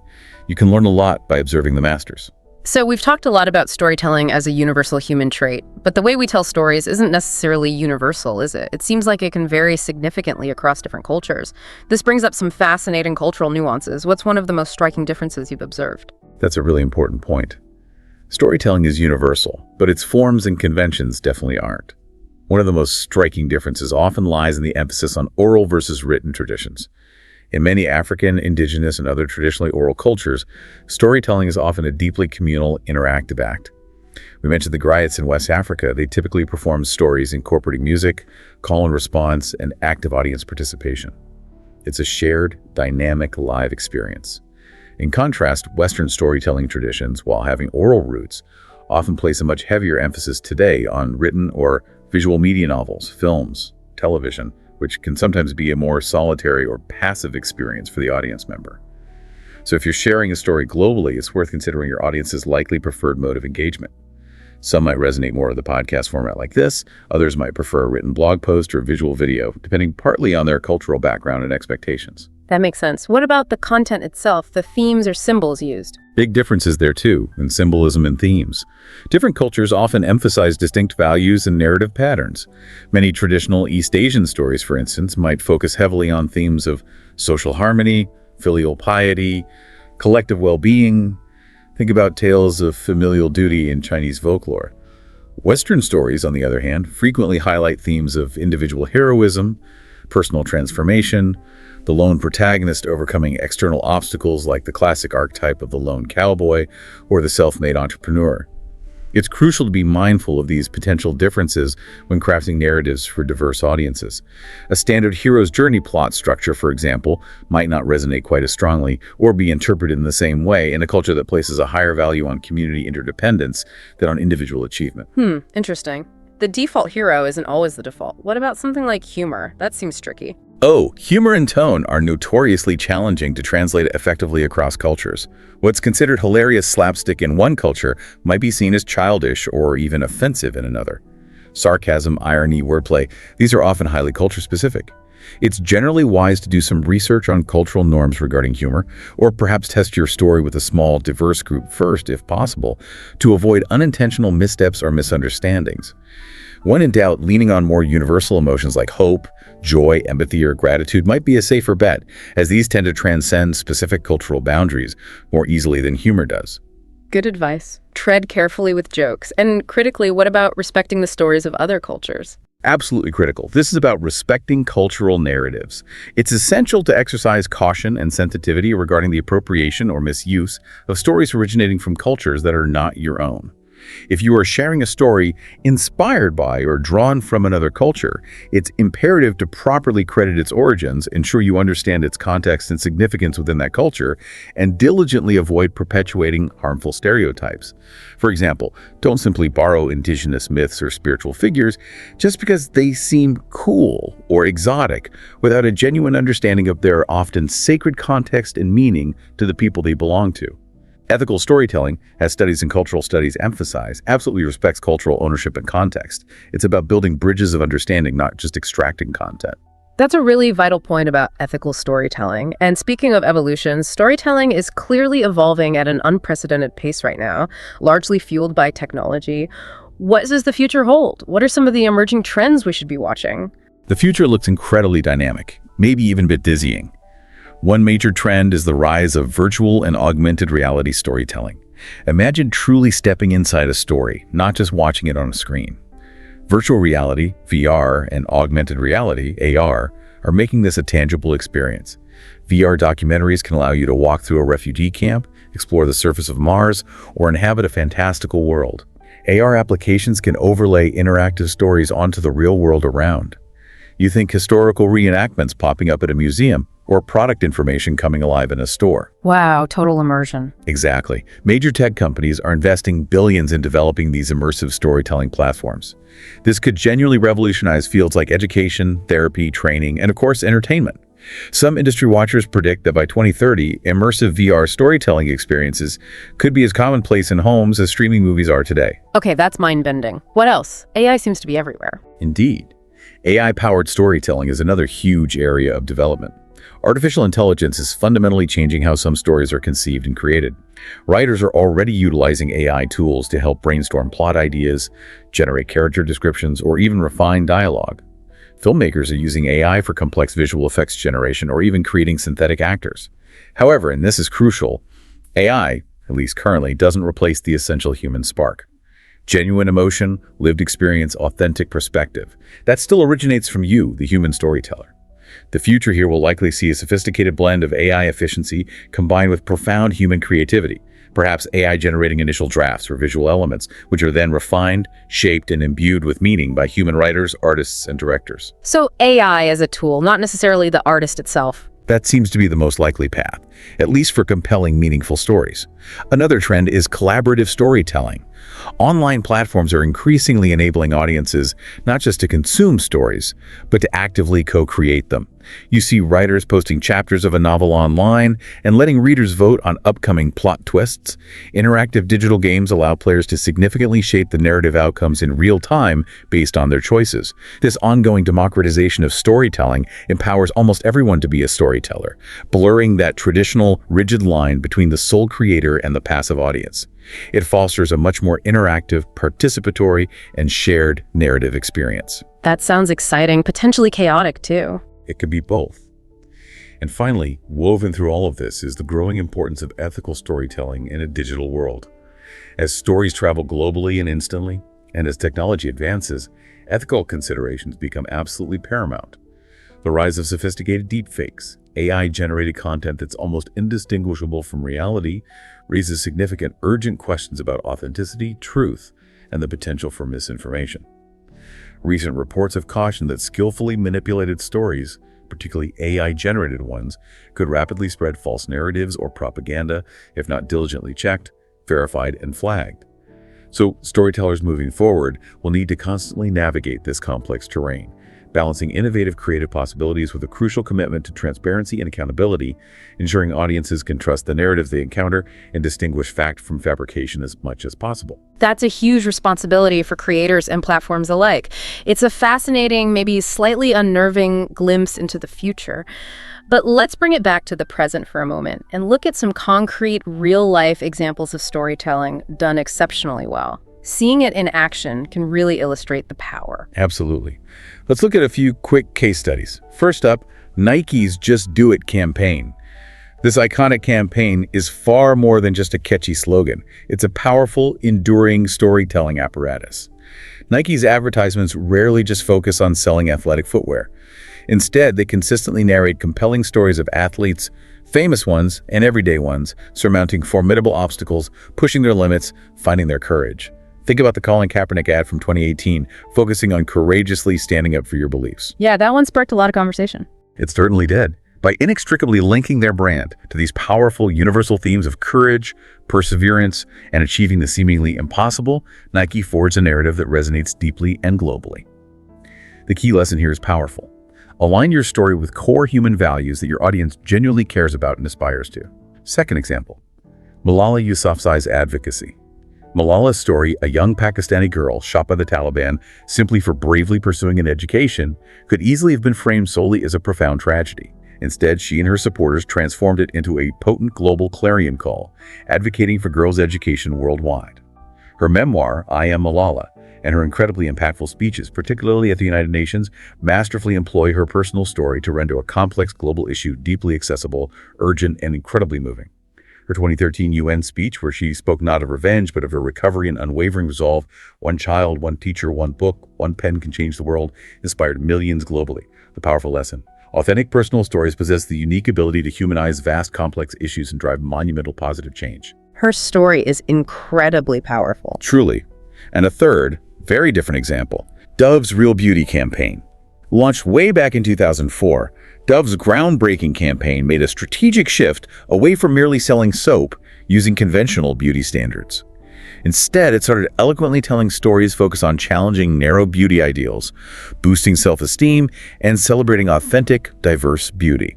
You can learn a lot by observing the masters. So we've talked a lot about storytelling as a universal human trait, but the way we tell stories isn't necessarily universal, is it? It seems like it can vary significantly across different cultures. This brings up some fascinating cultural nuances. What's one of the most striking differences you've observed? That's a really important point. Storytelling is universal, but its forms and conventions definitely aren't. One of the most striking differences often lies in the emphasis on oral versus written traditions. In many African, indigenous, and other traditionally oral cultures, storytelling is often a deeply communal, interactive act. We mentioned the griots in West Africa. They typically perform stories incorporating music, call and response, and active audience participation. It's a shared, dynamic, live experience. In contrast, Western storytelling traditions, while having oral roots, often place a much heavier emphasis today on written or visual media novels, films, television, which can sometimes be a more solitary or passive experience for the audience member. So if you're sharing a story globally, it's worth considering your audience's likely preferred mode of engagement. Some might resonate more with the podcast format like this, others might prefer a written blog post or visual video, depending partly on their cultural background and expectations. That makes sense. What about the content itself, the themes or symbols used? Big differences there too, in symbolism and themes. Different cultures often emphasize distinct values and narrative patterns. Many traditional East Asian stories, for instance, might focus heavily on themes of social harmony, filial piety, collective well-being. Think about tales of familial duty in Chinese folklore. Western stories, on the other hand, frequently highlight themes of individual heroism, personal transformation, the lone protagonist overcoming external obstacles like the classic archetype of the lone cowboy or the self-made entrepreneur. It's crucial to be mindful of these potential differences when crafting narratives for diverse audiences. A standard hero's journey plot structure, for example, might not resonate quite as strongly or be interpreted in the same way in a culture that places a higher value on community interdependence than on individual achievement. Interesting. The default hero isn't always the default. What about something like humor? That seems tricky. Oh, humor and tone are notoriously challenging to translate effectively across cultures. What's considered hilarious slapstick in one culture might be seen as childish or even offensive in another. Sarcasm, irony, wordplay, these are often highly culture-specific. It's generally wise to do some research on cultural norms regarding humor, or perhaps test your story with a small, diverse group first, if possible, to avoid unintentional missteps or misunderstandings. When in doubt, leaning on more universal emotions like hope, joy, empathy, or gratitude might be a safer bet, as these tend to transcend specific cultural boundaries more easily than humor does. Good advice. Tread carefully with jokes. And critically, what about respecting the stories of other cultures? Absolutely critical. This is about respecting cultural narratives. It's essential to exercise caution and sensitivity regarding the appropriation or misuse of stories originating from cultures that are not your own. If you are sharing a story inspired by or drawn from another culture, it's imperative to properly credit its origins, ensure you understand its context and significance within that culture, and diligently avoid perpetuating harmful stereotypes. For example, don't simply borrow indigenous myths or spiritual figures just because they seem cool or exotic without a genuine understanding of their often sacred context and meaning to the people they belong to. Ethical storytelling, as studies in cultural studies emphasize, absolutely respects cultural ownership and context. It's about building bridges of understanding, not just extracting content. That's a really vital point about ethical storytelling. And speaking of evolution, storytelling is clearly evolving at an unprecedented pace right now, largely fueled by technology. What does the future hold? What are some of the emerging trends we should be watching? The future looks incredibly dynamic, maybe even a bit dizzying. One major trend is the rise of virtual and augmented reality storytelling. Imagine truly stepping inside a story, not just watching it on a screen. Virtual reality, VR, and augmented reality, AR, are making this a tangible experience. VR documentaries can allow you to walk through a refugee camp, explore the surface of Mars, or inhabit a fantastical world. AR applications can overlay interactive stories onto the real world around. You think historical reenactments popping up at a museum, or product information coming alive in a store. Wow, total immersion. Exactly. Major tech companies are investing billions in developing these immersive storytelling platforms. This could genuinely revolutionize fields like education, therapy, training, and of course, entertainment. Some industry watchers predict that by 2030, immersive VR storytelling experiences could be as commonplace in homes as streaming movies are today. Okay, that's mind-bending. What else? AI seems to be everywhere. Indeed. AI-powered storytelling is another huge area of development. Artificial intelligence is fundamentally changing how some stories are conceived and created. Writers are already utilizing AI tools to help brainstorm plot ideas, generate character descriptions, or even refine dialogue. Filmmakers are using AI for complex visual effects generation or even creating synthetic actors. However, and this is crucial, AI, at least currently, doesn't replace the essential human spark. Genuine emotion, lived experience, authentic perspective. That still originates from you, the human storyteller. The future here will likely see a sophisticated blend of AI efficiency combined with profound human creativity, perhaps AI generating initial drafts or visual elements, which are then refined, shaped, and imbued with meaning by human writers, artists, and directors. So AI as a tool, not necessarily the artist itself. That seems to be the most likely path, at least for compelling, meaningful stories. Another trend is collaborative storytelling. Online platforms are increasingly enabling audiences not just to consume stories, but to actively co-create them. You see writers posting chapters of a novel online and letting readers vote on upcoming plot twists. Interactive digital games allow players to significantly shape the narrative outcomes in real time based on their choices. This ongoing democratization of storytelling empowers almost everyone to be a storyteller, blurring that traditional, rigid line between the sole creator and the passive audience. It fosters a much more interactive, participatory, and shared narrative experience. That sounds exciting, potentially chaotic too. It could be both. And finally, woven through all of this is the growing importance of ethical storytelling in a digital world. As stories travel globally and instantly, and as technology advances, ethical considerations become absolutely paramount. The rise of sophisticated deepfakes, AI-generated content that's almost indistinguishable from reality, raises significant, urgent questions about authenticity, truth, and the potential for misinformation. Recent reports have cautioned that skillfully manipulated stories, particularly AI-generated ones, could rapidly spread false narratives or propaganda if not diligently checked, verified, and flagged. So storytellers moving forward will need to constantly navigate this complex terrain, balancing innovative creative possibilities with a crucial commitment to transparency and accountability, ensuring audiences can trust the narratives they encounter and distinguish fact from fabrication as much as possible. That's a huge responsibility for creators and platforms alike. It's a fascinating, maybe slightly unnerving glimpse into the future. But let's bring it back to the present for a moment and look at some concrete, real-life examples of storytelling done exceptionally well. Seeing it in action can really illustrate the power. Absolutely. Let's look at a few quick case studies. First up, Nike's Just Do It campaign. This iconic campaign is far more than just a catchy slogan. It's a powerful, enduring storytelling apparatus. Nike's advertisements rarely just focus on selling athletic footwear. Instead, they consistently narrate compelling stories of athletes, famous ones and everyday ones, surmounting formidable obstacles, pushing their limits, finding their courage. Think about the Colin Kaepernick ad from 2018, focusing on courageously standing up for your beliefs. Yeah, that one sparked a lot of conversation. It certainly did. By inextricably linking their brand to these powerful universal themes of courage, perseverance, and achieving the seemingly impossible, Nike forged a narrative that resonates deeply and globally. The key lesson here is powerful. Align your story with core human values that your audience genuinely cares about and aspires to. Second example, Malala Yousafzai's advocacy. Malala's story, a young Pakistani girl shot by the Taliban simply for bravely pursuing an education, could easily have been framed solely as a profound tragedy. Instead, she and her supporters transformed it into a potent global clarion call, advocating for girls' education worldwide. Her memoir, I Am Malala, and her incredibly impactful speeches, particularly at the United Nations, masterfully employ her personal story to render a complex global issue deeply accessible, urgent, and incredibly moving. Her 2013 UN speech, where she spoke not of revenge, but of her recovery and unwavering resolve, one child, one teacher, one book, one pen can change the world, inspired millions globally. The powerful lesson. Authentic personal stories possess the unique ability to humanize vast, complex issues and drive monumental positive change. Her story is incredibly powerful. Truly. And a third, very different example, Dove's Real Beauty campaign. Launched way back in 2004, Dove's groundbreaking campaign made a strategic shift away from merely selling soap using conventional beauty standards. Instead, it started eloquently telling stories focused on challenging narrow beauty ideals, boosting self-esteem, and celebrating authentic, diverse beauty.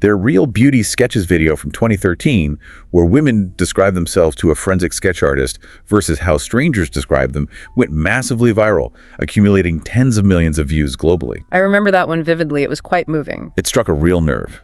Their Real Beauty Sketches video from 2013, where women describe themselves to a forensic sketch artist versus how strangers describe them, went massively viral, accumulating tens of millions of views globally. I remember that one vividly. It was quite moving. It struck a real nerve.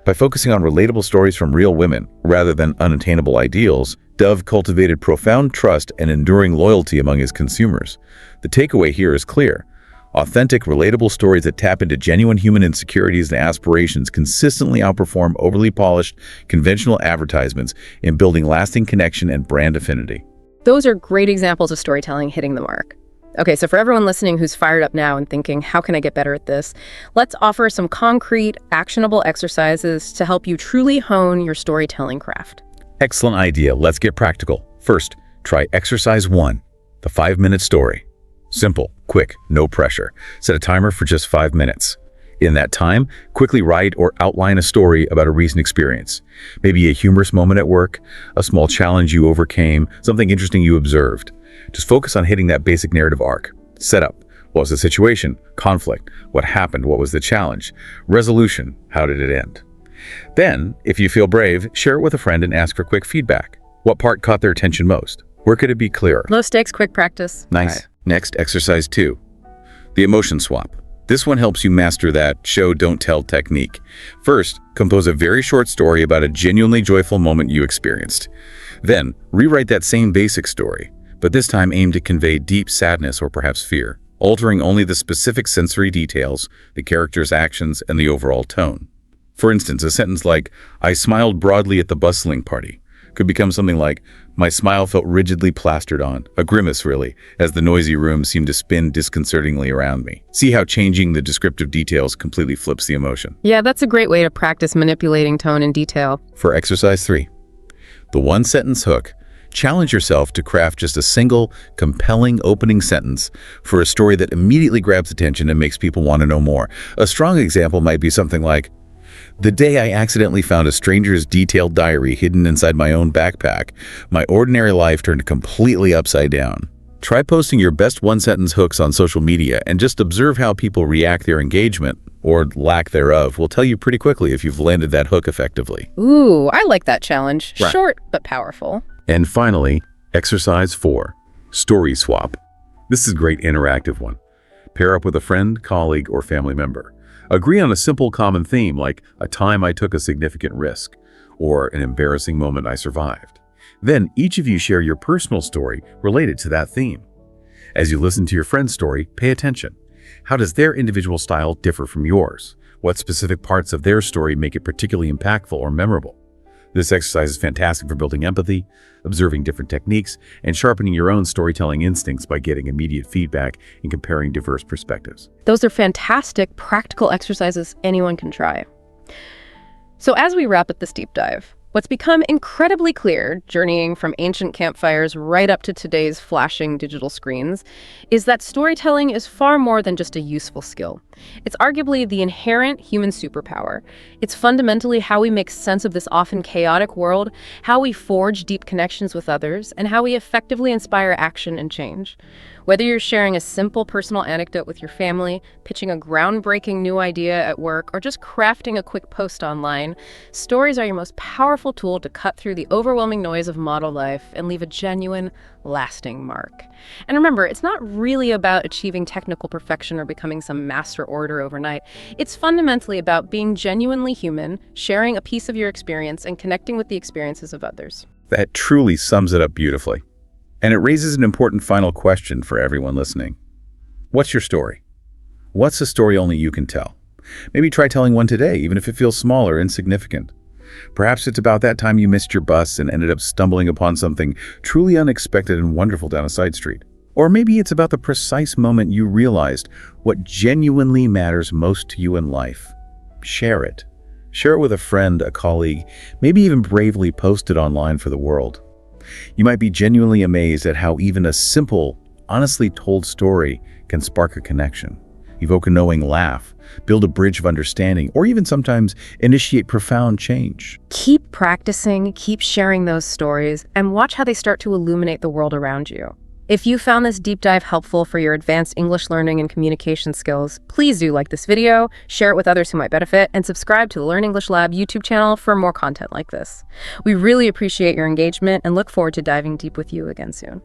By focusing on relatable stories from real women, rather than unattainable ideals, Dove cultivated profound trust and enduring loyalty among his consumers. The takeaway here is clear. Authentic, relatable stories that tap into genuine human insecurities and aspirations consistently outperform overly polished, conventional advertisements in building lasting connection and brand affinity. Those are great examples of storytelling hitting the mark. Okay, so for everyone listening who's fired up now and thinking, how can I get better at this? Let's offer some concrete, actionable exercises to help you truly hone your storytelling craft. Excellent idea. Let's get practical. First, try exercise 1, the 5-minute story. Simple, quick, no pressure. Set a timer for just 5 minutes. In that time, quickly write or outline a story about a recent experience. Maybe a humorous moment at work, a small challenge you overcame, something interesting you observed. Just focus on hitting that basic narrative arc. Setup. What was the situation? Conflict. What happened? What was the challenge? Resolution. How did it end? Then, if you feel brave, share it with a friend and ask for quick feedback. What part caught their attention most? Where could it be clearer? Low stakes, quick practice. Nice. Right. Next, exercise 2. The emotion swap. This one helps you master that show, don't tell technique. First, compose a very short story about a genuinely joyful moment you experienced. Then, rewrite that same basic story, but this time aim to convey deep sadness or perhaps fear, altering only the specific sensory details, the character's actions, and the overall tone. For instance, a sentence like, "I smiled broadly at the bustling party," could become something like, "My smile felt rigidly plastered on," a grimace really, as the noisy room seemed to spin disconcertingly around me. See how changing the descriptive details completely flips the emotion. Yeah, that's a great way to practice manipulating tone and detail. For exercise 3, the one-sentence hook. Challenge yourself to craft just a single, compelling opening sentence for a story that immediately grabs attention and makes people want to know more. A strong example might be something like, "The day I accidentally found a stranger's detailed diary hidden inside my own backpack, my ordinary life turned completely upside down." Try posting your best one-sentence hooks on social media and just observe how people react. Their engagement, or lack thereof, will tell you pretty quickly if you've landed that hook effectively. Ooh, I like that challenge. Right. Short, but powerful. And finally, exercise 4, story swap. This is a great interactive one. Pair up with a friend, colleague, or family member. Agree on a simple common theme like a time I took a significant risk or an embarrassing moment I survived. Then each of you share your personal story related to that theme. As you listen to your friend's story, pay attention. How does their individual style differ from yours? What specific parts of their story make it particularly impactful or memorable? This exercise is fantastic for building empathy, observing different techniques, and sharpening your own storytelling instincts by getting immediate feedback and comparing diverse perspectives. Those are fantastic, practical exercises anyone can try. So as we wrap up this deep dive, what's become incredibly clear, journeying from ancient campfires right up to today's flashing digital screens, is that storytelling is far more than just a useful skill. It's arguably the inherent human superpower. It's fundamentally how we make sense of this often chaotic world, how we forge deep connections with others, and how we effectively inspire action and change. Whether you're sharing a simple personal anecdote with your family, pitching a groundbreaking new idea at work, or just crafting a quick post online, stories are your most powerful tool to cut through the overwhelming noise of model life and leave a genuine, lasting mark. And remember, it's not really about achieving technical perfection or becoming some master orator overnight. It's fundamentally about being genuinely human, sharing a piece of your experience, and connecting with the experiences of others. That truly sums it up beautifully. And it raises an important final question for everyone listening. What's your story? What's a story only you can tell? Maybe try telling one today, even if it feels small or insignificant. Perhaps it's about that time you missed your bus and ended up stumbling upon something truly unexpected and wonderful down a side street. Or maybe it's about the precise moment you realized what genuinely matters most to you in life. Share it. Share it with a friend, a colleague, maybe even bravely post it online for the world. You might be genuinely amazed at how even a simple, honestly told story can spark a connection, evoke a knowing laugh, build a bridge of understanding, or even sometimes initiate profound change. Keep practicing, keep sharing those stories, and watch how they start to illuminate the world around you. If you found this deep dive helpful for your advanced English learning and communication skills, please do like this video, share it with others who might benefit, and subscribe to the Learn English Lab YouTube channel for more content like this. We really appreciate your engagement and look forward to diving deep with you again soon.